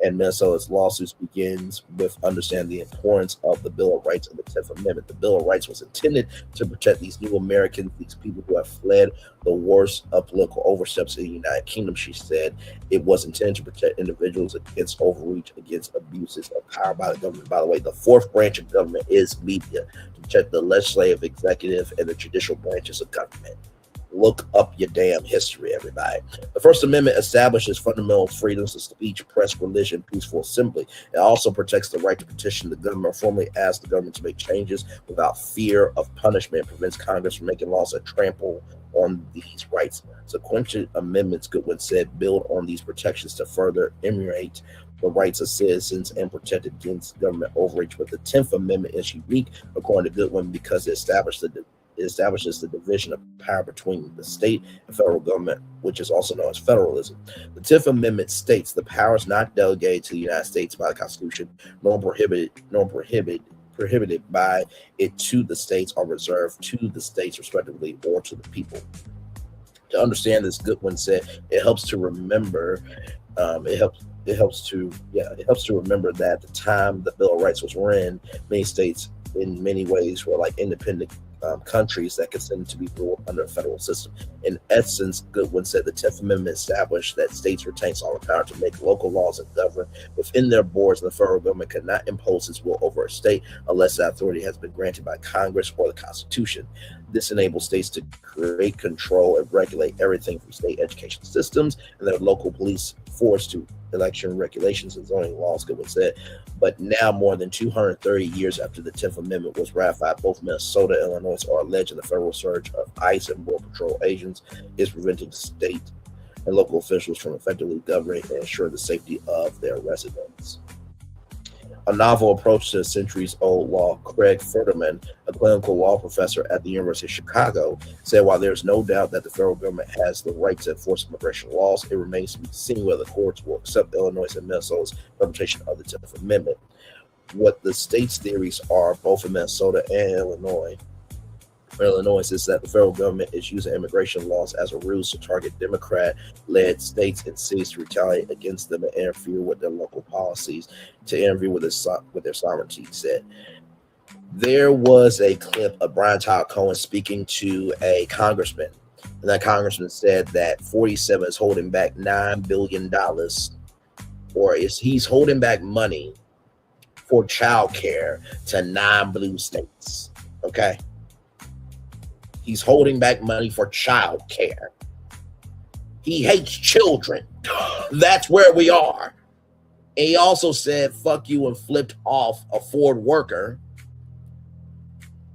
and Minnesota's lawsuits begins with understanding the importance of the Bill of Rights and the 10th Amendment. The Bill of Rights was intended to protect these new Americans, these people who have fled the worst of political oversteps in the United Kingdom, she said. It was intended to protect individuals against overreach, against abuses of power by the government. By the way, the fourth branch of government is media, to protect the legislative, executive, and the judicial branches of government. Look up your damn history, everybody. The First Amendment establishes fundamental freedoms of speech, press, religion, peaceful assembly. It also protects the right to petition the government, formally ask the government to make changes without fear of punishment, prevents Congress from making laws that trample on these rights. Sequential amendments, Goodwin said, build on these protections to further emulate the rights of citizens and protect against government overreach. But the 10th Amendment is unique, according to Goodwin, because it establishes the division of power between the state and federal government, which is also known as federalism. The 10th Amendment states the powers not delegated to the United States by the Constitution, nor prohibited by it to the states, are reserved to the states respectively or to the people. To understand this, Goodwin said, it helps to remember. It helps to remember that at the time the Bill of Rights was written, many states in many ways were like independent countries that considered to be ruled under a federal system. In essence, Goodwin said the 10th Amendment established that states retain sovereign power to make local laws and govern within their borders, and the federal government could not impose its will over a state unless that authority has been granted by Congress or the Constitution. This enables states to create, control, and regulate everything from state education systems and their local police force to election regulations and zoning laws, Goodwin said. But now, more than 230 years after the 10th Amendment was ratified, both Minnesota and Illinois are alleged the federal surge of ICE and Border Patrol agents is preventing state and local officials from effectively governing and ensuring the safety of their residents. A novel approach to a centuries-old law. Craig Furterman, a clinical law professor at the University of Chicago, said while there's no doubt that the federal government has the right to enforce immigration laws, it remains to be seen whether the courts will accept Illinois and Minnesota's interpretation of the 10th Amendment. What the state's theories are, both in Minnesota and Illinois, is that the federal government is using immigration laws as a ruse to target Democrat-led states and cities to retaliate against them and interfere with their local policies, to interfere with their sovereignty, he said. There was a clip of Brian Todd Cohen speaking to a congressman, and that congressman said that 47 is holding back $9 billion, he's holding back money for child care to 9 blue states, okay? He's holding back money for child care. He hates children. That's where we are. And he also said, fuck you, and flipped off a Ford worker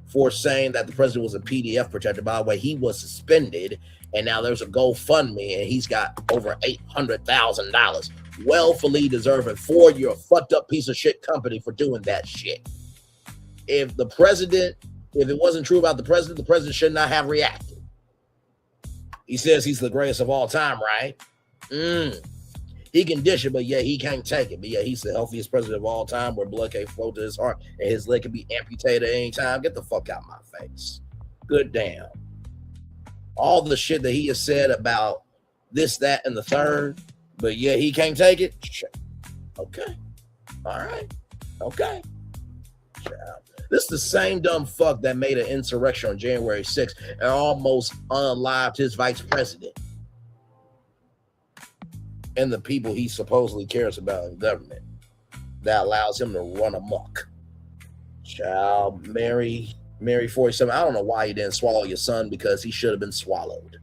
for saying that the president was a PDF protector. By the way, he was suspended, and now there's a GoFundMe, and he's got over $800,000. Well-fully deserving for your fucked up piece of shit company for doing that shit. If it wasn't true about the president should not have reacted. He says he's the greatest of all time, right? He can dish it, but yeah, he can't take it. But yeah, he's the healthiest president of all time, where blood can't flow to his heart and his leg can be amputated at any time. Get the fuck out of my face. Good damn. All the shit that he has said about this, that, and the third, but yeah, he can't take it. Okay. All right. Okay. This is the same dumb fuck that made an insurrection on January 6th and almost unalived his vice president and the people he supposedly cares about in government that allows him to run amok. Child, Mary 47, I don't know why you didn't swallow your son, because he should have been swallowed.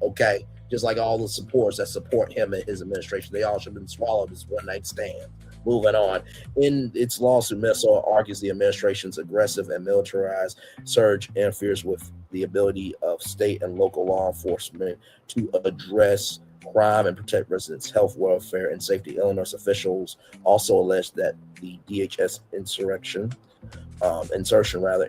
Okay? Just like all the supporters that support him and his administration, they all should have been swallowed as one-night stand. Moving on. In its lawsuit, Minnesota argues the administration's aggressive and militarized surge interferes with the ability of state and local law enforcement to address crime and protect residents' health, welfare, and safety. Illinois officials also alleged that the DHS insertion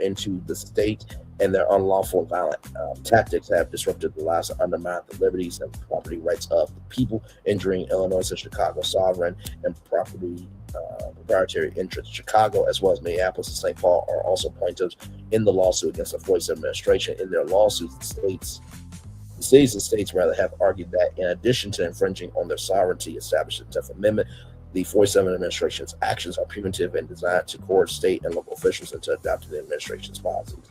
into the state and their unlawful violent tactics have disrupted the lives and undermined the liberties and property rights of the people, injuring Illinois and Chicago sovereign and proprietary interests. Chicago, as well as Minneapolis and St. Paul, are also plaintiffs in the lawsuit against the 47th administration. In their lawsuits, the cities and states have argued that in addition to infringing on their sovereignty established in the 10th Amendment, the 47th administration's actions are punitive and designed to coerce state and local officials into adopting the administration's policies.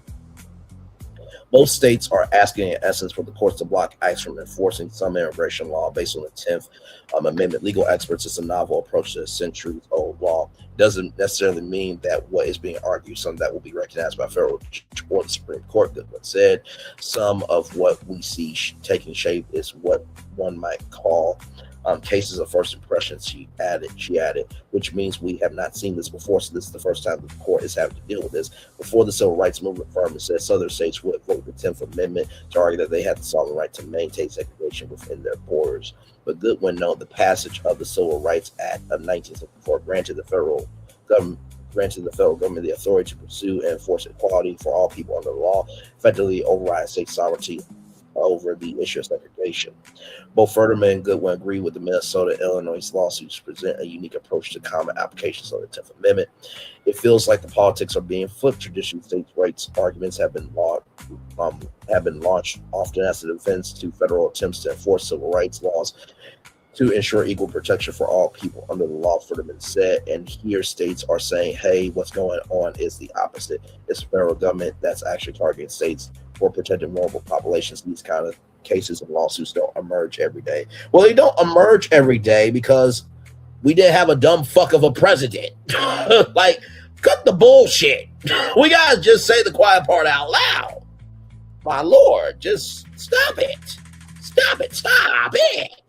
Most states are asking, in essence, for the courts to block ICE from enforcing some immigration law based on the 10th Amendment. Legal experts, it's a novel approach to a centuries-old law. Doesn't necessarily mean that what is being argued, something that will be recognized by federal or the Supreme Court. Goodwin said, some of what we see taking shape is what one might call cases of first impression, she added, which means we have not seen this before, so this is the first time the court is having to deal with this. Before the civil rights movement firmly said southern states would vote the 10th Amendment to argue that they had the sovereign right to maintain segregation within their borders. But Goodwin noted the passage of the Civil Rights Act of 1964 granted the federal government the authority to pursue and enforce equality for all people under the law, effectively override state sovereignty over the issue of segregation. Both Furterman and Goodwin agree with the Minnesota and Illinois lawsuits present a unique approach to common applications of the 10th Amendment. It feels like the politics are being flipped. Traditional states' rights arguments have been launched often as a defense to federal attempts to enforce civil rights laws to ensure equal protection for all people under the law, Furterman said. And here states are saying, hey, what's going on is the opposite. It's the federal government that's actually targeting states for protecting vulnerable populations. These kind of cases and lawsuits don't emerge every day. Well, they don't emerge every day because we didn't have a dumb fuck of a president. Like, cut the bullshit. We gotta just say the quiet part out loud. My Lord, just stop it. Stop it. Stop it.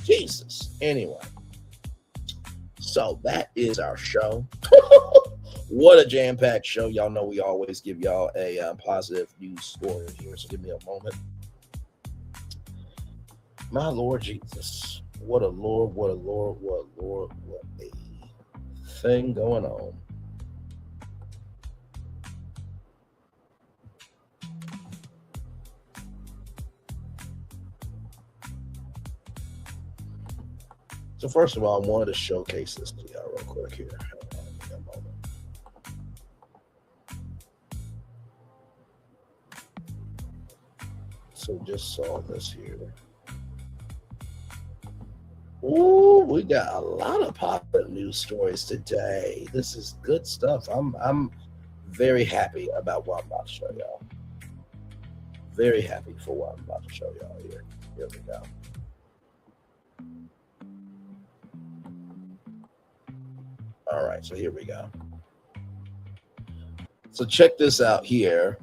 Jesus. Anyway, so that is our show. What a jam-packed show. Y'all know we always give y'all a positive news story here, so give me a moment. My Lord Jesus. What a Lord, what a Lord, what a Lord, what a thing going on. So first of all, I wanted to showcase this to y'all real quick here. Give me a moment. So just saw this here. Ooh, we got a lot of popular news stories today. This is good stuff. I'm very happy about what I'm about to show y'all. Very happy for what I'm about to show y'all here. Here we go. All right, so here we go. So check this out here.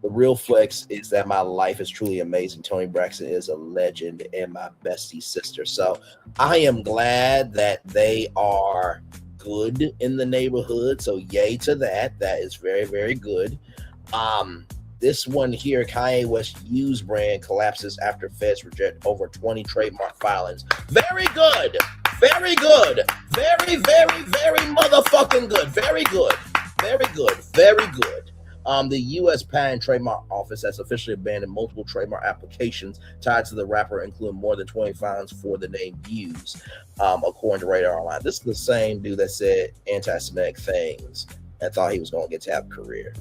The real flex is that my life is truly amazing. Toni Braxton is a legend and my bestie sister. So I am glad that they are good in the neighborhood. So yay to that. That is very, very good. This one here, Kanye West used brand collapses after feds reject over 20 trademark filings. Very good. Very good. Very, very, very motherfucking good. Very good. Very good. Very good. The U.S. Patent and Trademark Office has officially abandoned multiple trademark applications tied to the rapper, including more than 20 filings for the name Views, according to Radar Online. This is the same dude that said anti-Semitic things and thought he was going to get to have a career.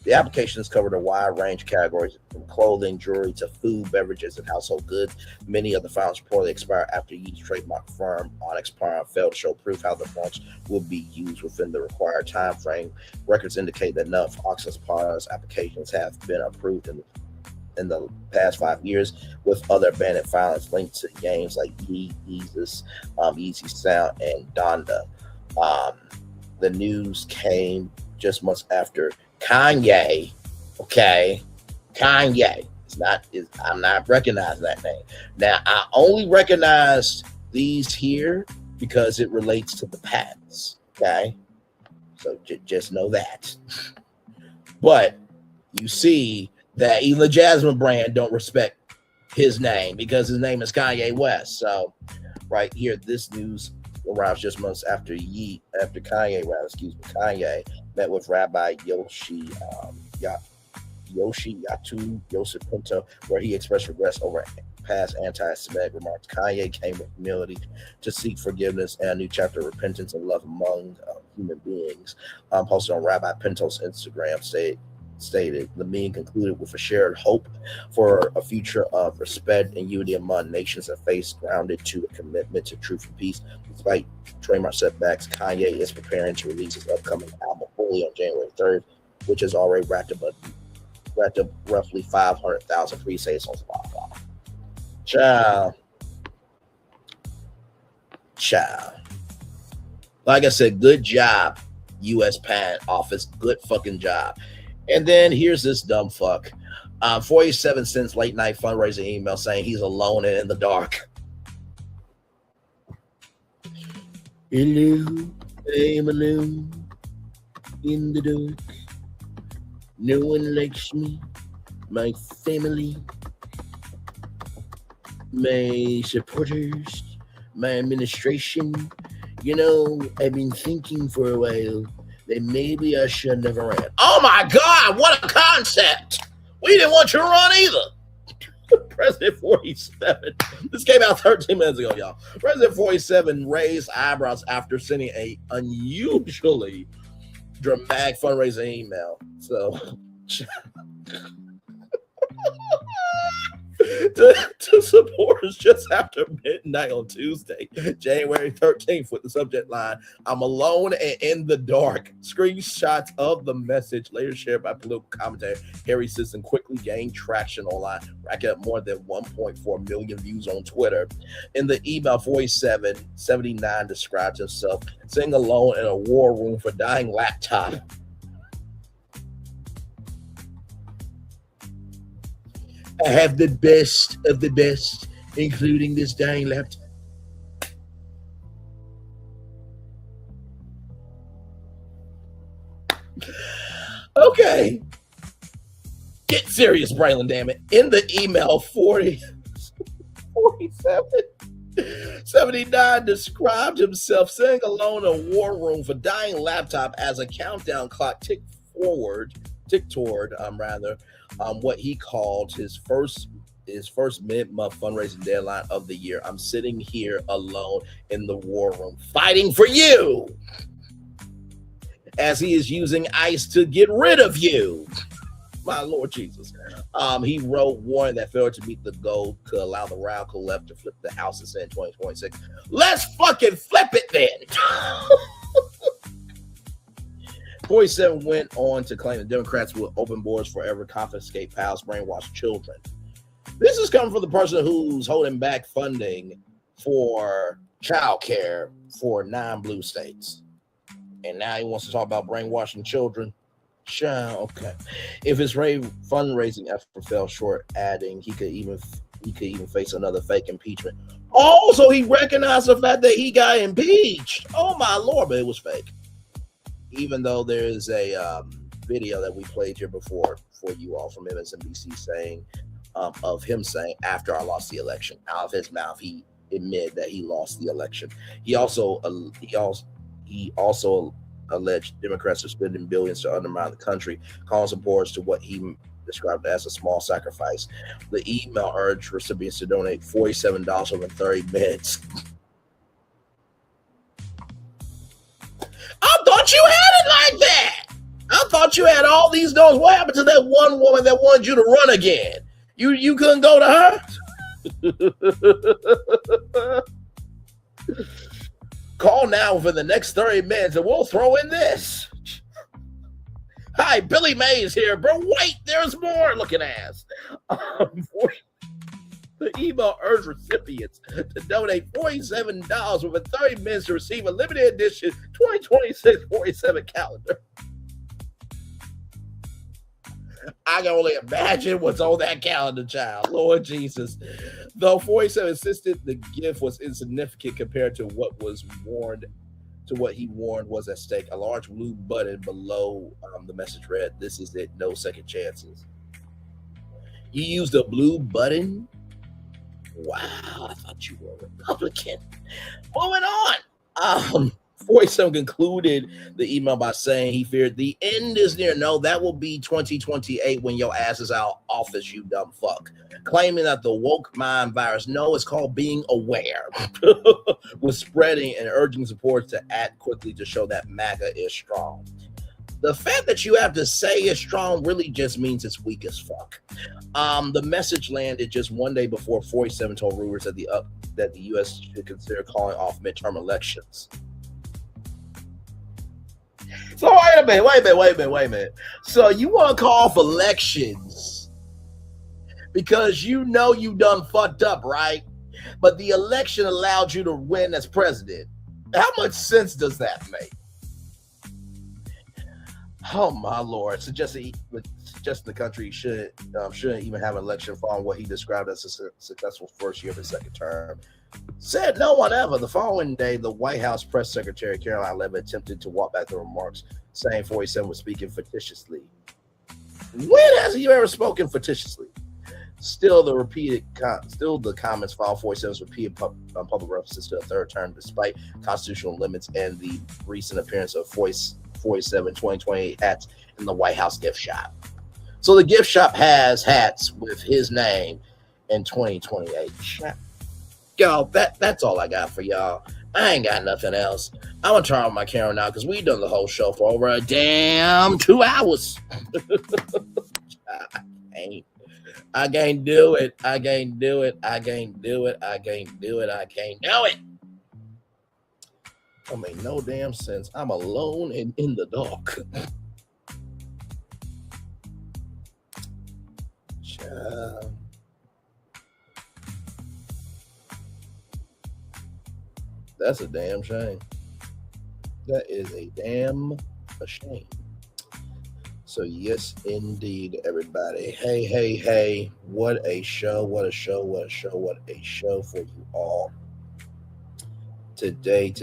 The applications covered a wide range of categories from clothing, jewelry to food, beverages, and household goods. Many of the filings reportedly expired after Yee's trademark firm Onyx Prime failed to show proof how the marks would be used within the required time frame. Records indicate that none of Oxford's Prime's applications have been approved in the past 5 years, with other abandoned filings linked to games like Yeezus, Easy Sound, and Donda. The news came just months after Kanye, I'm not recognizing that name. Now, I only recognize these here because it relates to the patents, okay? So just know that. But you see that even the Jasmine brand don't respect his name because his name is Kanye West. So right here, this news arrives just months after Kanye met with Rabbi Yoshiyatu Yosef Pinto, where he expressed regrets over past anti-Semitic remarks. Kanye came with humility to seek forgiveness and a new chapter of repentance and love among human beings. Posted on Rabbi Pinto's Instagram, stated the meeting concluded with a shared hope for a future of respect and unity among nations and faiths grounded to a commitment to truth and peace. Despite trademark setbacks, Kanye is preparing to release his upcoming album fully on January 3rd, which has already racked up roughly 500,000 pre-sales on Spotify. Child. Like I said, good job, U.S. Patent Office. Good fucking job. And then here's this dumb fuck. 47 cents late night fundraising email saying he's alone and in the dark. Hello, I'm alone in the dark. No one likes me. My family, my supporters, my administration. You know, I've been thinking for a while that maybe I should never ran. Oh my God, what a concept! We didn't want you to run either. President 47. This came out 13 minutes ago, y'all. President 47 raised eyebrows after sending a unusually dramatic fundraising email. So to supporters just after midnight on Tuesday, January 13th, with the subject line, "I'm alone and in the dark." Screenshots of the message, later shared by political commentator Harry Sisson, quickly gained traction online, racking up more than 1.4 million views on Twitter. In the email, 4779 describes himself sitting alone in a war room for dying laptop. I have the best of the best, including this dying laptop. Okay. Get serious, Braylon, damn it. In the email, 4779 described himself sitting alone in a war room for dying laptop as a countdown clock ticked toward what he called his first mid-month fundraising deadline of the year. "I'm sitting here alone in the war room fighting for you," as he is using ICE to get rid of you. My Lord Jesus. He wrote, warning that failure to meet the goal could allow the radical left to flip the House in 2026. Let's fucking flip it then. 47 went on to claim the Democrats will open borders forever, confiscate PALs, brainwash children. This is coming from the person who's holding back funding for child care for 9 blue states. And now he wants to talk about brainwashing children. Okay. If his fundraising effort fell short, adding he could even face another fake impeachment. Also, he recognized the fact that he got impeached. Oh my Lord, but it was fake. Even though there is a video that we played here before for you all from MSNBC saying of him saying, after I lost the election, out of his mouth, he admitted that he lost the election. He also alleged Democrats are spending billions to undermine the country, calling supporters to what he described as a small sacrifice. The email urged recipients to donate $47 over 30 minutes. I thought you had it like that. I thought you had all these doors. What happened to that one woman that wanted you to run again? You couldn't go to her? Call now for the next 30 minutes and we'll throw in this. Hi, Billy Mays here, bro. Wait, there's more. Looking ass. The email urged recipients to donate $47 within 30 minutes to receive a limited edition 2026 47 calendar. I can only imagine what's on that calendar, child. Lord Jesus. Though 47 insisted the gift was insignificant compared to what he warned was at stake. A large blue button below the message read, "This is it, no second chances." You used a blue button? Wow, I thought you were a Republican. Moving on. 47 concluded the email by saying he feared the end is near. No, that will be 2028 when your ass is out of office, you dumb fuck. Claiming that the woke mind virus, no, it's called being aware, was spreading and urging supporters to act quickly to show that MAGA is strong. The fact that you have to say it's strong really just means it's weak as fuck. The message landed just one day before 47 told Reuters that the U.S. should consider calling off midterm elections. So wait a minute. So you want to call off elections because you know you done fucked up, right? But the election allowed you to win as president. How much sense does that make? Oh my Lord! Suggesting the country shouldn't even have an election following what he described as a successful first year of his second term. Said no one ever. The following day, the White House press secretary Caroline Leavitt attempted to walk back the remarks, saying 47 was speaking fictitiously. When has he ever spoken fictitiously? Still, the comments followed 47's repeated public references to a third term, despite constitutional limits and the recent appearance of 47 2028 hats in the White House gift shop. So the gift shop has hats with his name in 2028. Y'all, that's all I got for y'all. I ain't got nothing else. I'm gonna turn on my camera now because we done the whole show for over a damn 2 hours. I can't do it. That make no damn sense. I'm alone and in the dark. Child. That's a damn shame. That is a damn shame. So yes, indeed, everybody. Hey. What a show for you all. Today.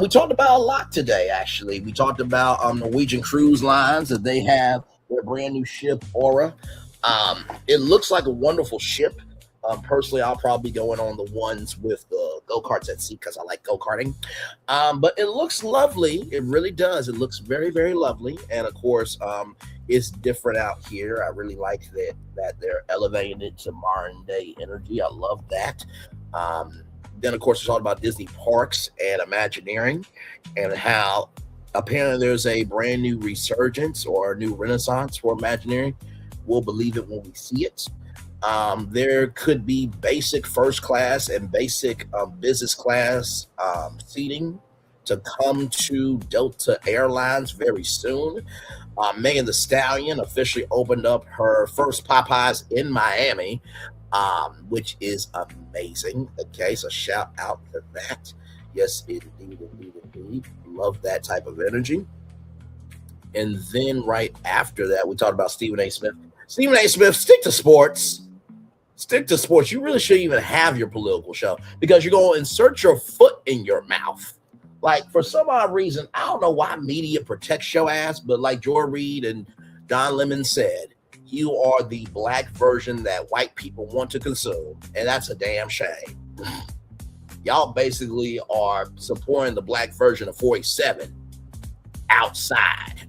We talked about a lot today, actually. We talked about Norwegian Cruise Lines, that they have their brand new ship, Aura. It looks like a wonderful ship. Personally, I'll probably be going on the ones with the go-karts at sea because I like go-karting. But it looks lovely. It really does. It looks very, very lovely. And of course, it's different out here. I really like that they're elevating it to modern day energy. I love that. Then, of course, it's all about Disney parks and Imagineering and how apparently there's a brand new resurgence or a new renaissance for Imagineering. We'll believe it when we see it. There could be basic first class and basic business class seating to come to Delta Airlines very soon. Megan Thee Stallion officially opened up her first Popeyes in Miami, which is amazing. Okay, so shout out to that. Yes, indeed. Love that type of energy. And then right after that, we talked about Stephen A. Smith. Stephen A. Smith, stick to sports. Stick to sports. You really shouldn't even have your political show because you're going to insert your foot in your mouth. Like, for some odd reason, I don't know why media protects your ass, but like Joy Reid and Don Lemon said, you are the black version that white people want to consume, and that's a damn shame. Y'all basically are supporting the black version of 47 outside.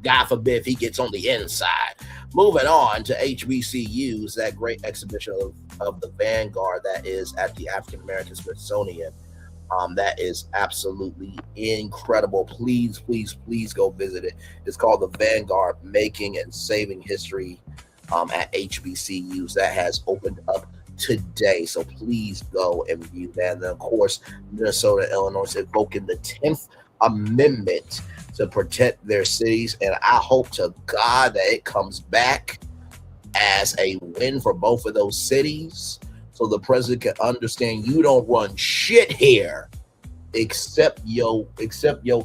God forbid if he gets on the inside. Moving on to HBCUs, that great exhibition of the Vanguard that is at the African American Smithsonian. That is absolutely incredible. Please go visit it. It's called the Vanguard Making and Saving History at HBCUs. That has opened up today. So please go and view that. And then, of course, Minnesota, Illinois invoking the 10th Amendment to protect their cities. And I hope to God that it comes back as a win for both of those cities so the president can understand you don't run shit here except your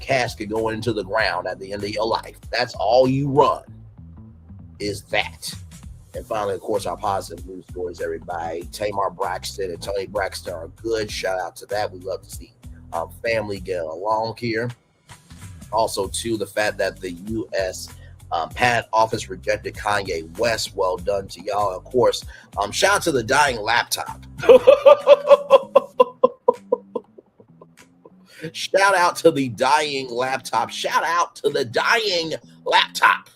casket going into the ground at the end of your life. That's all you run is that. And finally, of course, our positive news stories, everybody. Tamar Braxton and Tony Braxton are good. Shout out to that. We love to see family get along here. Also, too, the fact that the U.S. Patent Office rejected Kanye West. Well done to y'all. Of course, shout out to the dying laptop. Shout out to the dying laptop. Shout out to the dying laptop.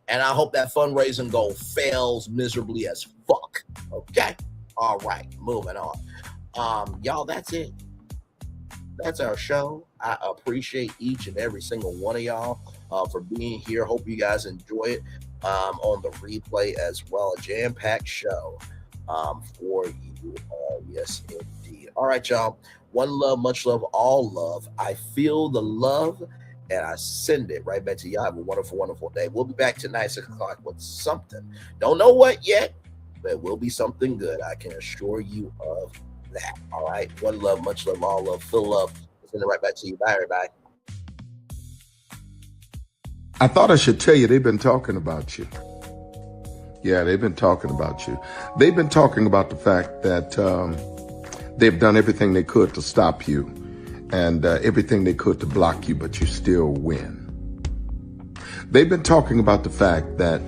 And I hope that fundraising goal fails miserably as fuck. Okay. All right. Moving on. Y'all, that's it. That's our show. I appreciate each and every single one of y'all for being here. Hope you guys enjoy it on the replay as well. A jam-packed show for you all. Yes, indeed. All right, y'all. One love, much love, all love. I feel the love, and I send it right back to y'all. Have a wonderful, wonderful day. We'll be back tonight, 6 o'clock, with something. Don't know what yet, but it will be something good. I can assure you of that. All right. One love, much love, all love. Feel love. Send it right back to you. Bye, everybody. I thought I should tell you they've been talking about you. Yeah, they've been talking about you. They've been talking about the fact that they've done everything they could to stop you and everything they could to block you, but you still win. They've been talking about the fact that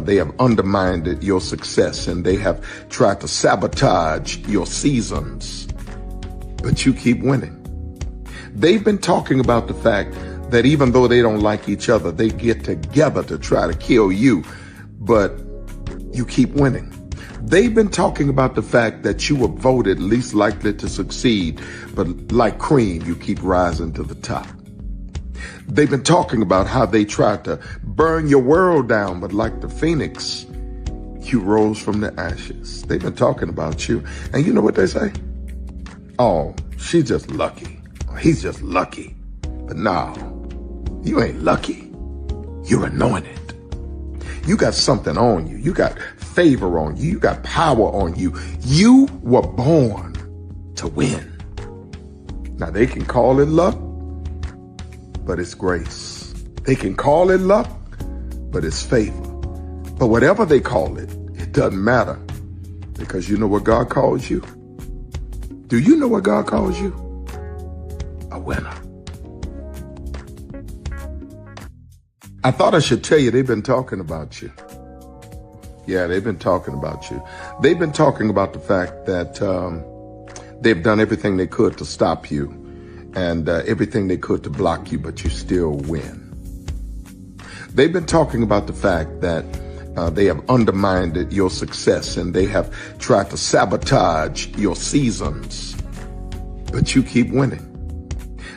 they have undermined your success and they have tried to sabotage your seasons, but you keep winning. They've been talking about the fact that even though they don't like each other, they get together to try to kill you, but you keep winning. They've been talking about the fact that you were voted least likely to succeed, but like cream, you keep rising to the top. They've been talking about how they tried to burn your world down, but like the phoenix, you rose from the ashes. They've been talking about you. And you know what they say? Oh, she's just lucky. He's just lucky. But no, you ain't lucky. You're anointed. You got something on you. You got favor on you. You got power on you. You were born to win. Now they can call it luck, but it's grace. They can call it luck, but it's favor. But whatever they call it, it doesn't matter, because you know what God calls you? Do you know what God calls you? A winner. I thought I should tell you they've been talking about you. Yeah, they've been talking about you. They've been talking about the fact that they've done everything they could to stop you and everything they could to block you, but you still win. They've been talking about the fact that they have undermined your success and they have tried to sabotage your seasons, but you keep winning.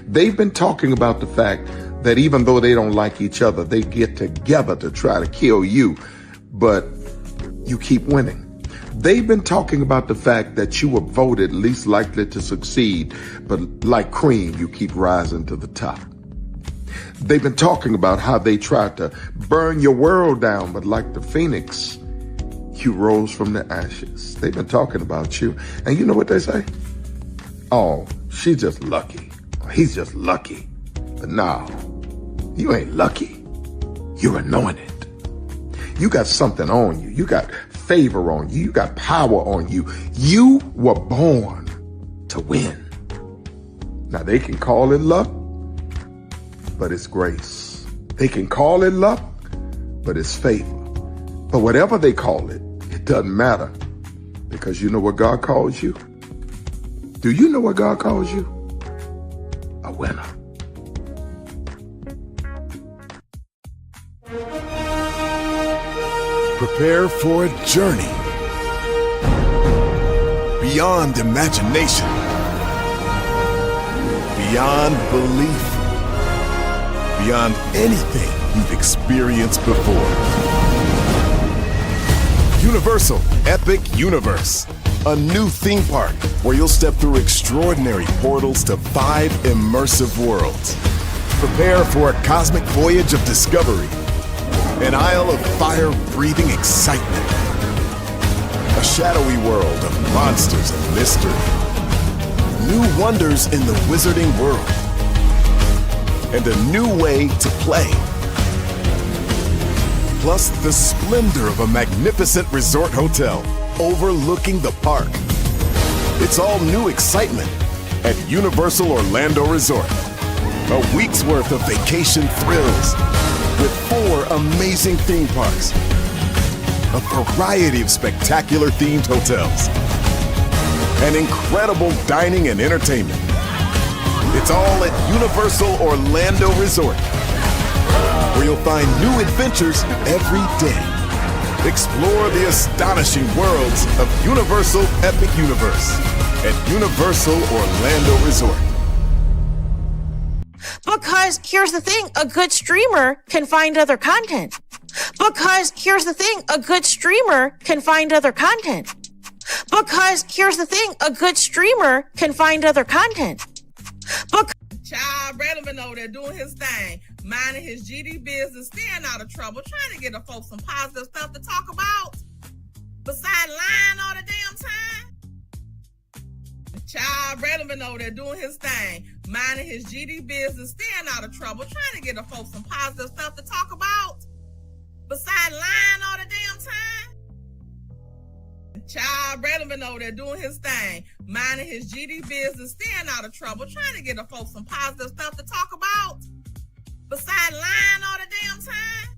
They've been talking about the fact that even though they don't like each other, they get together to try to kill you, but you keep winning. They've been talking about the fact that you were voted least likely to succeed, but like cream, you keep rising to the top. They've been talking about how they tried to burn your world down, but like the phoenix, you rose from the ashes. They've been talking about you. And you know what they say? Oh, she's just lucky. He's just lucky. But no, you ain't lucky. You're anointed. You got something on you. You got favor on you. You got power on you. You were born to win. Now they can call it luck, but it's grace. They can call it luck, but it's favor. But whatever they call it, it doesn't matter, because you know what God calls you? Do you know what God calls you? A winner. Prepare for a journey beyond imagination, beyond belief, beyond anything you've experienced before. Universal Epic Universe, a new theme park where you'll step through extraordinary portals to 5 immersive worlds. Prepare for a cosmic voyage of discovery, an isle of fire-breathing excitement, a shadowy world of monsters and mystery, new wonders in the wizarding world, and a new way to play. Plus the splendor of a magnificent resort hotel overlooking the park. It's all new excitement at Universal Orlando Resort. A week's worth of vacation thrills with 4 amazing theme parks, a variety of spectacular themed hotels, and incredible dining and entertainment. It's all at Universal Orlando Resort, where you'll find new adventures every day. Explore the astonishing worlds of Universal Epic Universe at Universal Orlando Resort. Because here's the thing, a good streamer can find other content. Because here's the thing, a good streamer can find other content. Because here's the thing, a good streamer can find other content. Child relevant over there doing his thing, minding his GD business, staying out of trouble, trying to get the folks some positive stuff to talk about, besides lying all the damn time. Child relevant over there doing his thing, minding his GD business, staying out of trouble, trying to get the folks some positive stuff to talk about, besides lying all the damn time. Child relevant over there doing his thing, minding his GD business, staying out of trouble, trying to get the folks some positive stuff to talk about, besides lying all the damn time.